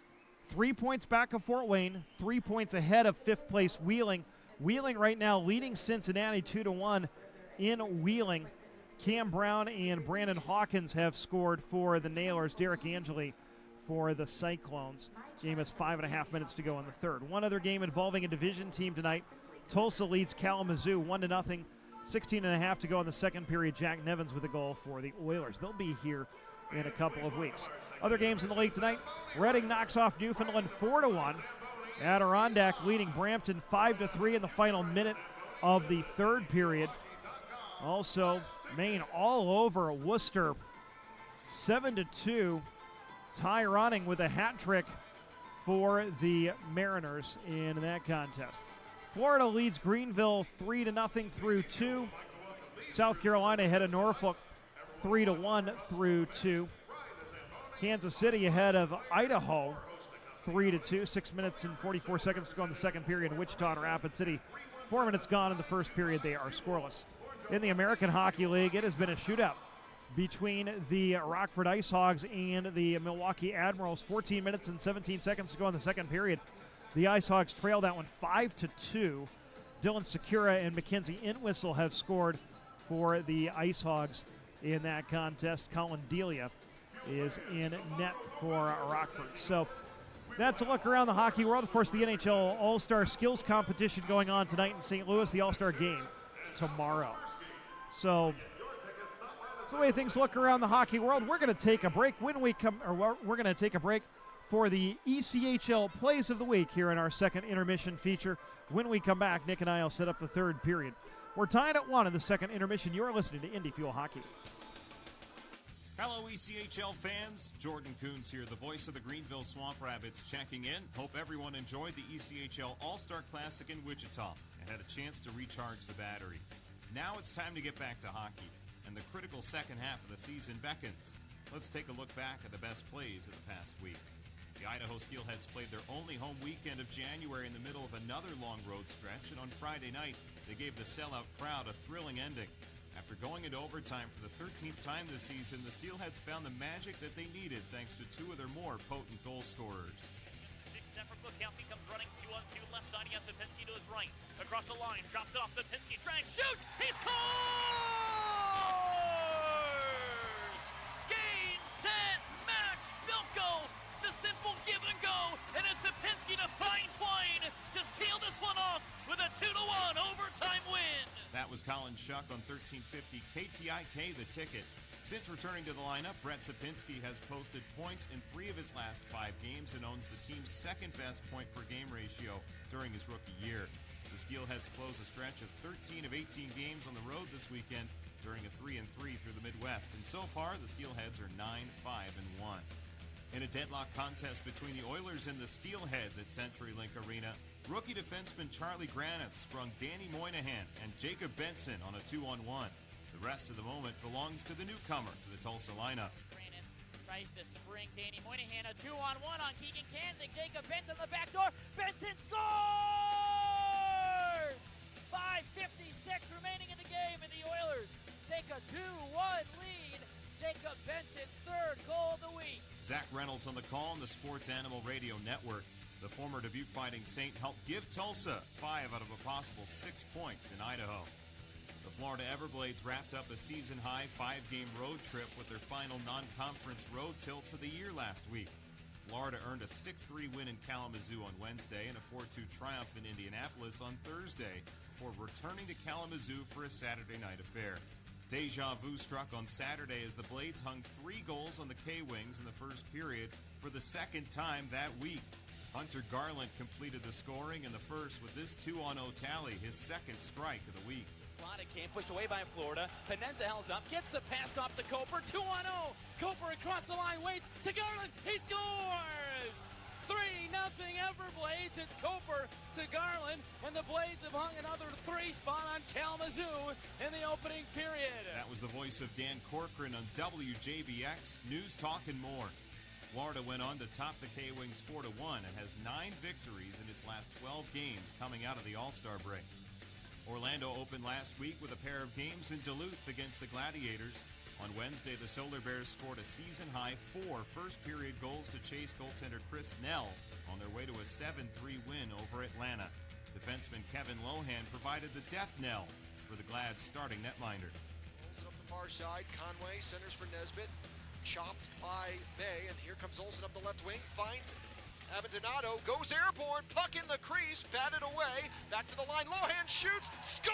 3 points back of Fort Wayne, 3 points ahead of fifth place Wheeling. Wheeling right now leading Cincinnati 2-1 in Wheeling. Cam Brown and Brandon Hawkins have scored for the Nailers. Derek Angeli for the Cyclones. Game has 5.5 minutes to go in the third. One other game involving a division team tonight. Tulsa leads Kalamazoo 1-0. 16.5 to go in the second period. Jack Nevins with a goal for the Oilers. They'll be here in a couple of weeks. Other games in the league tonight. Reading knocks off Newfoundland 4-1. Adirondack leading Brampton 5-3 in the final minute of the third period. Also, Maine all over Worcester 7-2. Ty Ronning with a hat trick for the Mariners in that contest. Florida leads Greenville 3-0 through 2. South Carolina ahead of Norfolk 3-1 through 2. Kansas City ahead of Idaho 3-2. 6 minutes and 44 seconds to go in the second period. Wichita and Rapid City, 4 minutes gone in the first period. They are scoreless. In the American Hockey League, it has been a shootout between the Rockford Ice Hogs and the Milwaukee Admirals. 14 minutes and 17 seconds to go in the second period. The Ice Hogs trailed that one 5-2. Dylan Secura and Mackenzie Entwistle have scored for the Ice Hogs in that contest. Colin Delia is in net for Rockford. So that's a look around the hockey world. Of course, the NHL All-Star Skills Competition going on tonight in St. Louis. The All-Star Game tomorrow. So that's the way things look around the hockey world. We're going to take a break. We're going to take a break for the ECHL Plays of the Week here in our second intermission feature. When we come back, Nick and I will set up the third period. We're tied at 1 in the second intermission. You're listening to Indy Fuel Hockey. Hello, ECHL fans. Jordan Coons here, the voice of the Greenville Swamp Rabbits, checking in. Hope everyone enjoyed the ECHL All-Star Classic in Wichita and had a chance to recharge the batteries. Now it's time to get back to hockey, and the critical second half of the season beckons. Let's take a look back at the best plays of the past week. The Idaho Steelheads played their only home weekend of January in the middle of another long road stretch, and on Friday night, they gave the sellout crowd a thrilling ending. After going into overtime for the 13th time this season, the Steelheads found the magic that they needed thanks to two of their more potent goal scorers. Big snap from Kukowski, comes running 2-on-2 left side. He has Sapinski to his right. Across the line, dropped it off. Sapinski, drag, shoot! He scores! That was Colin Shuck on 1350 KTIK, The Ticket. Since returning to the lineup, Brett Sapinski has posted points in 3 of his last 5 games and owns the team's second-best point-per-game ratio during his rookie year. The Steelheads close a stretch of 13 of 18 games on the road this weekend during a 3-3 through the Midwest, and so far the Steelheads are 9-5-1. In a deadlock contest between the Oilers and the Steelheads at CenturyLink Arena, rookie defenseman Charlie Granith sprung Danny Moynihan and Jacob Benson on a 2-on-1. The rest of the moment belongs to the newcomer to the Tulsa lineup. Brandon tries to spring Danny Moynihan, a 2-on-1 on Keegan Kanzik. Jacob Benson the back door. Benson scores! 5:56 remaining in the game, and the Oilers take a 2-1 lead. Jacob Benson's 3rd goal of the week. Zach Reynolds on the call on the Sports Animal Radio Network. The former Dubuque Fighting Saint helped give Tulsa 5 out of a possible 6 points in Idaho. The Florida Everblades wrapped up a season-high 5-game road trip with their final non-conference road tilts of the year last week. Florida earned a 6-3 win in Kalamazoo on Wednesday and a 4-2 triumph in Indianapolis on Thursday before returning to Kalamazoo for a Saturday night affair. Deja vu struck on Saturday as the Blades hung 3 goals on the K-Wings in the first period for the second time that week. Hunter Garland completed the scoring in the first with this 2-0 tally, his 2nd strike of the week. Slotted game pushed away by Florida. Penenza hells up, gets the pass off to Coper. 2-0. Coper across the line, waits to Garland. He scores! 3-0 Everblades. It's Coper to Garland, and the Blades have hung another 3 spot on Kalamazoo in the opening period. That was the voice of Dan Corcoran on WJBX News, Talk, and More. Florida went on to top the K-Wings 4-1 and has 9 victories in its last 12 games coming out of the All-Star break. Orlando opened last week with a pair of games in Duluth against the Gladiators. On Wednesday, the Solar Bears scored a season-high 4 first-period goals to Chase goaltender Chris Nell on their way to a 7-3 win over Atlanta. Defenseman Kevin Lohan provided the death knell for the Glad's starting netminder. Holds it up the far side. Conway centers for Nesbitt. Chopped by May, and here comes Olsen up the left wing. Finds Abindonato, goes airborne. Puck in the crease, batted away. Back to the line. Lohan shoots. Score!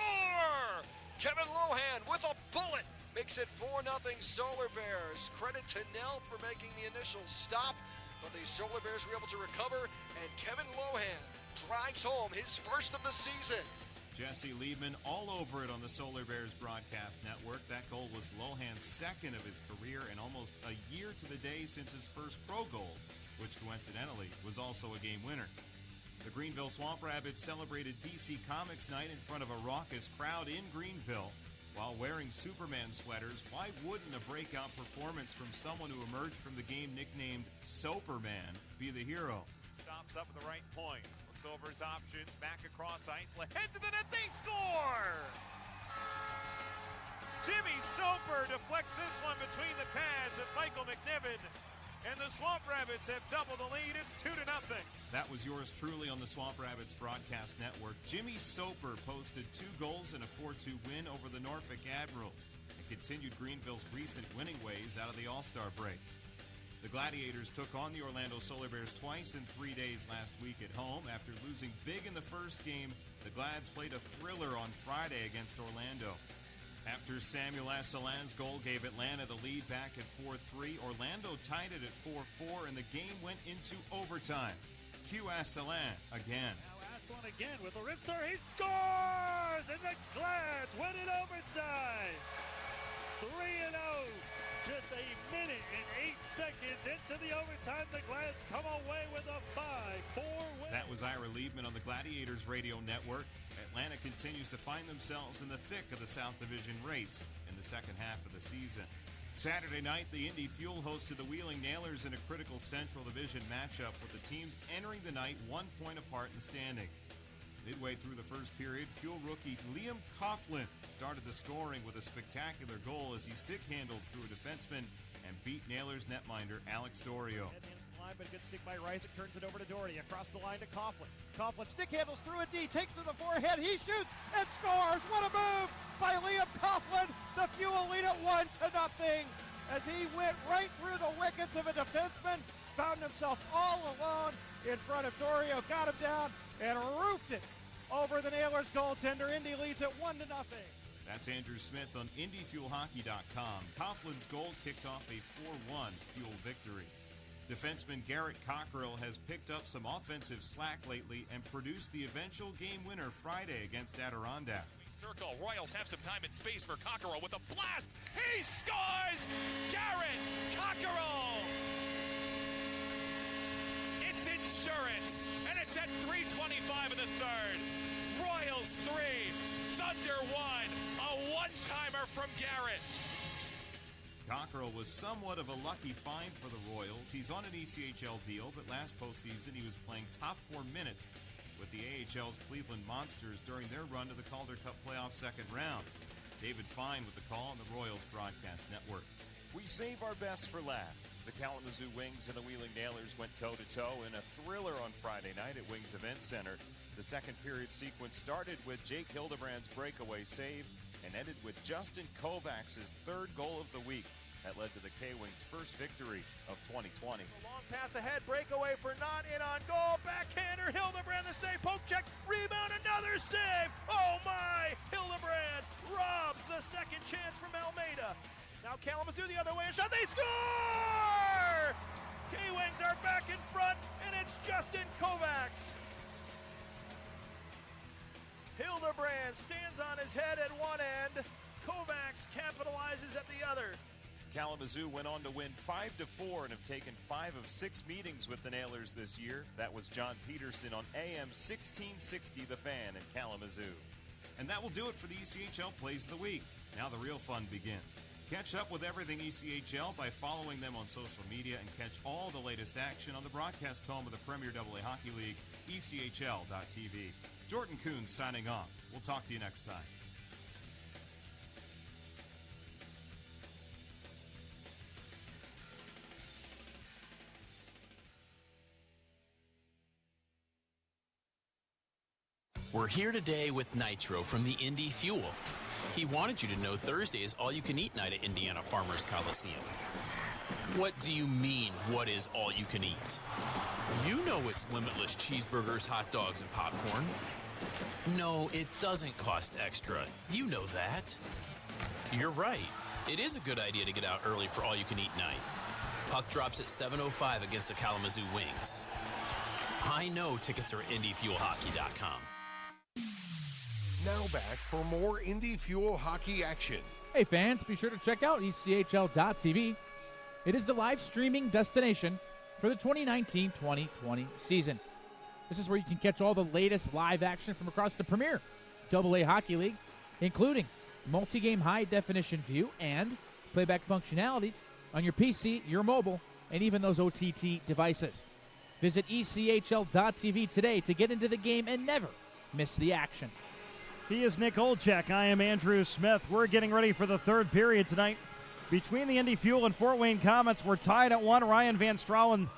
Kevin Lohan with a bullet makes it 4-0 Solar Bears. Credit to Nell for making the initial stop, but the Solar Bears were able to recover, and Kevin Lohan drives home his 1st of the season. Jesse Liebman all over it on the Solar Bears broadcast network. That goal was Lohan's 2nd of his career and almost a year to the day since his first pro goal, which coincidentally was also a game winner. The Greenville Swamp Rabbits celebrated DC Comics Night in front of a raucous crowd in Greenville. While wearing Superman sweaters, why wouldn't a breakout performance from someone who emerged from the game nicknamed Soperman be the hero? Stops up at the right point. Looks over his options. Back across ice. Head to the net. They score! Jimmy Soper deflects this one between the pads of Michael McNiven. And the Swamp Rabbits have doubled the lead. It's 2-0. That was yours truly on the Swamp Rabbits broadcast network. Jimmy Soper posted 2 goals in a 4-2 win over the Norfolk Admirals and continued Greenville's recent winning ways out of the All-Star break. The Gladiators took on the Orlando Solar Bears twice in 3 days last week at home. After losing big in the first game, the Glads played a thriller on Friday against Orlando. After Samuel Asselin's goal gave Atlanta the lead back at 4-3, Orlando tied it at 4-4, and the game went into overtime. Cue Asselin again. Now Asselin again with a wrister. He scores! And the Glads win in overtime. 3-0. Just a minute and 8 seconds into the overtime. The Glads come away with a 5-4 win. That was Ira Liebman on the Gladiators Radio Network. Atlanta continues to find themselves in the thick of the South Division race in the second half of the season. Saturday night, the Indy Fuel hosted the Wheeling Nailers in a critical Central Division matchup with the teams entering the night 1 point apart in the standings. Midway through the first period, Fuel rookie Liam Coughlin started the scoring with a spectacular goal as he stick-handled through a defenseman and beat Nailers netminder Alex Dorio. But a good stick by Reisig, turns it over to Doherty, across the line to Coughlin. Coughlin stick handles through a D, takes to the forehead, he shoots and scores! What a move by Liam Coughlin! The Fuel lead at 1-0 as he went right through the wickets of a defenseman, found himself all alone in front of Dorio, got him down and roofed it over the Nailers goaltender. Indy leads it 1-0. That's Andrew Smith on IndyFuelHockey.com. Coughlin's goal kicked off a 4-1 Fuel victory. Defenseman Garrett Cockrell has picked up some offensive slack lately and produced the eventual game winner Friday against Adirondack. Circle. Royals have some time and space for Cockerell with a blast. He scores! Garrett Cockerell! It's insurance, and it's at 3:25 in the third. Royals 3, Thunder 1. A one-timer from Garrett. Cockerell was somewhat of a lucky find for the Royals. He's on an ECHL deal, but last postseason he was playing top 4 minutes with the AHL's Cleveland Monsters during their run to the Calder Cup playoff second round. David Fine with the call on the Royals Broadcast Network. We save our best for last. The Kalamazoo Wings and the Wheeling Nailers went toe-to-toe in a thriller on Friday night at Wings Event Center. The second period sequence started with Jake Hildebrand's breakaway save and ended with Justin Kovacs' third goal of the week. That led to the K-Wings' first victory of 2020. A long pass ahead, breakaway for not in on goal. Backhander, Hildebrand the save, poke check, rebound, another save. Oh my! Hildebrand robs the second chance from Almeida. Now Kalamazoo the other way, a shot, they score! K-Wings are back in front, and it's Justin Kovacs. Hildebrand stands on his head at one end. Kovacs capitalizes at the other. Kalamazoo went on to win 5-4 and have taken 5 of 6 meetings with the Nailers this year. That was John Peterson on AM 1660 The Fan in Kalamazoo. And that will do it for the ECHL Plays of the Week. Now the real fun begins. Catch up with everything ECHL by following them on social media and catch all the latest action on the broadcast home of the Premier AA Hockey League, ECHL.tv. Jordan Coons signing off. We'll talk to you next time. We're here today with Nitro from the Indy Fuel. He wanted you to know Thursday is all-you-can-eat night at Indiana Farmers Coliseum. What do you mean, what is all-you-can-eat? You know it's limitless cheeseburgers, hot dogs, and popcorn. No, it doesn't cost extra. You know that. You're right. It is a good idea to get out early for all-you-can-eat night. Puck drops at 7:05 against the Kalamazoo Wings. I know tickets are at IndyFuelHockey.com. Now back for more Indy Fuel hockey action. Hey fans, be sure to check out ECHL.tv. It is the live streaming destination for the 2019-2020 season. This is where you can catch all the latest live action from across the Premier AA Hockey League, including multi-game high-definition view and playback functionality on your PC, your mobile, and even those OTT devices. Visit ECHL.tv today to get into the game and never miss the action. He is Nick Olchek. I am Andrew Smith. We're getting ready for the third period tonight. Between the Indy Fuel and Fort Wayne Komets, we're tied at 1. Ryan Van Stralen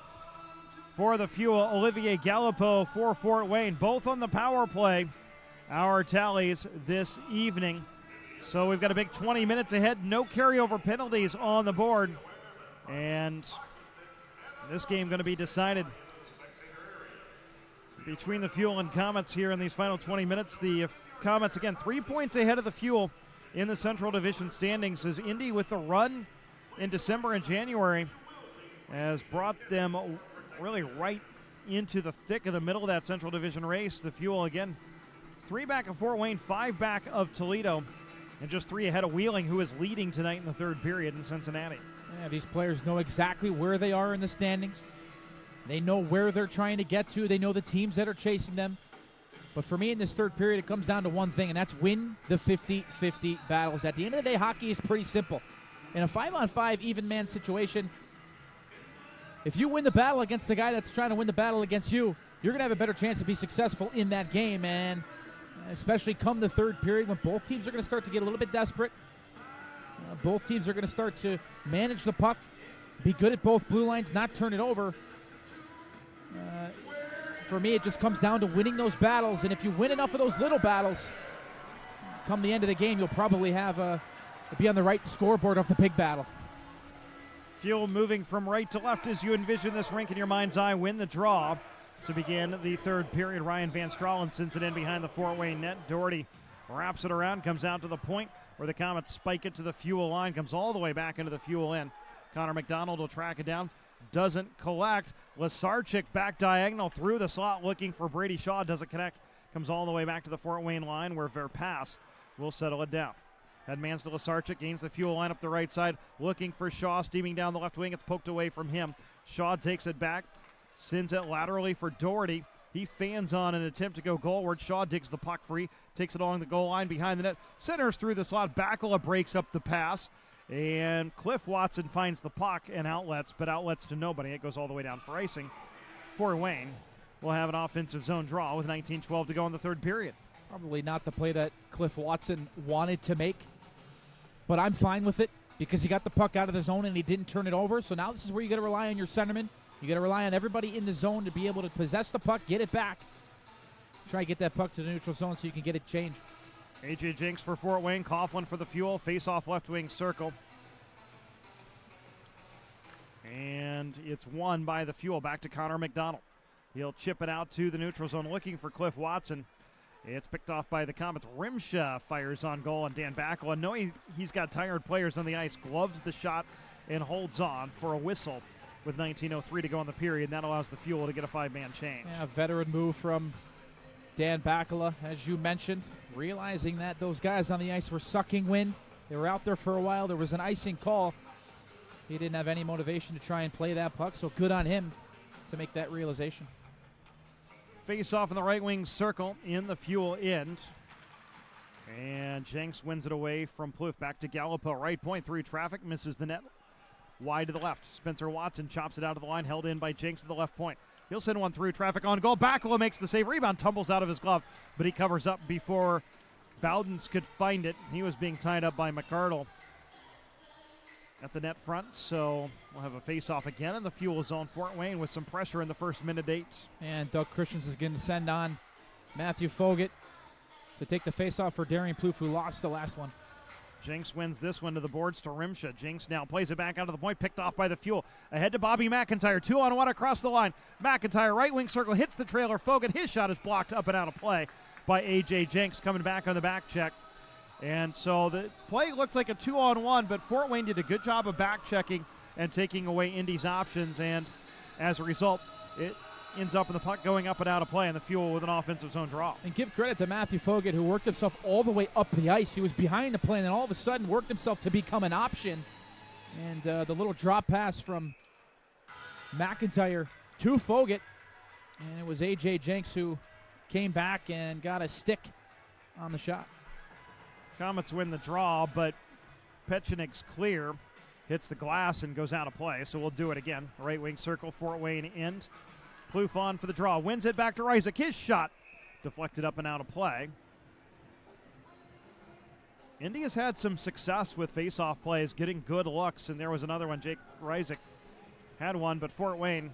for the Fuel. Olivier Galipeau for Fort Wayne. Both on the power play. Our tallies this evening. So we've got a big 20 minutes ahead. No carryover penalties on the board. And this game going to be decided between the Fuel and Komets here in these final 20 minutes. The Komets, again, 3 points ahead of the Fuel in the Central Division standings, as Indy, with the run in December and January, has brought them really right into the thick of the middle of that Central Division race. The Fuel, again, 3 back of Fort Wayne, 5 back of Toledo, and just 3 ahead of Wheeling, who is leading tonight in the third period in Cincinnati. Yeah, these players know exactly where they are in the standings. They know where they're trying to get to. They know the teams that are chasing them. But for me in this third period, it comes down to one thing, and that's win the 50-50 battles. At the end of the day, hockey is pretty simple. In a 5-on-5 even man situation, if you win the battle against the guy that's trying to win the battle against you, you're going to have a better chance to be successful in that game. And especially come the third period when both teams are going to start to get a little bit desperate. Both teams are going to start to manage the puck, be good at both blue lines, not turn it over. For me, it just comes down to winning those battles, and if you win enough of those little battles, come the end of the game, you'll probably have be on the right scoreboard of the big battle. Fuel moving from right to left as you envision this rink in your mind's eye. Win the draw. to begin the third period. Ryan Van Stralen sends it in behind the Fort Wayne net. Doherty wraps it around, comes out to the point where the Komets spike it to the fuel line, comes all the way back into the fuel end. Connor McDonald will track it down, doesn't collect. Łyszczarczyk back diagonal through the slot looking for Brady Shaw, doesn't connect. Comes all the way back to the Fort Wayne line where Verpass will settle it down. Headmans to Łyszczarczyk, gains the fuel line up the right side, looking for Shaw, steaming down the left wing. It's poked away from him. Shaw takes it back, sends it laterally for Doherty. He fans on an attempt to go goalward. Shaw digs the puck free, takes it along the goal line behind the net, centers through the slot. Bakula breaks up the pass, and Cliff Watson finds the puck and outlets, but outlets to nobody. It goes all the way down for icing. Fort Wayne will have an offensive zone draw with 19:12 to go in the third period. Probably not the play that Cliff Watson wanted to make, but I'm fine with it because he got the puck out of the zone and he didn't turn it over. So now this is where you got to rely on your centerman. You got to rely on everybody in the zone to be able to possess the puck, get it back, try to get that puck to the neutral zone so you can get it changed. A.J. Jenks for Fort Wayne, Coughlin for the Fuel, face-off left wing circle. And it's won by the Fuel, back to Connor McDonald. He'll chip it out to the neutral zone, looking for Cliff Watson. It's picked off by the Komets. Rimsha fires on goal, and Dan Bakula, knowing he's got tired players on the ice, gloves the shot and holds on for a whistle with 19:03 to go in the period, and that allows the Fuel to get a five-man change. Yeah, veteran move from Dan Bakula, as you mentioned, realizing that those guys on the ice were sucking wind. They were out there for a while. There was an icing call. He didn't have any motivation to try and play that puck, so good on him to make that realization. Face off in the right wing circle in the Fuel end. And Jenks wins it away from Plouffe. Back to Galipeau. Right point through traffic. Misses the net. Wide to the left. Spencer Watson chops it out of the line. Held in by Jenks at the left point. He'll send one through traffic on goal. Bakula makes the save. Rebound tumbles out of his glove. But he covers up before Bowdens could find it. He was being tied up by McArdle at the net front, so we'll have a face-off again in the Fuel zone. Fort Wayne with some pressure in the first minute 8. And Doug Christians is going to send on Matthew Foggett to take the face-off for Darian Plouffe, who lost the last one. Jenks wins this one to the boards to Rimsha. Jenks now plays it back out of the point, picked off by the Fuel. Ahead to Bobby McIntyre, 2-on-1 across the line. McIntyre, right wing circle, hits the trailer. Foggett, his shot is blocked up and out of play by A.J. Jenks, coming back on the back check. And so the play looked like a 2-on-1, but Fort Wayne did a good job of back checking and taking away Indy's options. And as a result, it ends up in the puck going up and out of play, and the Fuel with an offensive zone draw. And give credit to Matthew Foggett, who worked himself all the way up the ice. He was behind the play, and then all of a sudden worked himself to become an option. And the little drop pass from McIntyre to Foggett, and it was A.J. Jenks who came back and got a stick on the shot. Komets win the draw, but Pechenik's clear, hits the glass and goes out of play, so we'll do it again. Right wing circle, Fort Wayne end. Plouffe on for the draw, wins it back to Isaac. His shot deflected up and out of play. Indy has had some success with face-off plays, getting good looks, and there was another one. Jake Isaac had one, but Fort Wayne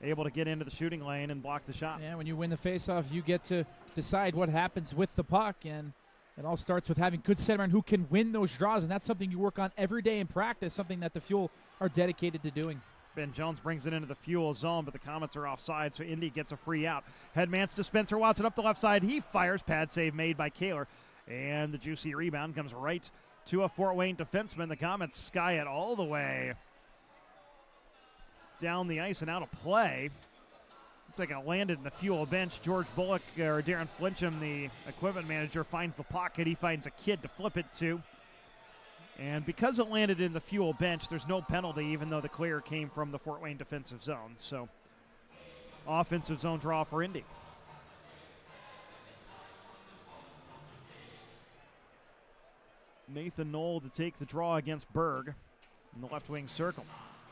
able to get into the shooting lane and block the shot. Yeah, when you win the face-off, you get to decide what happens with the puck, and it all starts with having good centermen who can win those draws, and that's something you work on every day in practice, something that the Fuel are dedicated to doing. Ben Jones brings it into the Fuel zone, but the Komets are offside, so Indy gets a free out. Headmans to Spencer Watson up the left side. He fires. Pad save made by Kehler, and the juicy rebound comes right to a Fort Wayne defenseman. The Komets sky it all the way down the ice and out of play. Looks like it landed in the Fuel bench. George Bullock, or Darren Flincham, the equipment manager, finds the pocket. He finds a kid to flip it to. And because it landed in the Fuel bench, there's no penalty, even though the clear came from the Fort Wayne defensive zone. So, offensive zone draw for Indy. Nathan Knoll to take the draw against Berg in the left wing circle.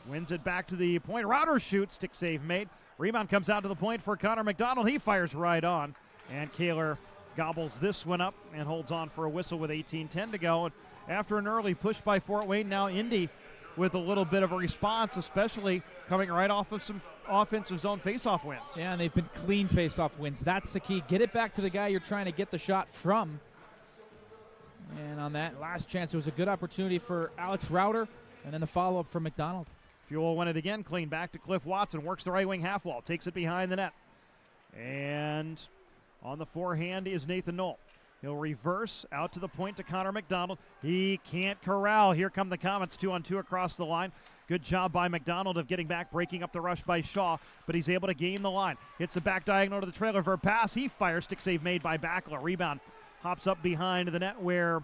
Wins it back to the point. Router shoots. Stick save made. Rebound comes out to the point for Connor McDonald. He fires right on. And Kehler gobbles this one up and holds on for a whistle with 18:10 to go. And after an early push by Fort Wayne, now Indy with a little bit of a response, especially coming right off of some offensive zone faceoff wins. Yeah, and they've been clean faceoff wins. That's the key. Get it back to the guy you're trying to get the shot from. And on that last chance, it was a good opportunity for Alex Router, and then the follow-up from McDonald. Fuel won it again, clean back to Cliff Watson, works the right wing half wall, takes it behind the net. And on the forehand is Nathan Knoll. He'll reverse out to the point to Connor McDonald. He can't corral. Here come the Komets, 2-on-2 across the line. Good job by McDonald of getting back, breaking up the rush by Shaw, but he's able to gain the line. Hits the back diagonal to the trailer for a pass. He fires, stick save made by Bakala. Rebound hops up behind the net where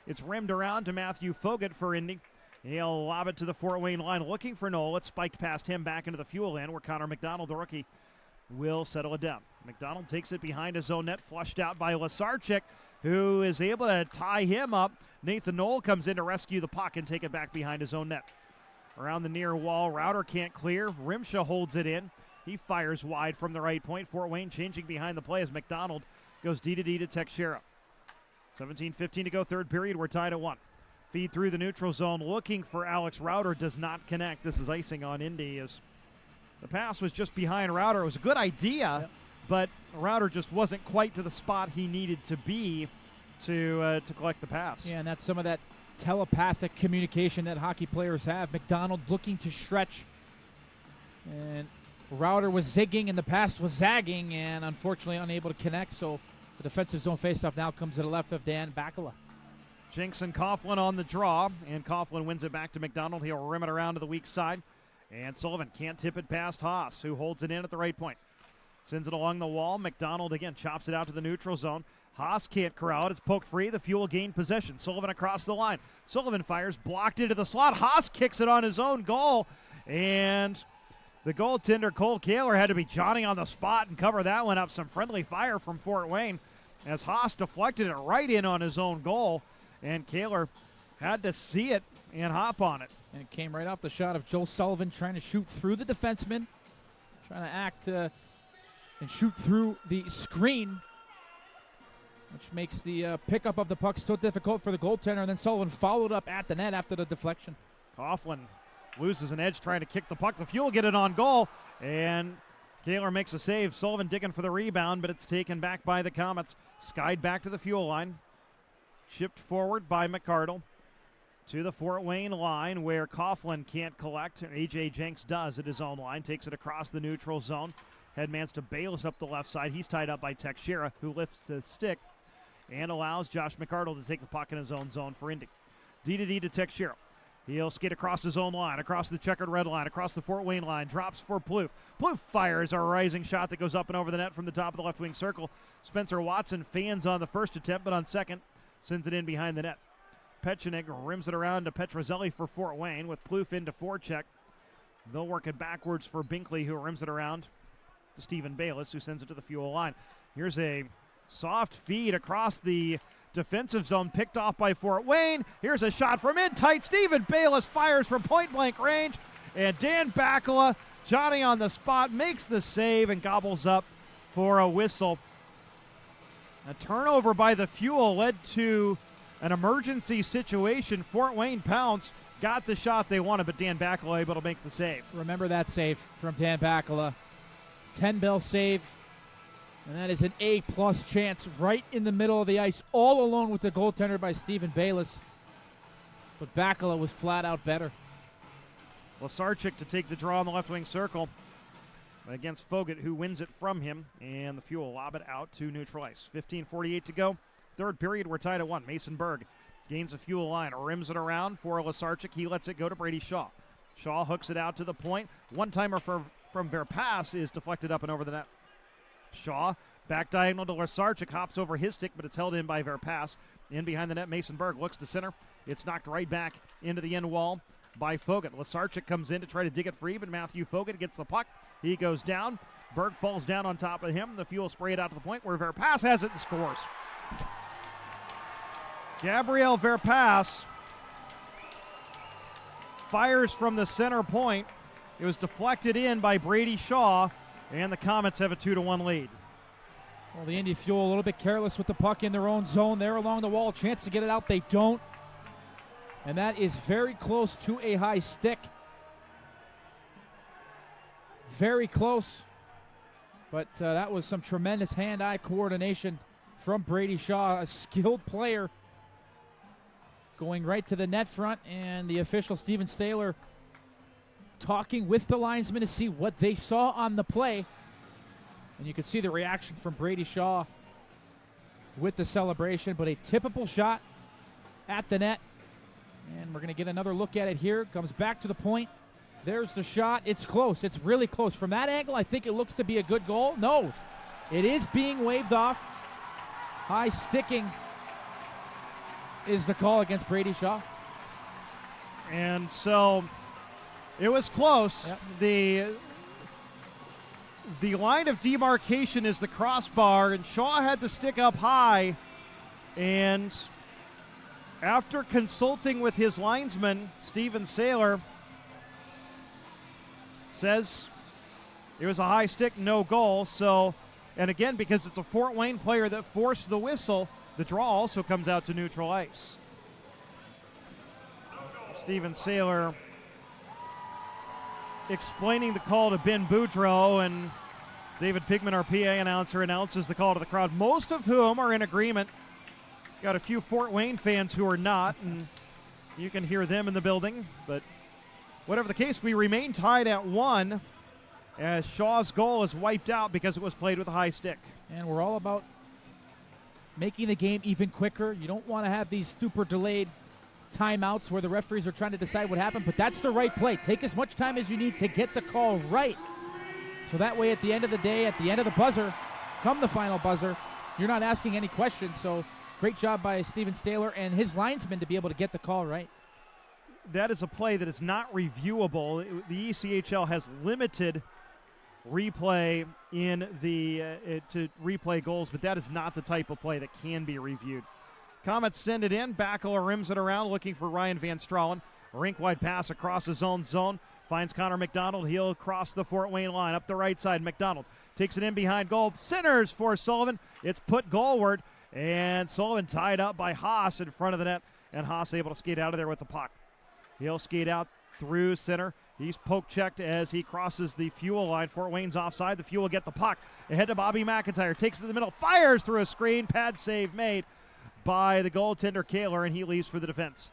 it's rimmed around to Matthew Fogut for Indy. He'll lob it to the Fort Wayne line looking for Knoll. It's spiked past him back into the fuel end where Connor McDonald, the rookie, will settle it down. McDonald takes it behind his own net, flushed out by Łyszczarczyk, who is able to tie him up. Nathan Knoll comes in to rescue the puck and take it back behind his own net. Around the near wall, Router can't clear. Rimsha holds it in. He fires wide from the right point. Fort Wayne changing behind the play as McDonald goes D-to-D to Teixeira. 17:15 to go, third period. We're tied at 1. Feed through the neutral zone, looking for Alex Router. Does not connect. This is icing on Indy as the pass was just behind Router. It was a good idea, but Router just wasn't quite to the spot he needed to be to collect the pass. Yeah, and that's some of that telepathic communication that hockey players have. McDonald looking to stretch, and Router was zigging, and the pass was zagging, and unfortunately unable to connect. So the defensive zone faceoff now comes to the left of Dan Bakala. Jenks and Coughlin on the draw, and Coughlin wins it back to McDonald. He'll rim it around to the weak side, and Sullivan can't tip it past Haas, who holds it in at the right point. Sends it along the wall. McDonald again chops it out to the neutral zone. Haas can't corral it. It's poked free. The Fuel gained possession. Sullivan across the line. Sullivan fires, blocked into the slot. Haas kicks it on his own goal, and the goaltender, Cole Kehler, had to be Johnny on the spot and cover that one up. Some friendly fire from Fort Wayne as Haas deflected it right in on his own goal, and Kehler had to see it and hop on it. And it came right off the shot of Joe Sullivan trying to shoot through the defenseman, trying to act and shoot through the screen, which makes the pickup of the puck so difficult for the goaltender. And then Sullivan followed up at the net after the deflection. Coughlin loses an edge trying to kick the puck. The Fuel get it on goal, and Kehler makes a save. Sullivan digging for the rebound, but it's taken back by the Komets. Skied back to the Fuel line. Chipped forward by McCardle to the Fort Wayne line where Coughlin can't collect. A.J. Jenks does at his own line. Takes it across the neutral zone. Headmans to Bayless up the left side. He's tied up by Teixeira, who lifts the stick and allows Josh McCardle to take the puck in his own zone for Indy. D-to-D to Teixeira. He'll skid across his own line, across the checkered red line, across the Fort Wayne line, drops for Plouffe. Plouffe fires a rising shot that goes up and over the net from the top of the left wing circle. Spencer Watson fans on the first attempt, but on second, sends it in behind the net. Pechenik rims it around to Petrozelli for Fort Wayne with Plouffe into forecheck. They'll work it backwards for Binkley, who rims it around to Stephen Bayless, who sends it to the Fuel line. Here's a soft feed across the defensive zone, picked off by Fort Wayne. Here's a shot from in tight. Stephen Bayless fires from point-blank range, and Dan Bakala, Johnny on the spot, makes the save and gobbles up for a whistle. A turnover by the Fuel led to an emergency situation. Fort Wayne pounced, got the shot they wanted, but Dan Bakala able to make the save. Remember that save from Dan Bakala. 10-bell save, and that is an A-plus chance right in the middle of the ice, all alone with the goaltender by Stephen Bayless. But Bakala was flat out better. Łyszczarczyk to take the draw on the left wing circle against Fogut, who wins it from him, and the Fuel lob it out to neutral ice. 15:48 to go. Third period, we're tied at 1. Mason Berg gains the Fuel line, rims it around for Łyszczarczyk. He lets it go to Brady Shaw. Shaw hooks it out to the point. One-timer from Verpass is deflected up and over the net. Shaw, back diagonal to Łyszczarczyk, hops over his stick, but it's held in by Verpass. In behind the net, Mason Berg looks to center. It's knocked right back into the end wall by Fogut. Łyszczarczyk comes in to try to dig it free, but Matthew Fogut gets the puck. He goes down. Berg falls down on top of him. The Fuel spray it out to the point where Verpass has it and scores. Gabriel Verpass fires from the center point. It was deflected in by Brady Shaw, and the Komets have a 2-1 lead. Well, the Indy Fuel a little bit careless with the puck in their own zone. They're along the wall. Chance to get it out. They don't. And that is very close to a high stick. Very close. But that was some tremendous hand-eye coordination from Brady Shaw, a skilled player, going right to the net front, and the official, Steven Staler, talking with the linesman to see what they saw on the play. And you can see the reaction from Brady Shaw with the celebration, but a typical shot at the net. And we're going to get another look at it here. Comes back to the point. There's the shot. It's close. It's really close. From that angle, I think it looks to be a good goal. No, it is being waved off. High sticking is the call against Brady Shaw. And so it was close. Yep. The line of demarcation is the crossbar, and Shaw had the stick up high. And after consulting with his linesman, Steven Saylor, says it was a high stick, no goal. So, and again, because it's a Fort Wayne player that forced the whistle, the draw also comes out to neutral ice. Steven Saylor explaining the call to Ben Boudreau, and David Pigman, our PA announcer, announces the call to the crowd, most of whom are in agreement. Got a few Fort Wayne fans who are not, and you can hear them in the building. But whatever the case, we remain tied at 1 as Shaw's goal is wiped out because it was played with a high stick. And we're all about making the game even quicker. You don't want to have these super delayed timeouts where the referees are trying to decide what happened, but that's the right play. Take as much time as you need to get the call right. So that way at the end of the day, at the end of the buzzer, come the final buzzer, you're not asking any questions. So great job by Steven Saylor and his linesman to be able to get the call right. That is a play that is not reviewable. The ECHL has limited replay in to replay goals, but that is not the type of play that can be reviewed. Komets send it in. Backela rims it around, looking for Ryan Van Stralen. A rink-wide pass across his own zone. Finds Connor McDonald. He'll cross the Fort Wayne line up the right side. McDonald takes it in behind goal. Centers for Sullivan. It's put goalward, and Sullivan tied up by Haas in front of the net, and Haas able to skate out of there with the puck. He'll skate out through center. He's poke-checked as he crosses the fuel line. Fort Wayne's offside. The fuel will get the puck. Ahead to Bobby McIntyre. Takes it to the middle. Fires through a screen. Pad save made by the goaltender Kehler, and he leaves for the defense.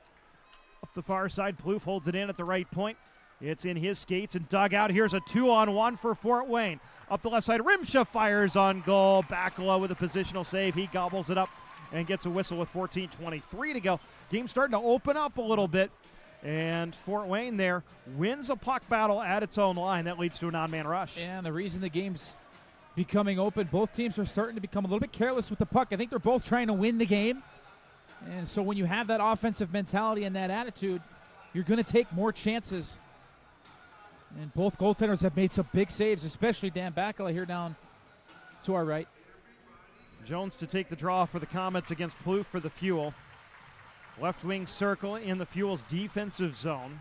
Up the far side, Plouffe holds it in at the right point. It's in his skates and dug out. Here's a 2-on-1 for Fort Wayne. Up the left side, Rimsha fires on goal. Backela with a positional save. He gobbles it up and gets a whistle with 14:23 to go. Game starting to open up a little bit, and Fort Wayne there wins a puck battle at its own line. That leads to a non-man rush. And the reason the game's becoming open, both teams are starting to become a little bit careless with the puck. I think they're both trying to win the game. And so when you have that offensive mentality and that attitude, you're going to take more chances. And both goaltenders have made some big saves, especially Dan Backela here down to our right. Jones to take the draw for the Komets against Plouffe for the Fuel. Left wing circle in the Fuel's defensive zone.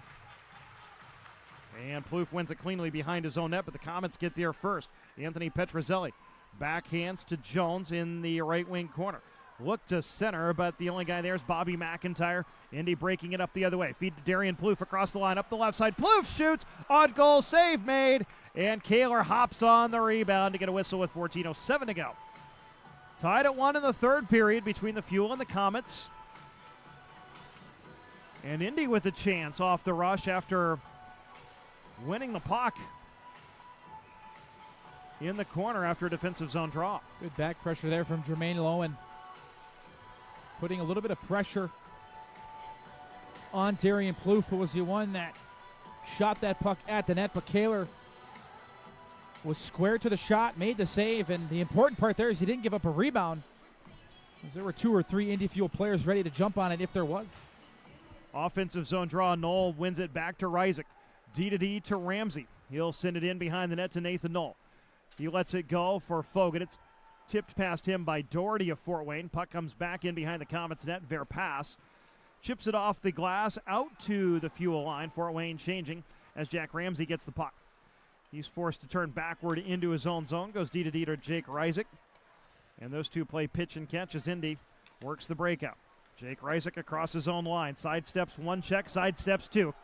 And Plouffe wins it cleanly behind his own net, but the Komets get there first. Anthony Petrozelli backhands to Jones in the right wing corner. Look to center, but the only guy there is Bobby McIntyre. Indy breaking it up the other way. Feed to Darian Plouffe across the line, up the left side. Plouffe shoots, on goal, save made, and Kehler hops on the rebound to get a whistle with 14:07 to go. Tied at 1 in the third period between the Fuel and the Komets. And Indy with a chance off the rush after winning the puck in the corner after a defensive zone draw. Good back pressure there from Jermaine Lowen, putting a little bit of pressure on Darian Plouffe, who was the one that shot that puck at the net, but Kehler was square to the shot, made the save, and the important part there is he didn't give up a rebound, because there were 2 or 3 Indy Fuel players ready to jump on it if there was. Offensive zone draw. Knoll wins it back to Reisig. D to Ramsey. He'll send it in behind the net to Nathan Knoll. He lets it go for Fogan. It's tipped past him by Doherty of Fort Wayne. Puck comes back in behind the Komets net. Verpass chips it off the glass out to the Fuel line. Fort Wayne changing as Jack Ramsey gets the puck. He's forced to turn backward into his own zone. Goes D to Jake Reisig. And those two play pitch and catch as Indy works the breakout. Jake Reisig across his own line. Sidesteps 1 check, sidesteps 2.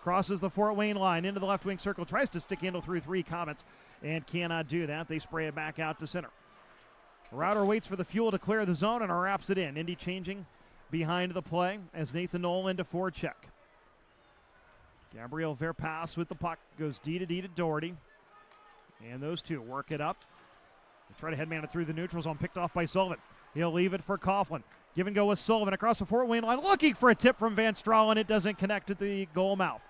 Crosses the Fort Wayne line into the left wing circle. Tries to stick handle through 3 Komets and cannot do that. They spray it back out to center. Router waits for the Fuel to clear the zone and wraps it in. Indy changing behind the play as Nathan Knoll into forecheck. Gabriel Verpass with the puck. Goes D to Doherty. And those two work it up. They try to headman it through the neutral zone, picked off by Sullivan. He'll leave it for Coughlin. Give and go with Sullivan across the Fort Wayne line, looking for a tip from Van Stralen. It doesn't connect at the goal mouth.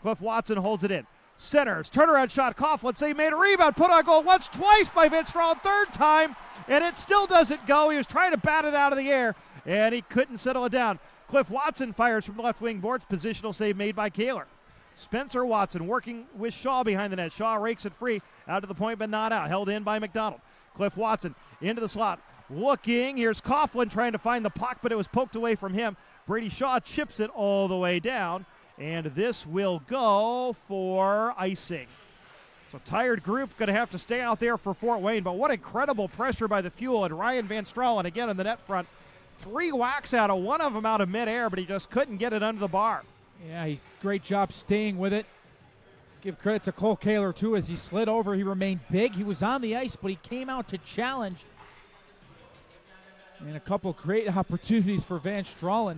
Cliff Watson holds it in. Centers, turnaround shot, Coughlin, say made a rebound, put on goal once, twice by Van Stralen, third time, and it still doesn't go. He was trying to bat it out of the air, and he couldn't settle it down. Cliff Watson fires from the left wing boards, positional save made by Kehler. Spencer Watson working with Shaw behind the net. Shaw rakes it free, out to the point but not out, held in by McDonald. Cliff Watson into the slot, looking, here's Coughlin trying to find the puck, but it was poked away from him. Brady Shaw chips it all the way down, and this will go for icing. So tired group going to have to stay out there for Fort Wayne, but what incredible pressure by the Fuel, and Ryan Van Stralen again in the net front. 3 whacks out of one of them out of midair, but he just couldn't get it under the bar. Yeah, great job staying with it. Give credit to Cole Kehler, too, as he slid over. He remained big. He was on the ice, but he came out to challenge. And a couple great opportunities for Van Stralen.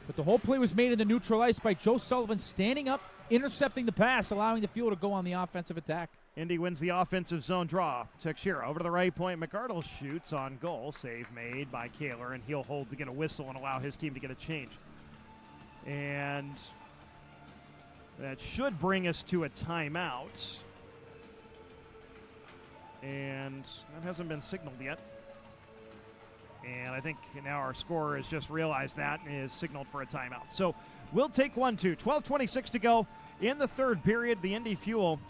But the whole play was made in the neutral ice by Joe Sullivan standing up, intercepting the pass, allowing the Fuel to go on the offensive attack. Indy wins the offensive zone draw. Teixeira over to the right point. McArdle shoots on goal. Save made by Kehler, and he'll hold to get a whistle and allow his team to get a change. And that should bring us to a timeout. And that hasn't been signaled yet. And I think now our scorer has just realized that and is signaled for a timeout. So we'll take 1-2. 12:26 to go in the third period. The Indy Fuel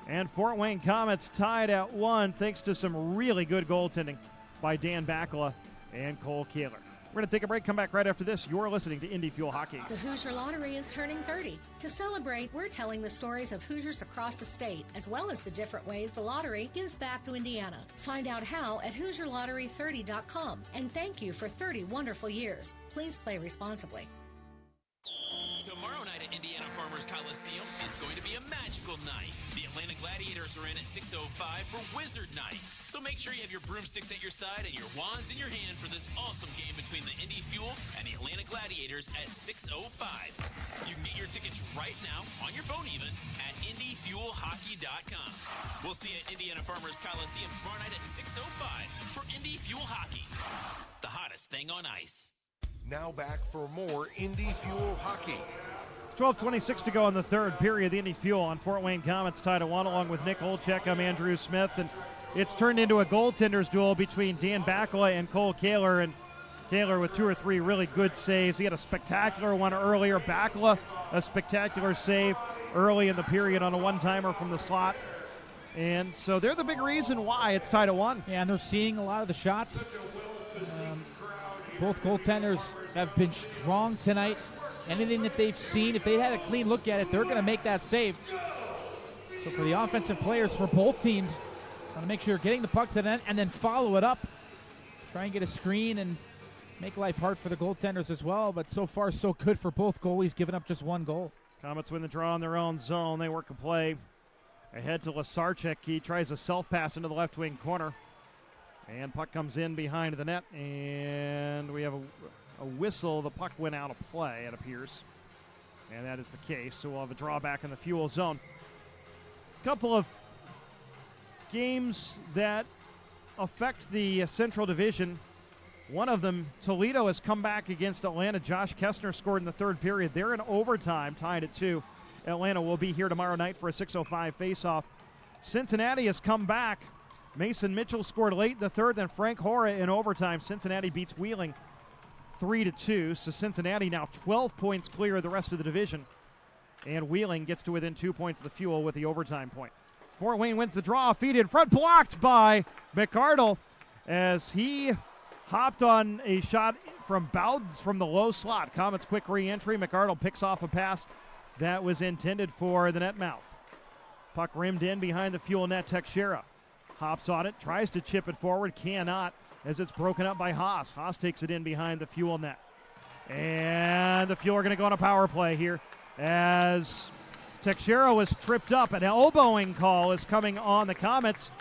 and Fort Wayne Komets tied at 1 thanks to some really good goaltending by Dan Bakala and Cole Kehler. We're going to take a break, come back right after this. You're listening to Indy Fuel Hockey. The Hoosier Lottery is turning 30. To celebrate, we're telling the stories of Hoosiers across the state, as well as the different ways the lottery gives back to Indiana. Find out how at HoosierLottery30.com. And thank you for 30 wonderful years. Please play responsibly. Tomorrow night at Indiana Farmers Coliseum is going to be a magical night. The Atlanta Gladiators are in at 6:05 for Wizard Night. So make sure you have your broomsticks at your side and your wands in your hand for this awesome game between the Indy Fuel and the Atlanta Gladiators at 6:05. You can get your tickets right now, on your phone even, at IndyFuelHockey.com. We'll see you at Indiana Farmers Coliseum tomorrow night at 6:05 for Indy Fuel Hockey, the hottest thing on ice. Now back for more Indy Fuel Hockey. 12:26 to go in the third period. The Indy Fuel and Fort Wayne Komets tied at 1 along with Nick Olchek. I'm Andrew Smith, and it's turned into a goaltenders duel between Dan Bakala and Cole Kehler, and Kehler with 2 or 3 really good saves. He had a spectacular one earlier. Bakala, a spectacular save early in the period on a one-timer from the slot. And so they're the big reason why it's tied at 1. Yeah, and they're seeing a lot of the shots. Both goaltenders have been strong tonight. Anything that they've seen, if they had a clean look at it, they're going to make that save. So for the offensive players for both teams, want to make sure you're getting the puck to the net and then follow it up. Try and get a screen and make life hard for the goaltenders as well. But so far, so good for both goalies, giving up just 1 goal. Komets win the draw in their own zone. They work a play ahead to Łyszczarczyk. He tries a self-pass into the left wing corner. And puck comes in behind the net, and we have a whistle. The puck went out of play, it appears. And that is the case, so we'll have a draw back in the Fuel zone. Couple of games that affect the Central Division. One of them, Toledo has come back against Atlanta. Josh Kessner scored in the third period. They're in overtime, tied at 2. Atlanta will be here tomorrow night for a 6:05 face-off. Cincinnati has come back. Mason Mitchell scored late in the third, then Frank Hora in overtime. Cincinnati beats Wheeling 3-2, so Cincinnati now 12 points clear of the rest of the division. And Wheeling gets to within 2 points of the Fuel with the overtime point. Fort Wayne wins the draw, feed in front, blocked by McArdle as he hopped on a shot from Bowdens from the low slot. Komets quick re-entry. McArdle picks off a pass that was intended for the net mouth. Puck rimmed in behind the Fuel net. Teixeira hops on it, tries to chip it forward, cannot, as it's broken up by Haas. Haas takes it in behind the Fuel net. And the Fuel are going to go on a power play here as Teixeira was tripped up. An elbowing call is coming on the Komets.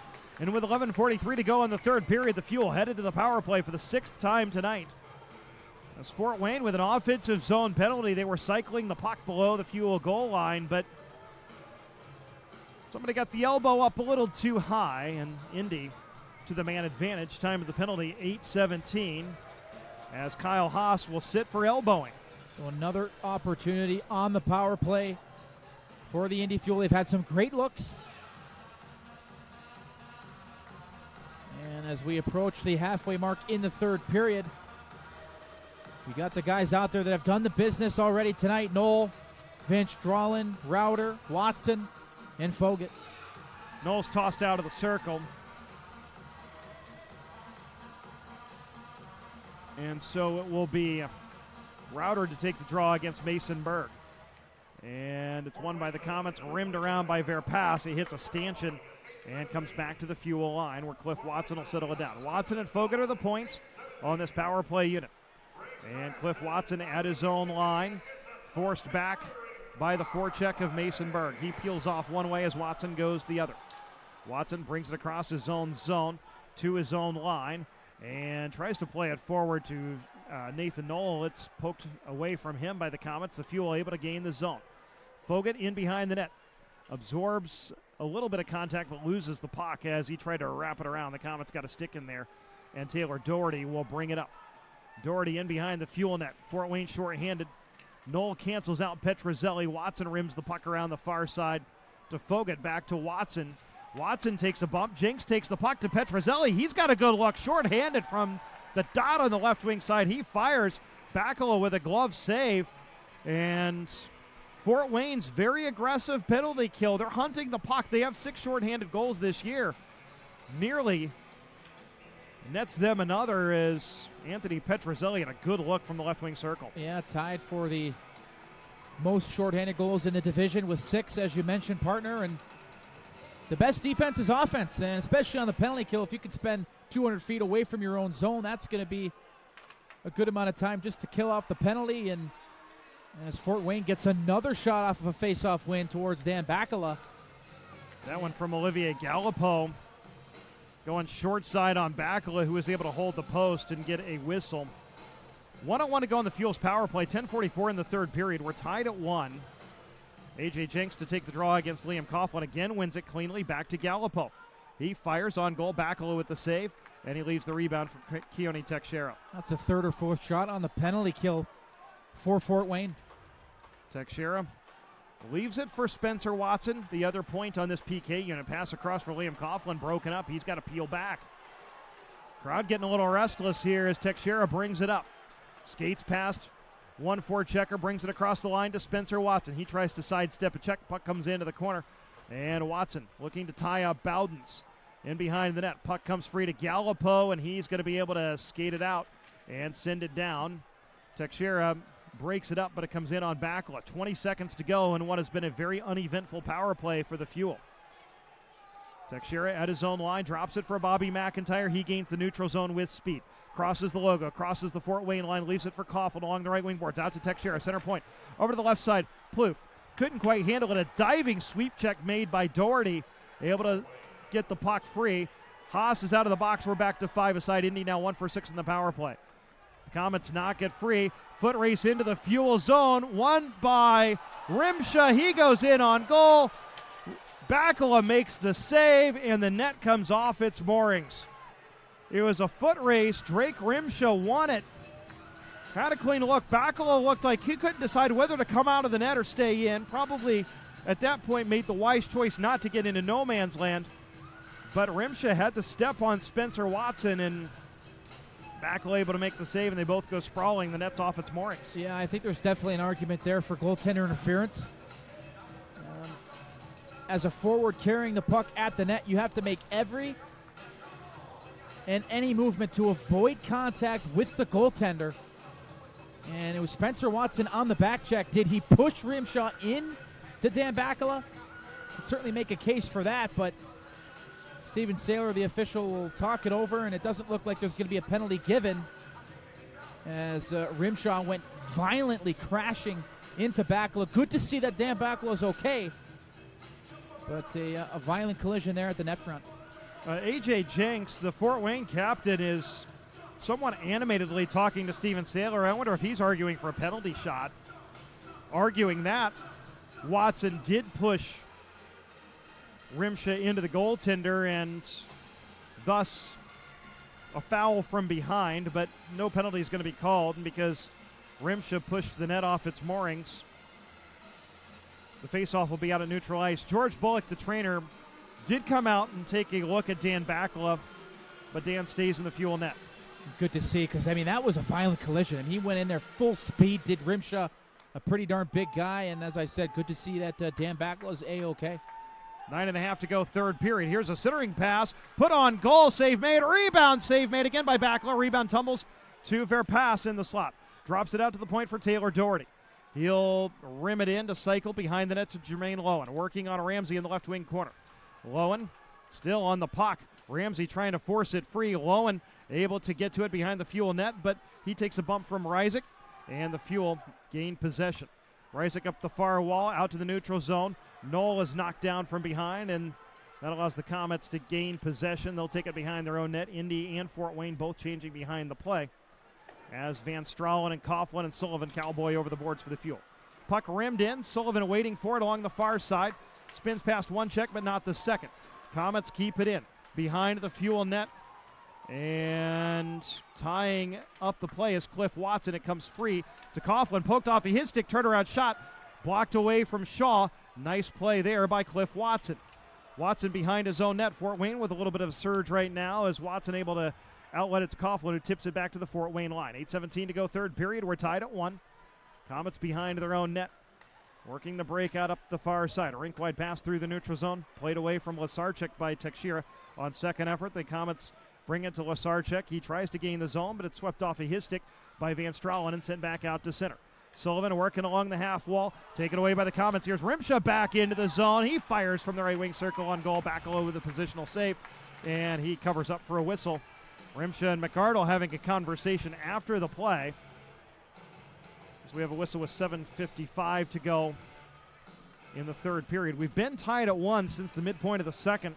And with 11:43 to go in the third period, the Fuel headed to the power play for the 6th time tonight. As Fort Wayne with an offensive zone penalty, they were cycling the puck below the Fuel goal line, but somebody got the elbow up a little too high, and Indy to the man advantage. Time of the penalty, 8:17, as Kyle Haas will sit for elbowing. So another opportunity on the power play for the Indy Fuel. They've had some great looks. And as we approach the halfway mark in the third period, we got the guys out there that have done the business already tonight. Knoll, Vince, Drawlin, Rauter, Watson, and Fogut. Knoll's tossed out of the circle. And so it will be Rauter to take the draw against Mason Berg. And it's won by the Komets, rimmed around by Verpass. He hits a stanchion and comes back to the Fuel line where Cliff Watson will settle it down. Watson and Fogut are the points on this power play unit. And Cliff Watson at his own line, forced back by the forecheck of Mason Berg. He peels off one way as Watson goes the other. Watson brings it across his own zone to his own line and tries to play it forward to Nathan Knoll. It's poked away from him by the Komets. The Fuel able to gain the zone. Fogut in behind the net. Absorbs a little bit of contact but loses the puck as he tried to wrap it around. The Komets got a stick in there, and Taylor Doherty will bring it up. Doherty in behind the Fuel net. Fort Wayne short-handed. Knoll cancels out Petrozelli. Watson rims the puck around the far side to Fogut. Back to Watson. Watson takes a bump. Jenks takes the puck to Petrozelli. He's got a good look. Short-handed from the dot on the left wing side. He fires. Bakala with a glove save. And Fort Wayne's very aggressive penalty kill. They're hunting the puck. They have 6 short-handed goals this year. Nearly nets them another as Anthony Petrozelli had a good look from the left wing circle. Yeah, tied for the most shorthanded goals in the division with 6, as you mentioned, partner. And the best defense is offense, and especially on the penalty kill, if you can spend 200 feet away from your own zone, that's going to be a good amount of time just to kill off the penalty. And as Fort Wayne gets another shot off of a face-off win towards Dan Bakala. That one from Olivier Galipeau. Going short side on Bakala, who was able to hold the post and get a whistle. 1-on-1 to go on the Fuel's power play. 10:44 in the third period. We're tied at 1. A.J. Jenks to take the draw against Liam Coughlin. Again wins it cleanly. Back to Galipeau. He fires on goal. Bakala with the save, and he leaves the rebound for Keone Teixeira. That's the third or fourth shot on the penalty kill for Fort Wayne. Teixeira leaves it for Spencer Watson. The other point on this PK unit. Pass across for Liam Coughlin. Broken up. He's got to peel back. Crowd getting a little restless here as Teixeira brings it up. Skates past. 1-4 checker. Brings it across the line to Spencer Watson. He tries to sidestep a check. Puck comes into the corner. And Watson looking to tie up Bowdens. In behind the net. Puck comes free to Galipeau, and he's going to be able to skate it out and send it down. Teixeira breaks it up, but it comes in on Bakala. 20 seconds to go in what has been a very uneventful power play for the Fuel. Teixeira at his own line, drops it for Bobby McIntyre. He gains the neutral zone with speed. Crosses the logo, crosses the Fort Wayne line, leaves it for Coughlin along the right wing boards. Out to Teixeira, center point. Over to the left side, Plouffe. Couldn't quite handle it. A diving sweep check made by Doherty. Able to get the puck free. Haas is out of the box. We're back to 5 aside. Indy now 1 for 6 in the power play. The Komets knock it free. Foot race into the Fuel zone. Won by Rimsha. He goes in on goal. Bakala makes the save, and the net comes off its moorings. It was a foot race. Drake Rimsha won it. Had a clean look. Bakala looked like he couldn't decide whether to come out of the net or stay in. Probably at that point made the wise choice not to get into no man's land. But Rimsha had to step on Spencer Watson, and Bakala able to make the save, and they both go sprawling. The net's off its moorings. Yeah, I think there's definitely an argument there for goaltender interference. As a forward carrying the puck at the net, you have to make every and any movement to avoid contact with the goaltender. And it was Spencer Watson on the back check. Did he push Rimshaw in to Dan Bakala? Could certainly make a case for that, but Steven Saylor, the official, will talk it over, and it doesn't look like there's going to be a penalty given as Rimshaw went violently crashing into Bakala. Good to see that Dan Bakala is okay, but a violent collision there at the net front. A.J. Jenks, the Fort Wayne captain, is somewhat animatedly talking to Steven Saylor. I wonder if he's arguing for a penalty shot. Arguing that Watson did push Rimsha into the goaltender, and thus a foul from behind, but no penalty is going to be called because Rimsha pushed the net off its moorings. The faceoff will be out at neutral ice. George Bullock, the trainer, did come out and take a look at Dan Bakala, but Dan stays in the Fuel net. Good to see, because, I mean, that was a violent collision. He went in there full speed, did Rimsha, a pretty darn big guy, and as I said, good to see that Dan Bakala's A-OK. 9.5 to go, third period. Here's a centering pass. Put on goal, save made. Rebound, save made again by Bakala. Rebound tumbles to fair pass in the slot. Drops it out to the point for Taylor Doherty. He'll rim it in to cycle behind the net to Jermaine Lowen. Working on Ramsey in the left wing corner. Lowen still on the puck. Ramsey trying to force it free. Lowen able to get to it behind the Fuel net, but he takes a bump from Rysick, and the Fuel gain possession. Rysick up the far wall, out to the neutral zone. Knoll is knocked down from behind, and that allows the Komets to gain possession. They'll take it behind their own net. Indy and Fort Wayne both changing behind the play, as Van Stralen and Coughlin and Sullivan cowboy over the boards for the Fuel. Puck rimmed in. Sullivan waiting for it along the far side. Spins past one check, but not the second. Komets keep it in behind the Fuel net. And tying up the play is Cliff Watson. It comes free to Coughlin. Poked off his stick. Turnaround shot. Blocked away from Shaw. Nice play there by Cliff Watson. Watson behind his own net. Fort Wayne with a little bit of a surge right now as Watson able to outlet it to Coughlin, who tips it back to the Fort Wayne line. 8:17 to go, third period. We're tied at 1. Komets behind their own net. Working the breakout up the far side. A rink-wide pass through the neutral zone. Played away from Łyszczarczyk by Tekshira on second effort. The Komets bring it to Łyszczarczyk. He tries to gain the zone, but it's swept off of his stick by Van Stralen and sent back out to center. Sullivan working along the half wall. Taken away by the Komets. Here's Rimsha back into the zone. He fires from the right wing circle on goal. Bakala with a positional save, and he covers up for a whistle. Rimsha and McArdle having a conversation after the play. As we have a whistle with 7:55 to go in the third period. We've been tied at 1 since the midpoint of the second.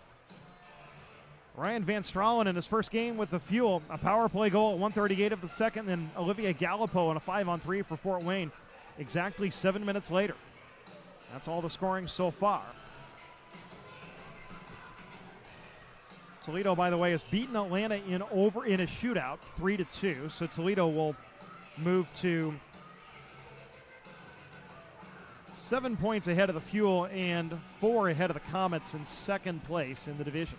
Ryan Van Stralen in his first game with the Fuel, a power play goal at 1:38 of the second, then Olivier Galipeau on a 5-on-3 for Fort Wayne exactly 7 minutes later. That's all the scoring so far. Toledo, by the way, has beaten Atlanta in a shootout 3-2, so Toledo will move to 7 points ahead of the Fuel and 4 ahead of the Komets in second place in the division.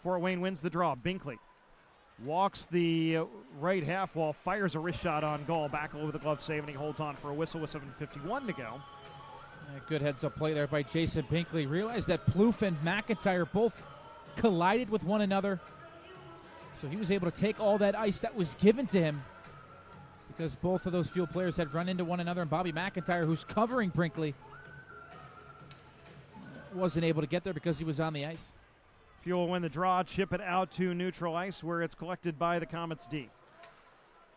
Fort Wayne wins the draw. Binkley walks the right half wall, fires a wrist shot on goal. Bakala with a glove save, and he holds on for a whistle with 7:51 to go. Good heads-up play there by Jason Binkley. Realized that Plouffe and McIntyre both collided with one another, so he was able to take all that ice that was given to him because both of those Fuel players had run into one another, and Bobby McIntyre, who's covering Binkley, wasn't able to get there because he was on the ice. Fuel win the draw, chip it out to neutral ice where it's collected by the Komets D.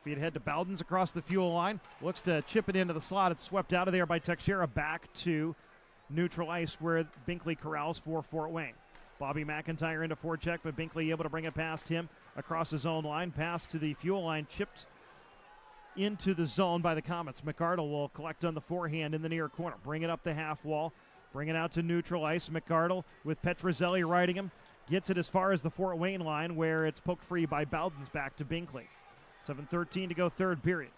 Feed ahead to Bowdens across the Fuel line. Looks to chip it into the slot. It's swept out of there by Tekshira back to neutral ice where Binkley corrals for Fort Wayne. Bobby McIntyre into forecheck, but Binkley able to bring it past him across his own line. Pass to the Fuel line, chipped into the zone by the Komets. McArdle will collect on the forehand in the near corner. Bring it up the half wall. Bring it out to neutral ice. McArdle with Petrozelli riding him. Gets it as far as the Fort Wayne line where it's poked free by Bowdens back to Binkley. 7:13 to go, third period.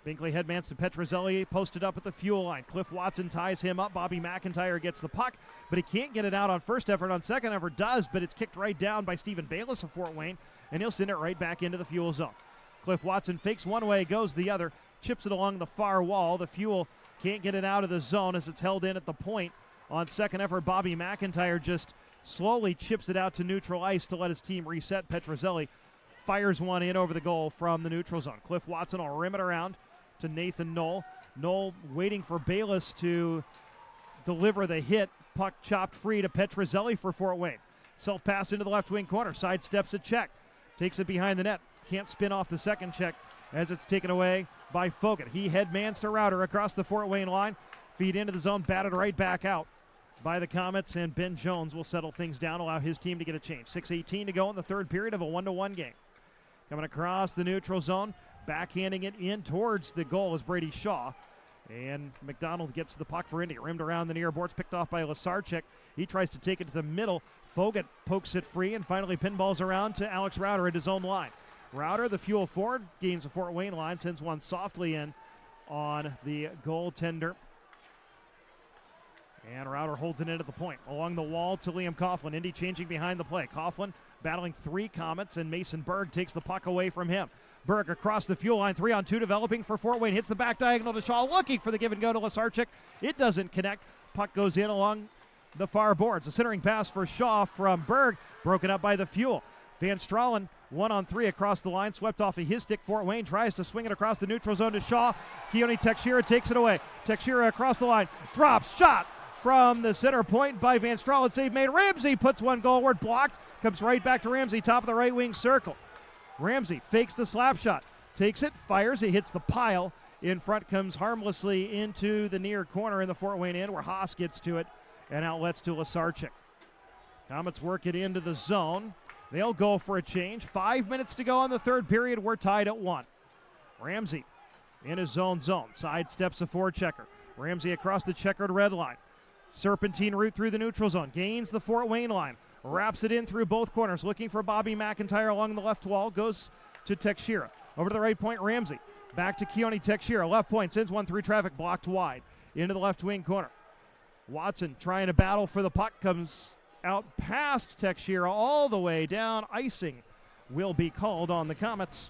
Binkley headmans to Petrozelli, posted up at the Fuel line. Cliff Watson ties him up. Bobby McIntyre gets the puck, but he can't get it out on first effort. On second effort does, but it's kicked right down by Stephen Bayless of Fort Wayne, and he'll send it right back into the Fuel zone. Cliff Watson fakes one way, goes the other, chips it along the far wall. The Fuel can't get it out of the zone as it's held in at the point. On second effort, Bobby McIntyre just slowly chips it out to neutral ice to let his team reset. Petrozelli fires one in over the goal from the neutral zone. Cliff Watson will rim it around to Nathan Knoll. Knoll waiting for Bayless to deliver the hit. Puck chopped free to Petrozelli for Fort Wayne. Self-pass into the left wing corner. Sidesteps a check. Takes it behind the net. Can't spin off the second check as it's taken away by Fogan. He headmans to Router across the Fort Wayne line. Feed into the zone. Batted right back out by the Komets, and Ben Jones will settle things down, allow his team to get a change. 6:18 to go in the third period of a 1-1 game. Coming across the neutral zone, backhanding it in towards the goal is Brady Shaw. And McDonald gets the puck for Indy. Rimmed around the near boards, picked off by Łyszczarczyk. He tries to take it to the middle. Fogut pokes it free and finally pinballs around to Alex Rauter at his own line. Rauter, the fuel forward, gains the Fort Wayne line, sends one softly in on the goaltender. And Rauter holds it in at the point. Along the wall to Liam Coughlin. Indy changing behind the play. Coughlin battling 3 Komets, and Mason Berg takes the puck away from him. Berg across the fuel line, 3-on-2 developing for Fort Wayne. Hits the back diagonal to Shaw, looking for the give and go to Łyszczarczyk. It doesn't connect. Puck goes in along the far boards. A centering pass for Shaw from Berg, broken up by the fuel. Van Stralen, 1-on-3 across the line, swept off of his stick. Fort Wayne tries to swing it across the neutral zone to Shaw. Keone Teixeira takes it away. Teixeira across the line, drops, shot from the center point by Van Stralen. Save made. Ramsey puts one goalward, blocked. Comes right back to Ramsey, top of the right wing circle. Ramsey fakes the slap shot, takes it, fires, it hits the pile. In front comes harmlessly into the near corner in the Fort Wayne end where Haas gets to it and outlets to Łyszczarczyk. Comets work it into the zone. They'll go for a change. 5 minutes to go in the third period. We're tied at 1. Ramsey in his zone. Sidesteps a forechecker. Ramsey across the checkered red line. Serpentine route through the neutral zone. Gains the Fort Wayne line. Wraps it in through both corners. Looking for Bobby McIntyre along the left wall. Goes to Teixeira. Over to the right point, Ramsey. Back to Keone Teixeira. Left point. Sends one through traffic. Blocked wide. Into the left wing corner. Watson trying to battle for the puck. Comes out past Teixeira all the way down. Icing will be called on the Komets.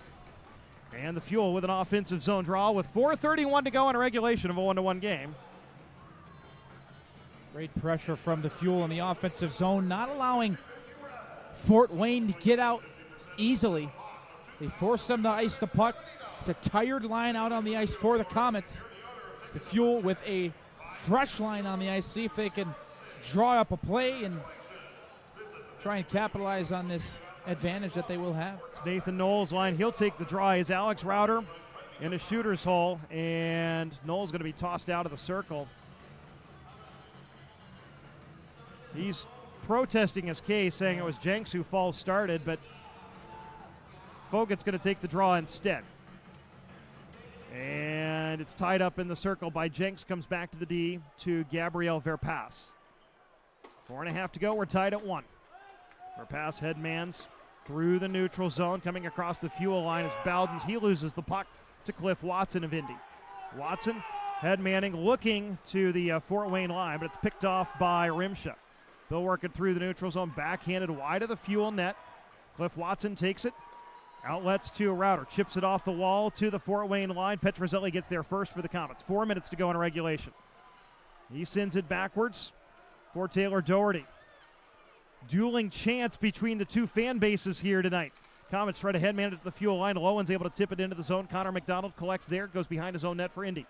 And the Fuel with an offensive zone draw with 4:31 to go in a regulation of a 1-1 game. Great pressure from the Fuel in the offensive zone, not allowing Fort Wayne to get out easily. They force them to ice the puck. It's a tired line out on the ice for the Komets. The Fuel with a fresh line on the ice, see if they can draw up a play and try and capitalize on this advantage that they will have. It's Nathan Knowles' line. He'll take the draw. Is Alex Rauter in a shooter's hole, and Knowles going to be tossed out of the circle. He's protesting his case, saying it was Jenks who false started, but Fogut's going to take the draw instead. And it's tied up in the circle by Jenks. Comes back to the D to Gabriel Verpass. 4.5 to go. We're tied at 1. Verpass headmans through the neutral zone. Coming across the Fuel line is Bowdens. He loses the puck to Cliff Watson of Indy. Watson headmanning, looking to the Fort Wayne line, but it's picked off by Rimsha. They'll work it through the neutral zone, backhanded wide of the Fuel net. Cliff Watson takes it, outlets to Rauter, chips it off the wall to the Fort Wayne line. Petrozelli gets there first for the Komets. 4 minutes to go in regulation. He sends it backwards for Taylor Doherty. Dueling chance between the two fan bases here tonight. Komets try to headman it to the Fuel line. Lowen's able to tip it into the zone. Connor McDonald collects there, goes behind his own net for Indy.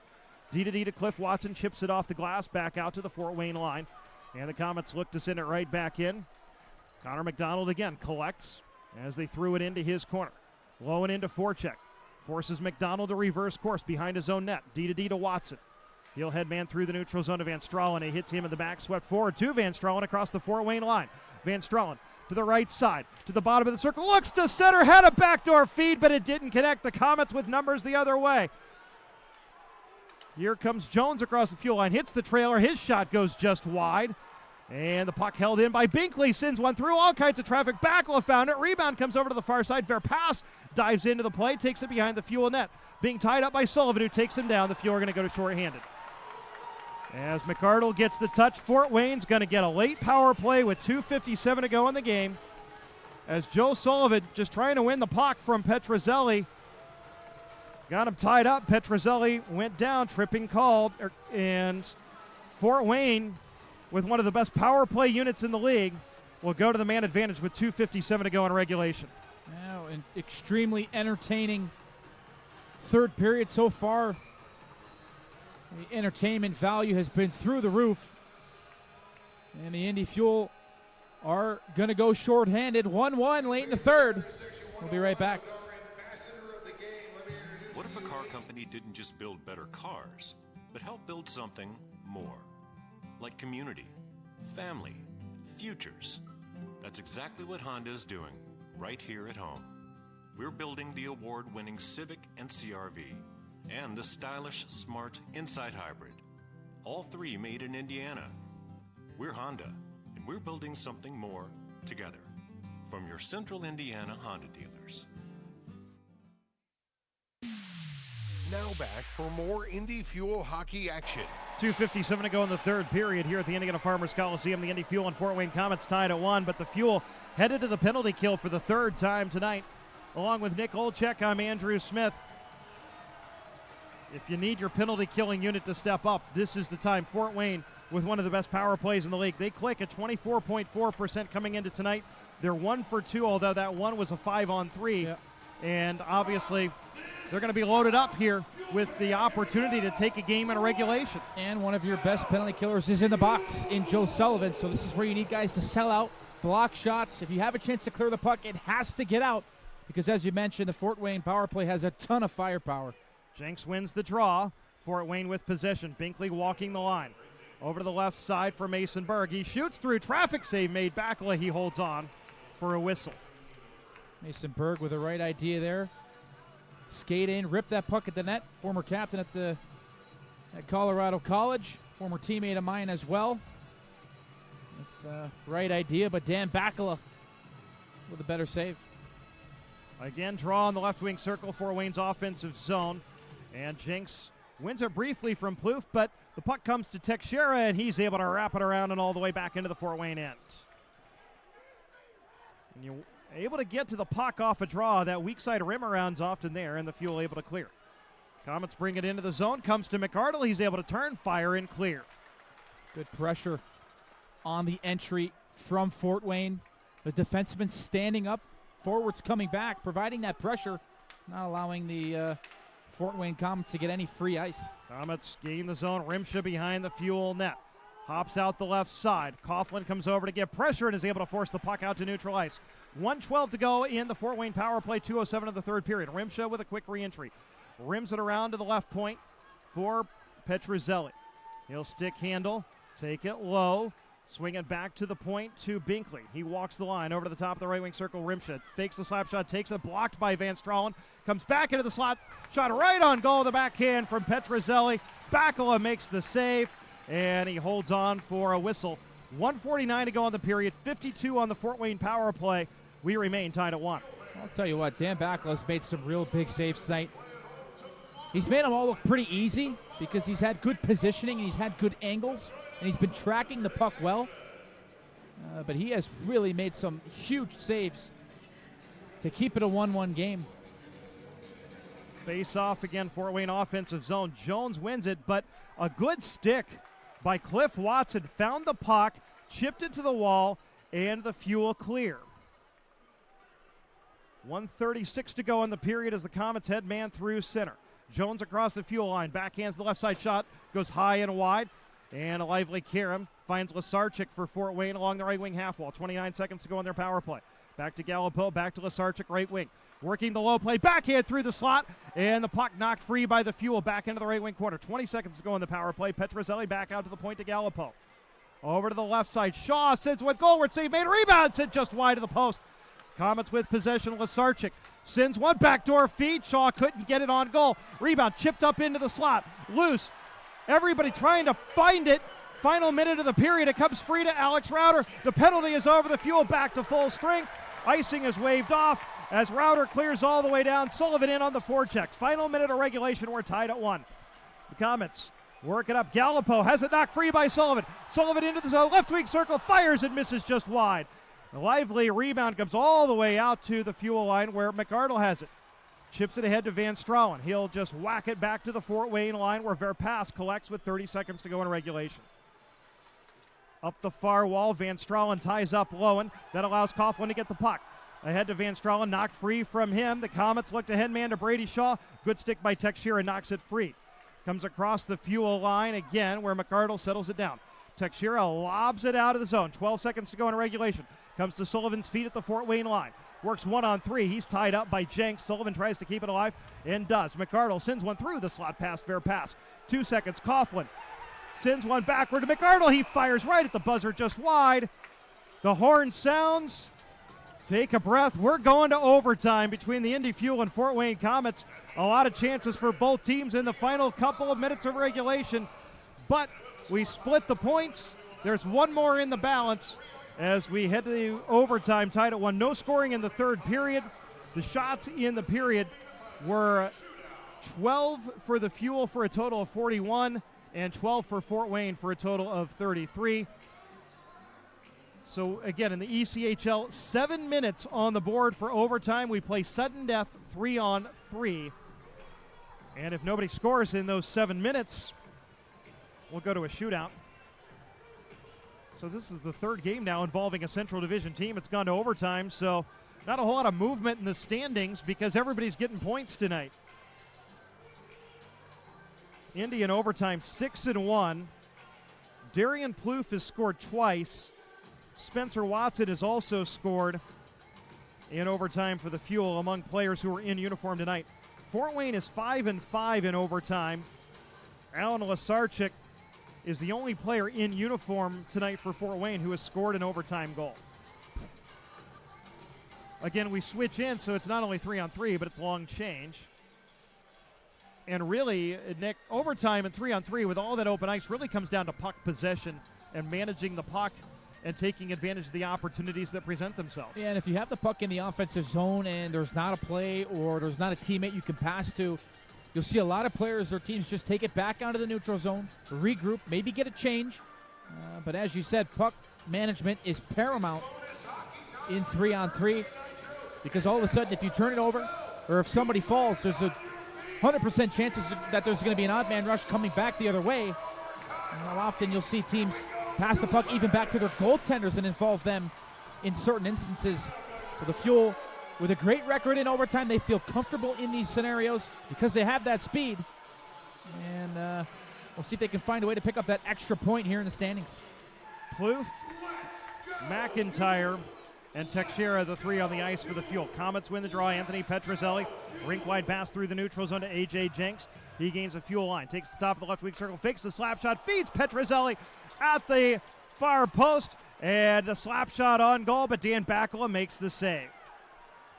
D to Cliff Watson, chips it off the glass, back out to the Fort Wayne line. And the Komets look to send it right back in. Connor McDonald again collects as they threw it into his corner. Lowen into forecheck. Forces McDonald to reverse course behind his own net. D to Watson. He'll headman through the neutral zone to Van Stralen. He hits him in the back, swept forward to Van Stralen across the Fort Wayne line. Van Stralen to the right side, to the bottom of the circle, looks to center, had a backdoor feed, but it didn't connect. The Komets with numbers the other way. Here comes Jones across the Fuel line, hits the trailer, his shot goes just wide. And the puck held in by Binkley, sends one through, all kinds of traffic. Backla found it, rebound comes over to the far side. Verpass dives into the play, takes it behind the Fuel net. Being tied up by Sullivan, who takes him down. The Fuel are going to go to shorthanded. As McArdle gets the touch, Fort Wayne's going to get a late power play with 2:57 to go in the game. As Joe Sullivan just trying to win the puck from Petrozelli. Got him tied up. Petrozelli went down, tripping called. And Fort Wayne, with one of the best power play units in the league, will go to the man advantage with 2:57 to go in regulation. Now, an extremely entertaining third period so far. The entertainment value has been through the roof. And the Indy Fuel are going to go shorthanded. 1-1 late in the third. We'll be right back. What if a car company didn't just build better cars, but help build something more? Like community, family, futures. That's exactly what Honda is doing right here at home. We're building the award-winning Civic and CR-V. and the stylish, smart Insight Hybrid. All three made in Indiana. We're Honda, and we're building something more together. From your Central Indiana Honda dealers. Now back for more Indy Fuel hockey action. 2:57 to go in the third period here at the Indiana Farmers Coliseum. The Indy Fuel and Fort Wayne Komets tied at 1, but the Fuel headed to the penalty kill for the third time tonight. Along with Nick Olczyk, I'm Andrew Smith. If you need your penalty killing unit to step up, this is the time. Fort Wayne with one of the best power plays in the league. They click at 24.4% coming into tonight. They're 1 for 2, although that one was a 5-on-3. Yep. And obviously, they're going to be loaded up here with the opportunity to take a game in regulation. And one of your best penalty killers is in the box in Joe Sullivan. So this is where you need guys to sell out, block shots. If you have a chance to clear the puck, it has to get out. Because as you mentioned, the Fort Wayne power play has a ton of firepower. Jenks wins the draw. Fort Wayne with possession. Binkley walking the line. Over to the left side for Mason Berg. He shoots through. Traffic save made. Bakala, he holds on for a whistle. Mason Berg with the right idea there. Skate in, rip that puck at the net. Former captain at Colorado College. Former teammate of mine as well. With right idea, but Dan Bakala with a better save. Again, draw on the left wing circle for Wayne's offensive zone. And Jenks wins it briefly from Plouffe, but the puck comes to Teixeira, and he's able to wrap it around and all the way back into the Fort Wayne end. And you're able to get to the puck off a draw. That weak side rim around's often there, and the Fuel able to clear. Komets bring it into the zone, comes to McArdle. He's able to turn, fire, and clear. Good pressure on the entry from Fort Wayne. The defenseman standing up, forwards coming back, providing that pressure, not allowing the Fort Wayne Komets to get any free ice. Komets gain the zone. Rimsha behind the Fuel net. Hops out the left side. Coughlin comes over to get pressure and is able to force the puck out to neutral ice. 1:12 to go in the Fort Wayne power play, 2:07 of the third period. Rimsha with a quick re-entry. Rims it around to the left point for Petruzzelli. He'll stick handle, take it low, swing it back to the point to Binkley. He walks the line over to the top of the right wing circle. Rimsha fakes the slap shot, takes it, blocked by Van Stralen. Comes back into the slot, shot right on goal, the backhand from Petruzzelli. Bakala makes the save, and he holds on for a whistle. 1:49 to go in the period, 52 on the Fort Wayne power play. We remain tied at 1. I'll tell you what, Dan Bakala's made some real big saves tonight. He's made them all look pretty easy because he's had good positioning and he's had good angles and he's been tracking the puck well. But he has really made some huge saves to keep it a 1-1 game. Face off again, Fort Wayne offensive zone. Jones wins it, but a good stick by Cliff Watson found the puck, chipped it to the wall, and the Fuel clear. 1:36 to go in the period as the Komets head man through center. Jones across the Fuel line, backhands the left side shot, goes high and wide, and a lively Karam finds Łyszczarczyk for Fort Wayne along the right wing half wall. 29 seconds to go in their power play. Back to Galipeau, back to Łyszczarczyk, right wing. Working the low play, backhand through the slot, and the puck knocked free by the Fuel back into the right wing corner. 20 seconds to go in the power play. Petruzzelli back out to the point to Galipeau. Over to the left side, Shaw sends one goalward save, made a rebound, sent just wide of the post. Komets with possession, Łyszczarczyk sends one backdoor feed. Shaw couldn't get it on goal. Rebound chipped up into the slot. Loose. Everybody trying to find it. Final minute of the period. It comes free to Alex Rauter. The penalty is over. The Fuel back to full strength. Icing is waved off as Rauter clears all the way down. Sullivan in on the forecheck. Final minute of regulation. We're tied at 1. The Komets work it up. Galipeau has it knocked free by Sullivan. Sullivan into the zone. Left wing circle. Fires and misses just wide. A lively rebound comes all the way out to the Fuel line where McArdle has it. Chips it ahead to Van Stralen. He'll just whack it back to the Fort Wayne line where Verpass collects with 30 seconds to go in regulation. Up the far wall, Van Stralen ties up Lowen. That allows Coughlin to get the puck. Ahead to Van Stralen, knocked free from him. The Komets look to head man to Brady Shaw. Good stick by Teixeira, knocks it free. Comes across the Fuel line again where McArdle settles it down. Teixeira lobs it out of the zone. 12 seconds to go in regulation. Comes to Sullivan's feet at the Fort Wayne line. Works 1-on-3. He's tied up by Jenks. Sullivan tries to keep it alive and does. McArdle sends one through the slot past Verpass. 2 seconds. Coughlin sends one backward to McArdle. He fires right at the buzzer just wide. The horn sounds. Take a breath. We're going to overtime between the Indy Fuel and Fort Wayne Komets. A lot of chances for both teams in the final couple of minutes of regulation, but we split the points. There's one more in the balance as we head to the overtime, tied at 1. No scoring in the third period. The shots in the period were 12 for the Fuel for a total of 41, and 12 for Fort Wayne for a total of 33. So again, in the ECHL, 7 minutes on the board for overtime. We play sudden death 3-on-3. And if nobody scores in those 7 minutes, we'll go to a shootout. So this is the third game now involving a Central Division team. It's gone to overtime, so not a whole lot of movement in the standings because everybody's getting points tonight. Indy in overtime 6-1. Darian Plouffe has scored twice. Spencer Watson has also scored in overtime for the Fuel among players who are in uniform tonight. Fort Wayne is 5-5 in overtime. Alan Łyszczarczyk is the only player in uniform tonight for Fort Wayne who has scored an overtime goal. Again, we switch in, so it's not only 3-on-3, but it's long change. And really, Nick, overtime and 3-on-3 with all that open ice really comes down to puck possession and managing the puck and taking advantage of the opportunities that present themselves. Yeah, and if you have the puck in the offensive zone and there's not a play or there's not a teammate you can pass to, you'll see a lot of players or teams just take it back onto the neutral zone, regroup, maybe get a change. But as you said, puck management is paramount in 3-on-3 because all of a sudden if you turn it over or if somebody falls, there's a 100% chances that there's going to be an odd man rush coming back the other way. And how often you'll see teams pass the puck even back to their goaltenders and involve them in certain instances. For the Fuel, with a great record in overtime, they feel comfortable in these scenarios because they have that speed. And we'll see if they can find a way to pick up that extra point here in the standings. Plouffe, McIntyre, and Teixeira, the three on the ice for the Fuel. Komets win the draw. Anthony Petrozelli, rink-wide pass through the neutral zone to A.J. Jenks. He gains a Fuel line, takes the top of the left wing circle, fakes the slap shot, feeds Petrozelli at the far post, and a slap shot on goal, but Dan Bakula makes the save.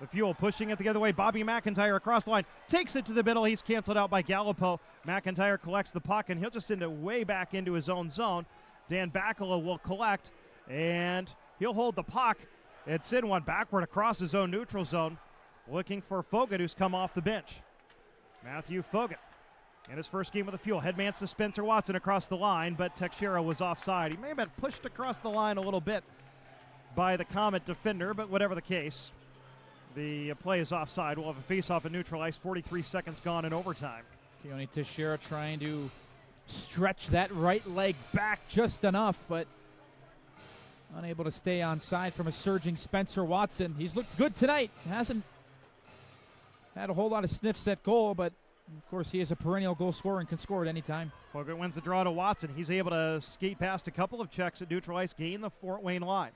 The Fuel pushing it the other way. Bobby McIntyre across the line, takes it to the middle. He's canceled out by Galipeau. McIntyre collects the puck, and he'll just send it way back into his own zone. Dan Bakula will collect, and he'll hold the puck. It's in one backward across his own neutral zone, looking for Fogut, who's come off the bench. Matthew Fogut in his first game with the Fuel. Headmans to Spencer Watson across the line, but Teixeira was offside. He may have been pushed across the line a little bit by the Komet defender, but whatever the case, the play is offside. We'll have a face-off and neutral ice. 43 seconds gone in overtime. Keone Teixeira trying to stretch that right leg back just enough, but unable to stay on side from a surging Spencer Watson. He's looked good tonight. Hasn't had a whole lot of sniffs at goal, but of course he is a perennial goal scorer and can score at any time. Fogut wins the draw to Watson. He's able to skate past a couple of checks at neutral ice, gain the Fort Wayne line.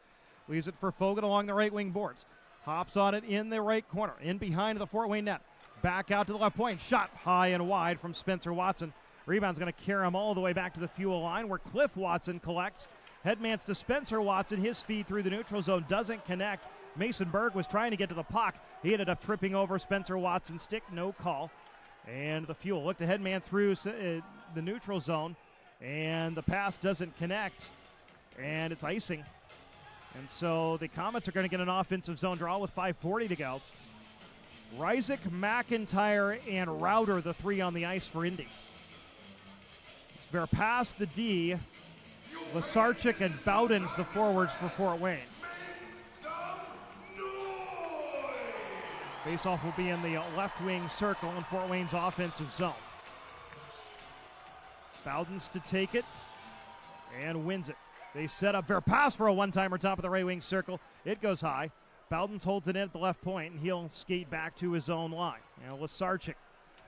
Leaves it for Fogut along the right wing boards. Hops on it in the right corner, in behind the Fort Wayne net. Back out to the left point. Shot high and wide from Spencer Watson. Rebound's going to carry him all the way back to the Fuel line where Cliff Watson collects. Headmans to Spencer Watson. His feed through the neutral zone doesn't connect. Mason Berg was trying to get to the puck. He ended up tripping over Spencer Watson's stick. No call. And the Fuel look to Headman through the neutral zone. And the pass doesn't connect. And it's icing. And so the Komets are going to get an offensive zone draw with 5:40 to go. Rysick, McIntyre, and Router, the three on the ice for Indy. It's Verpass, the D. Łyszczarczyk and Bowden's the forwards for Fort Wayne. Faceoff will be in the left wing circle in Fort Wayne's offensive zone. Bowden's to take it and wins it. They set up Verpass for a one-timer top of the right wing circle. It goes high. Bowden's holds it in at the left point, and he'll skate back to his own line. Now Łyszczarczyk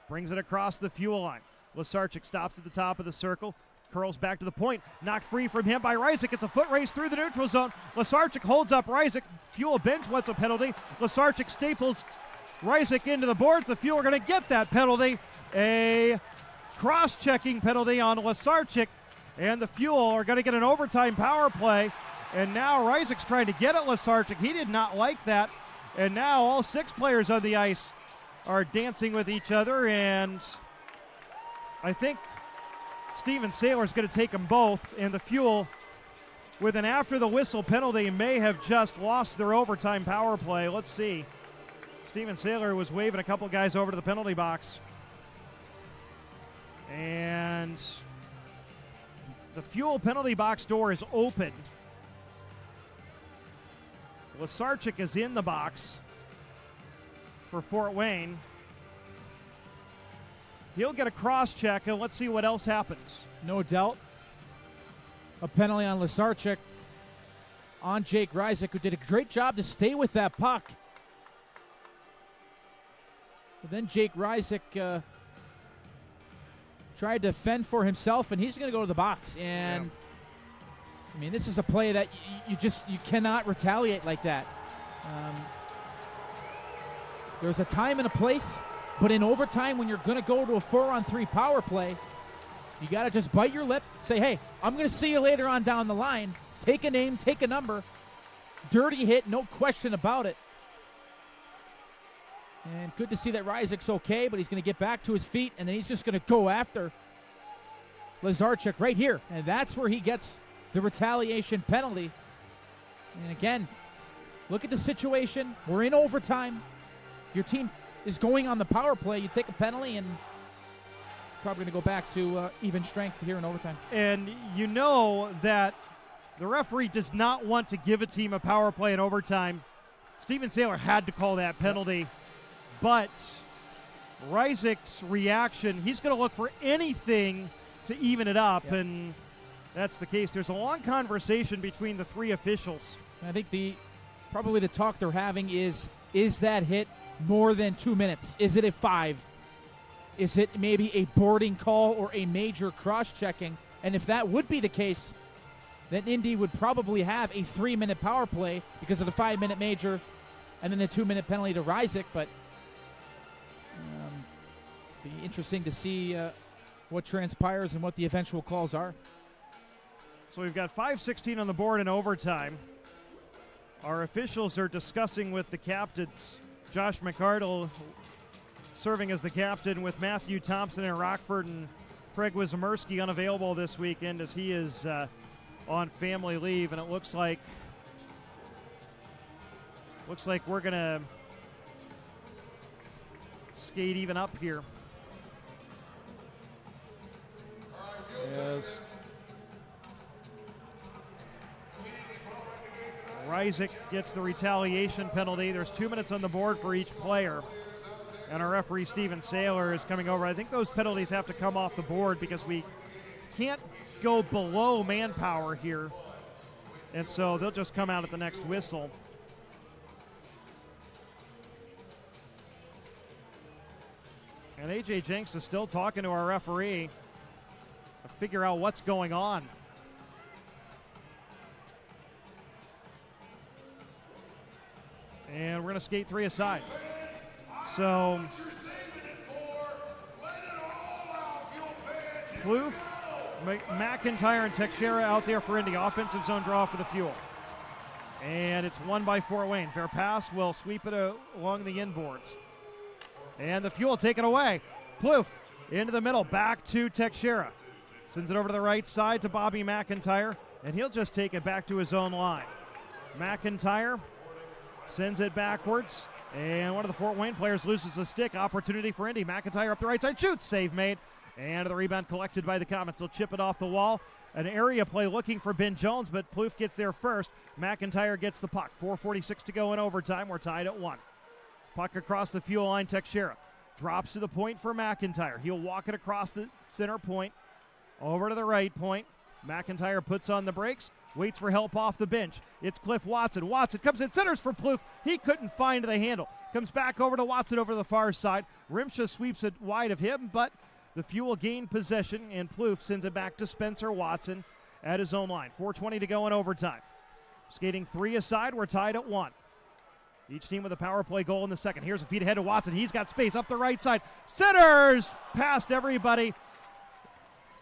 brings it across the Fuel line. Łyszczarczyk stops at the top of the circle. Curls back to the point, knocked free from him by Rysick. It's a foot race through the neutral zone. Łyszczarczyk holds up Rysick. Fuel bench wants a penalty. Łyszczarczyk staples Rysick into the boards. The Fuel are going to get that penalty. A cross-checking penalty on Łyszczarczyk, and the Fuel are going to get an overtime power play And now Ryzik's trying to get at Łyszczarczyk. He did not like that. And now all 6 players on the ice are dancing with each other. And I think Steven Saylor's going to take them both. And the Fuel, with an after-the-whistle penalty, may have just lost their overtime power play. Let's see. Steven Saylor was waving a couple guys over to the penalty box. And the Fuel penalty box door is open. Łyszczarczyk is in the box for Fort Wayne. He'll get a cross-check, and let's see what else happens. No doubt. A penalty on Łyszczarczyk on Jake Ryzik, who did a great job to stay with that puck. But then Jake Ryzik tried to fend for himself, and he's going to go to the box. And I mean, this is a play that you cannot retaliate like that. There's a time and a place, but in overtime, when you're going to go to a 4-on-3 power play, you got to just bite your lip, say, hey, I'm going to see you later on down the line. Take a name, take a number. Dirty hit, no question about it. And good to see that Ryzik's okay, but he's going to get back to his feet, and then he's just going to go after Łyszczarczyk right here. And that's where he gets the retaliation penalty. And again, look at the situation. We're in overtime. Your team is going on the power play. You take a penalty, and probably going to go back to even strength here in overtime. And you know that the referee does not want to give a team a power play in overtime. Steven Saylor had to call that penalty. But Ryzik's reaction, he's going to look for anything to even it up, and that's the case. There's a long conversation between the 3 officials. I think probably the talk they're having is that hit more than 2 minutes? Is it a 5? Is it maybe a boarding call or a major cross-checking? And if that would be the case, then Indy would probably have a 3-minute power play because of the 5-minute major and then the 2-minute penalty to Ryzik. But be interesting to see what transpires and what the eventual calls are. So we've got 5:16 on the board in overtime. Our officials are discussing with the captains. Josh McArdle serving as the captain with Matthew Thompson and Rockford, and Craig Wizimierski unavailable this weekend as he is on family leave, and it looks like we're going to skate even up here. Yes. Ryzik gets the retaliation penalty. There's 2 minutes on the board for each player. And our referee, Steven Saylor, is coming over. I think those penalties have to come off the board because we can't go below manpower here. And so they'll just come out at the next whistle. And AJ Jenks is still talking to our referee to figure out what's going on. And we're going to skate 3 aside. So, Plouffe, McIntyre, and Teixeira out there for Indy. Offensive zone draw for the Fuel. And it's won by Fort Wayne. Fair pass will sweep it along the inboards. And the Fuel take it away. Plouffe into the middle, back to Teixeira. Sends it over to the right side to Bobby McIntyre, and he'll just take it back to his own line. McIntyre sends it backwards, and one of the Fort Wayne players loses a stick. Opportunity for Indy. McIntyre up the right side, shoots, save made, and the rebound collected by the Komets. They'll chip it off the wall. An area play looking for Ben Jones, but Plouffe gets there first. McIntyre gets the puck. 4:46 to go in overtime. We're tied at 1. Puck across the Fuel line. Teixeira drops to the point for McIntyre. He'll walk it across the center point, over to the right point. McIntyre puts on the brakes, waits for help off the bench. It's Cliff Watson. Watson comes in, centers for Plouffe. He couldn't find the handle. Comes back over to Watson over the far side. Rimsha sweeps it wide of him, but the Fuel gained possession, and Plouffe sends it back to Spencer Watson at his own line. 4:20 to go in overtime. Skating 3 aside, we're tied at 1. Each team with a power play goal in the second. Here's a feed ahead to Watson. He's got space up the right side. Centers past everybody.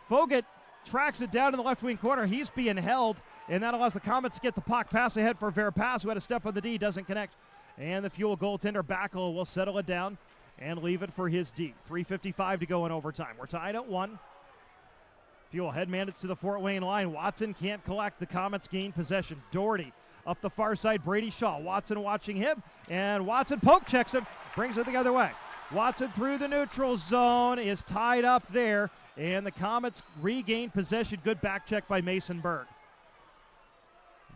Fogut tracks it down in the left wing corner. He's being held, And that allows the Komets to get the puck. Pass ahead for Verpass, who had a step on the D, doesn't connect. And the Fuel goaltender, Backel, will settle it down and leave it for his D. 3:55 to go in overtime. We're tied at 1. Fuel headman it to the Fort Wayne line. Watson can't collect. The Komets gain possession. Doherty up the far side. Brady Shaw. Watson watching him. And Watson poke checks him. Brings it the other way. Watson through the neutral zone is tied up there. And the Komets regain possession. Good back check by Mason Berg.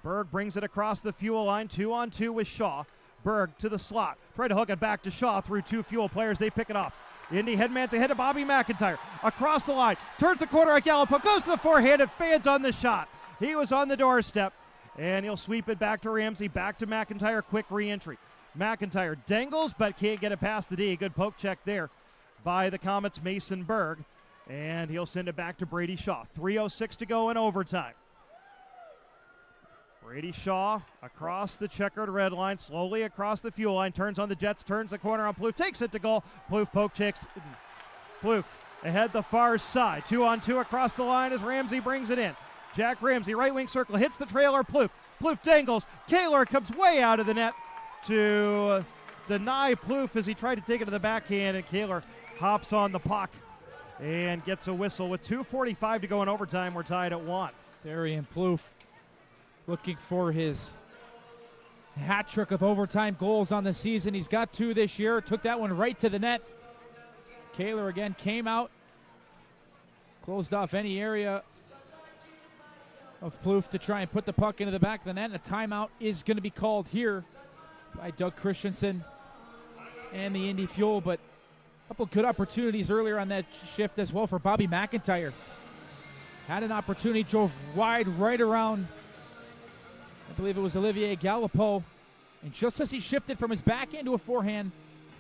Berg brings it across the Fuel line. 2-on-2 with Shaw. Berg to the slot. Try to hook it back to Shaw through 2 Fuel players. They pick it off. Indy headman's ahead of Bobby McIntyre. Across the line. Turns the corner at Galipeau. Goes to the forehand and fans on the shot. He was on the doorstep. And he'll sweep it back to Ramsey. Back to McIntyre. Quick re-entry. McIntyre dangles but can't get it past the D. Good poke check there by the Komets' Mason Berg. And he'll send it back to Brady Shaw. 3:06 to go in overtime. Brady Shaw across the checkered red line, slowly across the Fuel line, turns on the Jets, turns the corner on Plouffe, takes it to goal. Plouffe poke checks. Plouffe ahead the far side. 2-on-2 across the line as Ramsey brings it in. Jack Ramsey, right wing circle, hits the trailer. Plouffe. Plouffe dangles. Kehler comes way out of the net to deny Plouffe as he tried to take it to the backhand, and Kehler hops on the puck and gets a whistle. With 2:45 to go in overtime, we're tied at 1. Darian Plouffe looking for his hat trick of overtime goals on the season. He's got 2 this year. Took that one right to the net. Kehler again came out, closed off any area of Plouffe to try and put the puck into the back of the net. And a timeout is going to be called here by Doug Christensen and the Indy Fuel. But a couple good opportunities earlier on that shift as well for Bobby McIntyre. Had an opportunity, drove wide right around, I believe it was Olivier Galipeau. And just as he shifted from his backhand to a forehand,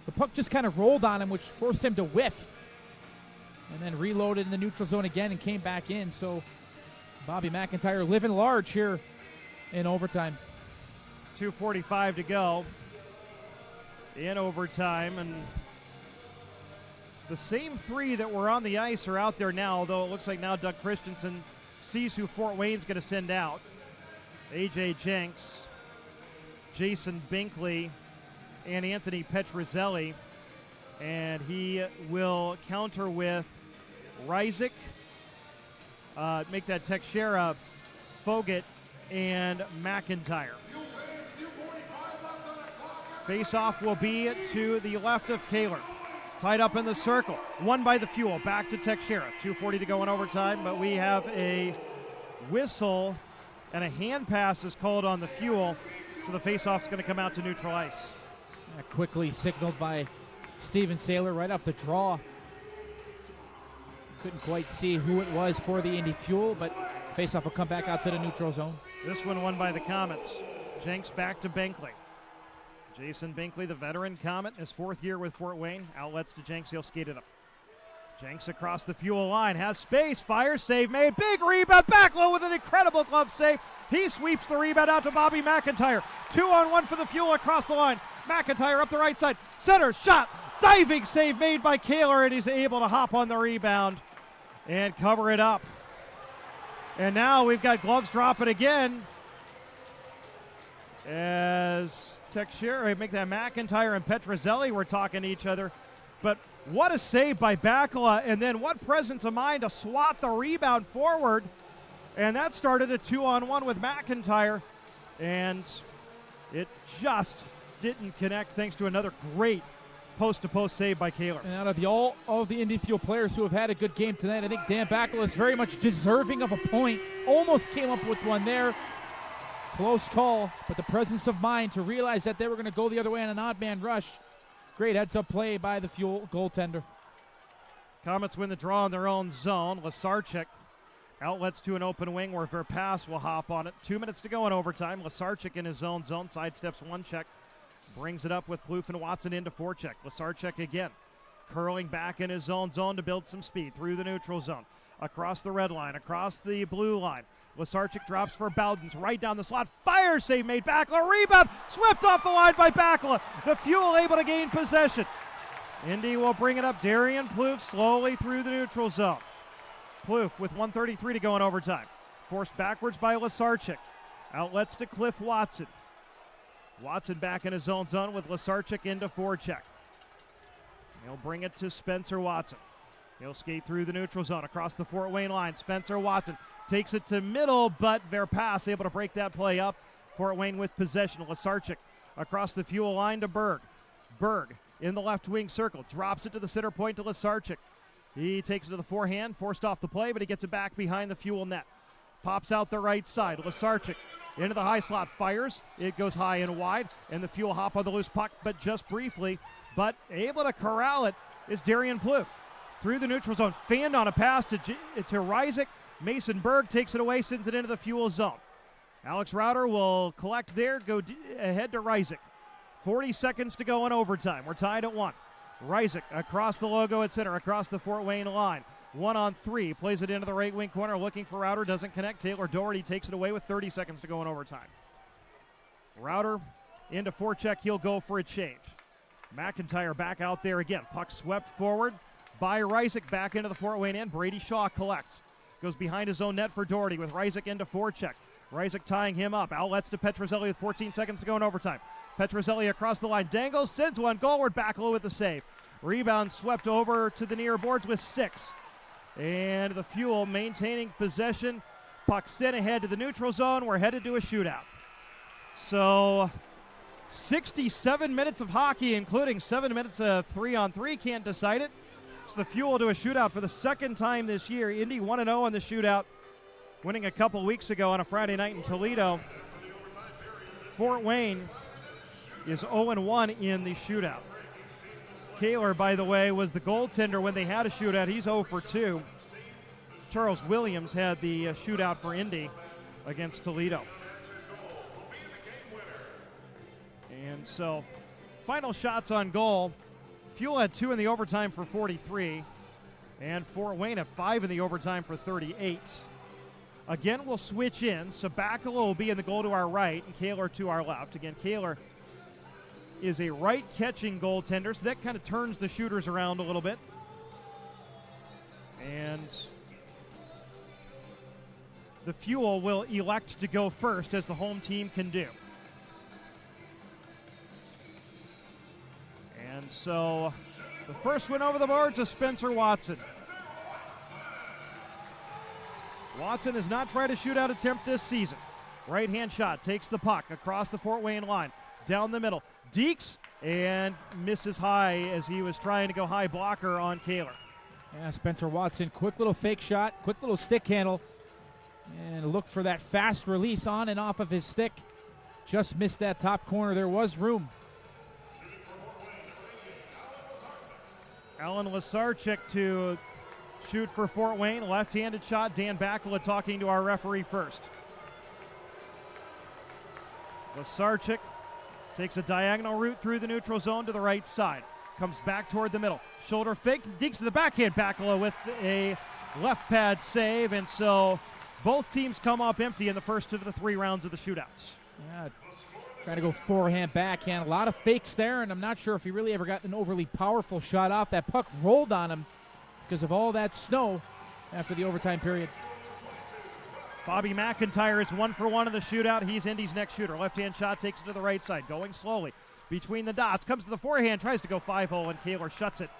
the puck just kind of rolled on him, which forced him to whiff. And then reloaded in the neutral zone again and came back in. So Bobby McIntyre living large here in overtime. 2:45 to go in overtime. And the same 3 that were on the ice are out there now, although it looks like now Doug Christensen sees who Fort Wayne's going to send out. A.J. Jenks, Jason Binkley, and Anthony Petruzzelli. And he will counter with Ryzik, make that Teixeira, Fogut, and McIntyre. Face-off will be to the left of Kehler. Tied up in the circle. Won by the Fuel. Back to Teixeira. 2:40 to go in overtime, but we have a whistle and a hand pass is called on the Fuel, so the face-off's going to come out to neutral ice. Quickly signaled by Steven Saylor right off the draw. Couldn't quite see who it was for the Indy Fuel, but face-off will come back out to the neutral zone. This one won by the Komets. Jenks back to Binkley. Jason Binkley, the veteran Comet, his 4th year with Fort Wayne. Outlets to Jenks, he'll skate it up. Jenks across the Fuel line, has space, fires, save made, big rebound, back low with an incredible glove save. He sweeps the rebound out to Bobby McIntyre. 2-on-1 for the Fuel across the line. McIntyre up the right side, center, shot, diving save made by Kehler, and he's able to hop on the rebound and cover it up. And now we've got gloves dropping again as Teixeira, make that McIntyre and Petruzzelli were talking to each other. But what a save by Bakala, and then what presence of mind to swat the rebound forward. And that started a 2-on-1 with McIntyre, and it just didn't connect thanks to another great post-to-post save by Kehler. And out of all of the Indy Fuel players who have had a good game tonight, I think Dan Bakala is very much deserving of a point. Almost came up with one there. Close call, but the presence of mind to realize that they were going to go the other way on an odd man rush. Great heads-up play by the Fuel goaltender. Komets win the draw in their own zone. Łyszczarczyk outlets to an open wing where Verpass will hop on it. 2 minutes to go in overtime. Łyszczarczyk in his own zone, sidesteps one check. Brings it up with Plouffe and Watson into forecheck. Łyszczarczyk again, curling back in his own zone to build some speed through the neutral zone. Across the red line, across the blue line. Łyszczarczyk drops for Bowdens, right down the slot. Fire save made. Bakala rebound, swept off the line by Bakala. The Fuel able to gain possession. Indy will bring it up. Darian Plouffe slowly through the neutral zone. Plouffe with 1:33 to go in overtime. forced backwards by Łyszczarczyk. Outlets to Cliff Watson. Watson back in his own zone with Łyszczarczyk into forecheck. He'll bring it to Spencer Watson. He'll skate through the neutral zone across the Fort Wayne line. Spencer Watson takes it to middle, but Verpass able to break that play up. Fort Wayne with possession. Łyszczarczyk across the fuel line to Berg. Berg in the left wing circle. Drops it to the center point to Łyszczarczyk. He takes it to the forehand, forced off the play, but he gets it back behind the fuel net. Pops out the right side. Łyszczarczyk into the high slot, fires. It goes high and wide, and the fuel hop on the loose puck, but just briefly. But able to corral it is Darian Plouffe. Through the neutral zone, fanned on a pass to Rysik. Mason Berg takes it away, sends it into the fuel zone. Alex Rauter will collect there, go ahead to Rysik. 40 seconds to go in overtime. We're tied at 1. Rysik across the logo at center, across the Fort Wayne line. 1-on-3, plays it into the right wing corner, looking for Rauter, doesn't connect. Taylor Doherty takes it away with 30 seconds to go in overtime. Rauter into forecheck, he'll go for a change. McIntyre back out there again. Puck swept forward by Rysik, back into the Fort Wayne end. Brady Shaw collects. Goes behind his own net for Doherty with Rysik into forecheck. Rysik tying him up. Outlets to Petrozelli with 14 seconds to go in overtime. Petrozelli across the line. Dangles, sends one goalward. Backlow with the save. Rebound swept over to the near boards with 6. And the Fuel maintaining possession. Puck sent ahead to the neutral zone. We're headed to a shootout. So 67 minutes of hockey, including 7 minutes of 3-on-3. Can't decide it. So the Fuel to a shootout for the second time this year. Indy 1-0 in the shootout, winning a couple weeks ago on a Friday night in Toledo. Fort Wayne is 0-1 in the shootout. Kehler, by the way, was the goaltender when they had a shootout. He's 0 for 2. Charles Williams had the shootout for Indy against Toledo. And so, final shots on goal. Fuel had 2 in the overtime for 43. And Fort Wayne had 5 in the overtime for 38. Again, we'll switch in. Sabakala will be in the goal to our right and Kehler to our left. Again, Kehler is a right-catching goaltender, so that kind of turns the shooters around a little bit. And the Fuel will elect to go first, as the home team can do. And so the first one over the boards is Spencer Watson. Watson has not tried a shootout attempt this season. Right-hand shot, takes the puck across the Fort Wayne line, down the middle. Deeks, and misses high as he was trying to go high blocker on Kehler. Yeah, Spencer Watson, quick little fake shot, quick little stick handle, and look for that fast release on and off of his stick. Just missed that top corner. There was room. Alan Łyszczarczyk to shoot for Fort Wayne. Left-handed shot. Dan Bakula talking to our referee first. Łyszczarczyk takes a diagonal route through the neutral zone to the right side. Comes back toward the middle. Shoulder fake. Digs to the backhand. Bakula with a left pad save. And so both teams come up empty in the first of the 3 rounds of the shootouts. Yeah, trying to go forehand, backhand. A lot of fakes there, and I'm not sure if he really ever got an overly powerful shot off. That puck rolled on him because of all that snow after the overtime period. Bobby McIntyre is 1 for 1 in the shootout. He's Indy's next shooter. Left-hand shot takes it to the right side. Going slowly between the dots. Comes to the forehand. Tries to go 5-0, and Kehler shuts it.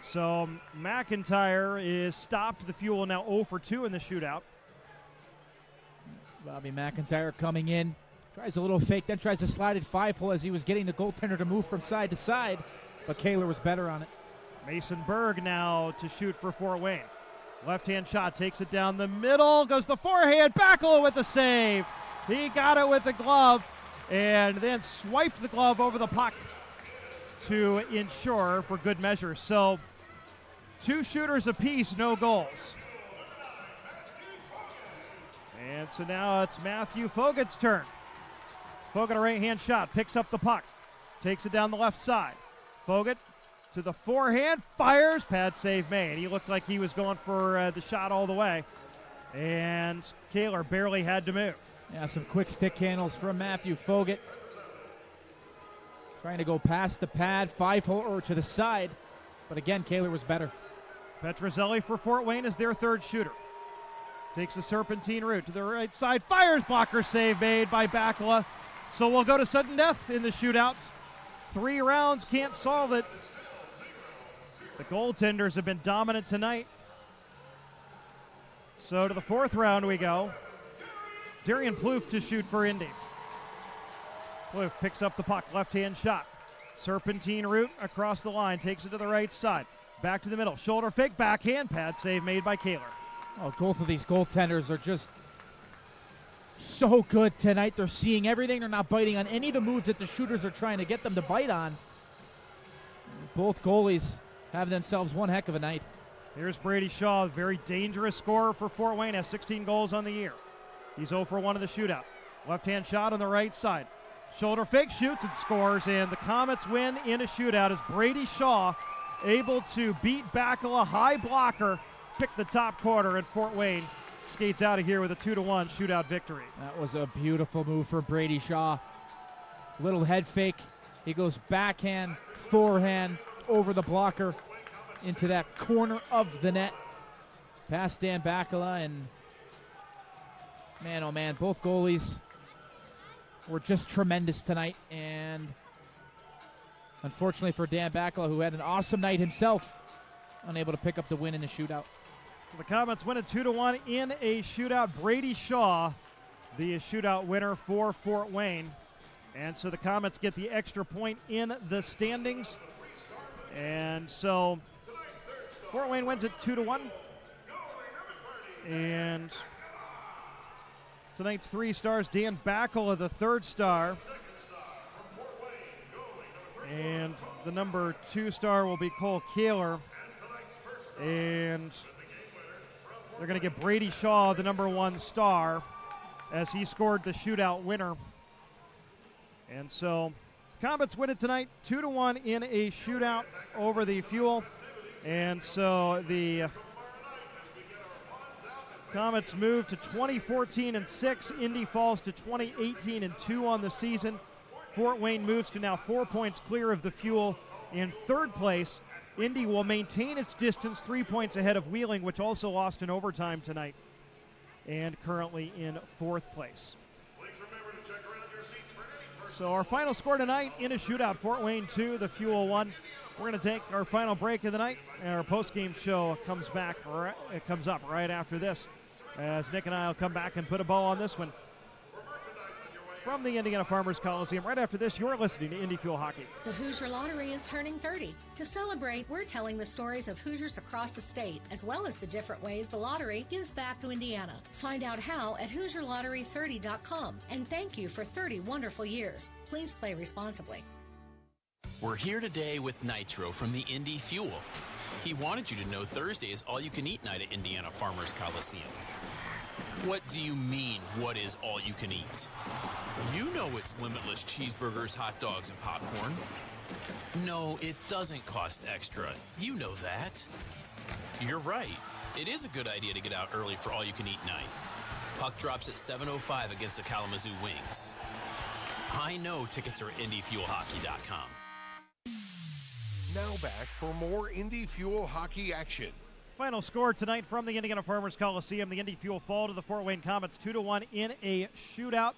So McIntyre is stopped. The Fuel now 0 for 2 in the shootout. Bobby McIntyre coming in. Tries a little fake, then tries to slide it 5-hole as he was getting the goaltender to move from side to side. But Kehler was better on it. Mason Berg now to shoot for Fort Wayne. Left-hand shot, takes it down the middle, goes the forehand, Bakula with the save. He got it with the glove, and then swiped the glove over the puck to ensure for good measure. So 2 shooters apiece, no goals. And so now it's Matthew Fogat's turn. Fogat, a right-hand shot, picks up the puck, takes it down the left side. Fogat to the forehand, fires, pad save made. He looked like he was going for the shot all the way, and Kehler barely had to move. Yeah, some quick stick handles from Matthew Fogat. Trying to go past the pad, 5-hole or to the side, but again, Kehler was better. Petrozelli for Fort Wayne is their 3rd shooter. Takes a serpentine route to the right side. Fires. Blocker save made by Bakala. So we'll go to sudden death in the shootout. 3 rounds, can't solve it. The goaltenders have been dominant tonight. So to the 4th round we go. Darian Plouffe to shoot for Indy. Plouffe picks up the puck, left-hand shot. Serpentine route across the line, takes it to the right side. Back to the middle, shoulder fake, backhand, pad save made by Kehler. Oh, both of these goaltenders are just so good tonight. They're seeing everything. They're not biting on any of the moves that the shooters are trying to get them to bite on. Both goalies having themselves one heck of a night. Here's Brady Shaw, very dangerous scorer for Fort Wayne, has 16 goals on the year. He's 0 for 1 in the shootout. Left-hand shot on the right side. Shoulder fake, shoots and scores, and the Komets win in a shootout as Brady Shaw able to beat Bakala, high blocker, pick the top corner, and Fort Wayne skates out of here with a 2-1 shootout victory. That was a beautiful move for Brady Shaw. Little head fake. He goes backhand, forehand, over the blocker into that corner of the net. Past Dan Bakala, and man, oh man, both goalies were just tremendous tonight. And unfortunately for Dan Bakala, who had an awesome night himself, unable to pick up the win in the shootout. The Komets win it 2-1 in a shootout. Brady Shaw, the shootout winner for Fort Wayne. And so the Komets get the extra point in the standings. And so Fort Wayne wins it 2-1. And tonight's 3 stars, Dan Bakala, the 3rd star. And the number 2 star will be Cole Kehler. And they're going to give Brady Shaw the number 1 star as he scored the shootout winner. And so Komets win it tonight 2-1 in a shootout over the Fuel. And so the Komets move to 20-14-6. Indy falls to 20-18-2 on the season. Fort Wayne moves to now 4 points clear of the Fuel in 3rd place. Indy will maintain its distance 3 points ahead of Wheeling, which also lost in overtime tonight, and currently in 4th place. So our final score tonight in a shootout, Fort Wayne 2, the Fuel 1. We're going to take our final break of the night, and our post-game show comes up right after this, as Nick and I will come back and put a bow on this one. From the Indiana Farmers Coliseum. Right after this, you're listening to Indy Fuel Hockey. The Hoosier Lottery is turning 30. To celebrate, we're telling the stories of Hoosiers across the state, as well as the different ways the lottery gives back to Indiana. Find out how at HoosierLottery30.com. And thank you for 30 wonderful years. Please play responsibly. We're here today with Nitro from the Indy Fuel. He wanted you to know Thursday is all-you-can-eat night at Indiana Farmers Coliseum. What do you mean, what is all-you-can-eat? You know it's limitless cheeseburgers, hot dogs, and popcorn. No, it doesn't cost extra. You know that. You're right. It is a good idea to get out early for all-you-can-eat night. Puck drops at 7:05 against the Kalamazoo Wings. I know tickets are at IndyFuelHockey.com. Now back for more Indy Fuel Hockey action. Final score tonight from the Indiana Farmers Coliseum. The Indy Fuel fall to the Fort Wayne Komets 2-1 in a shootout.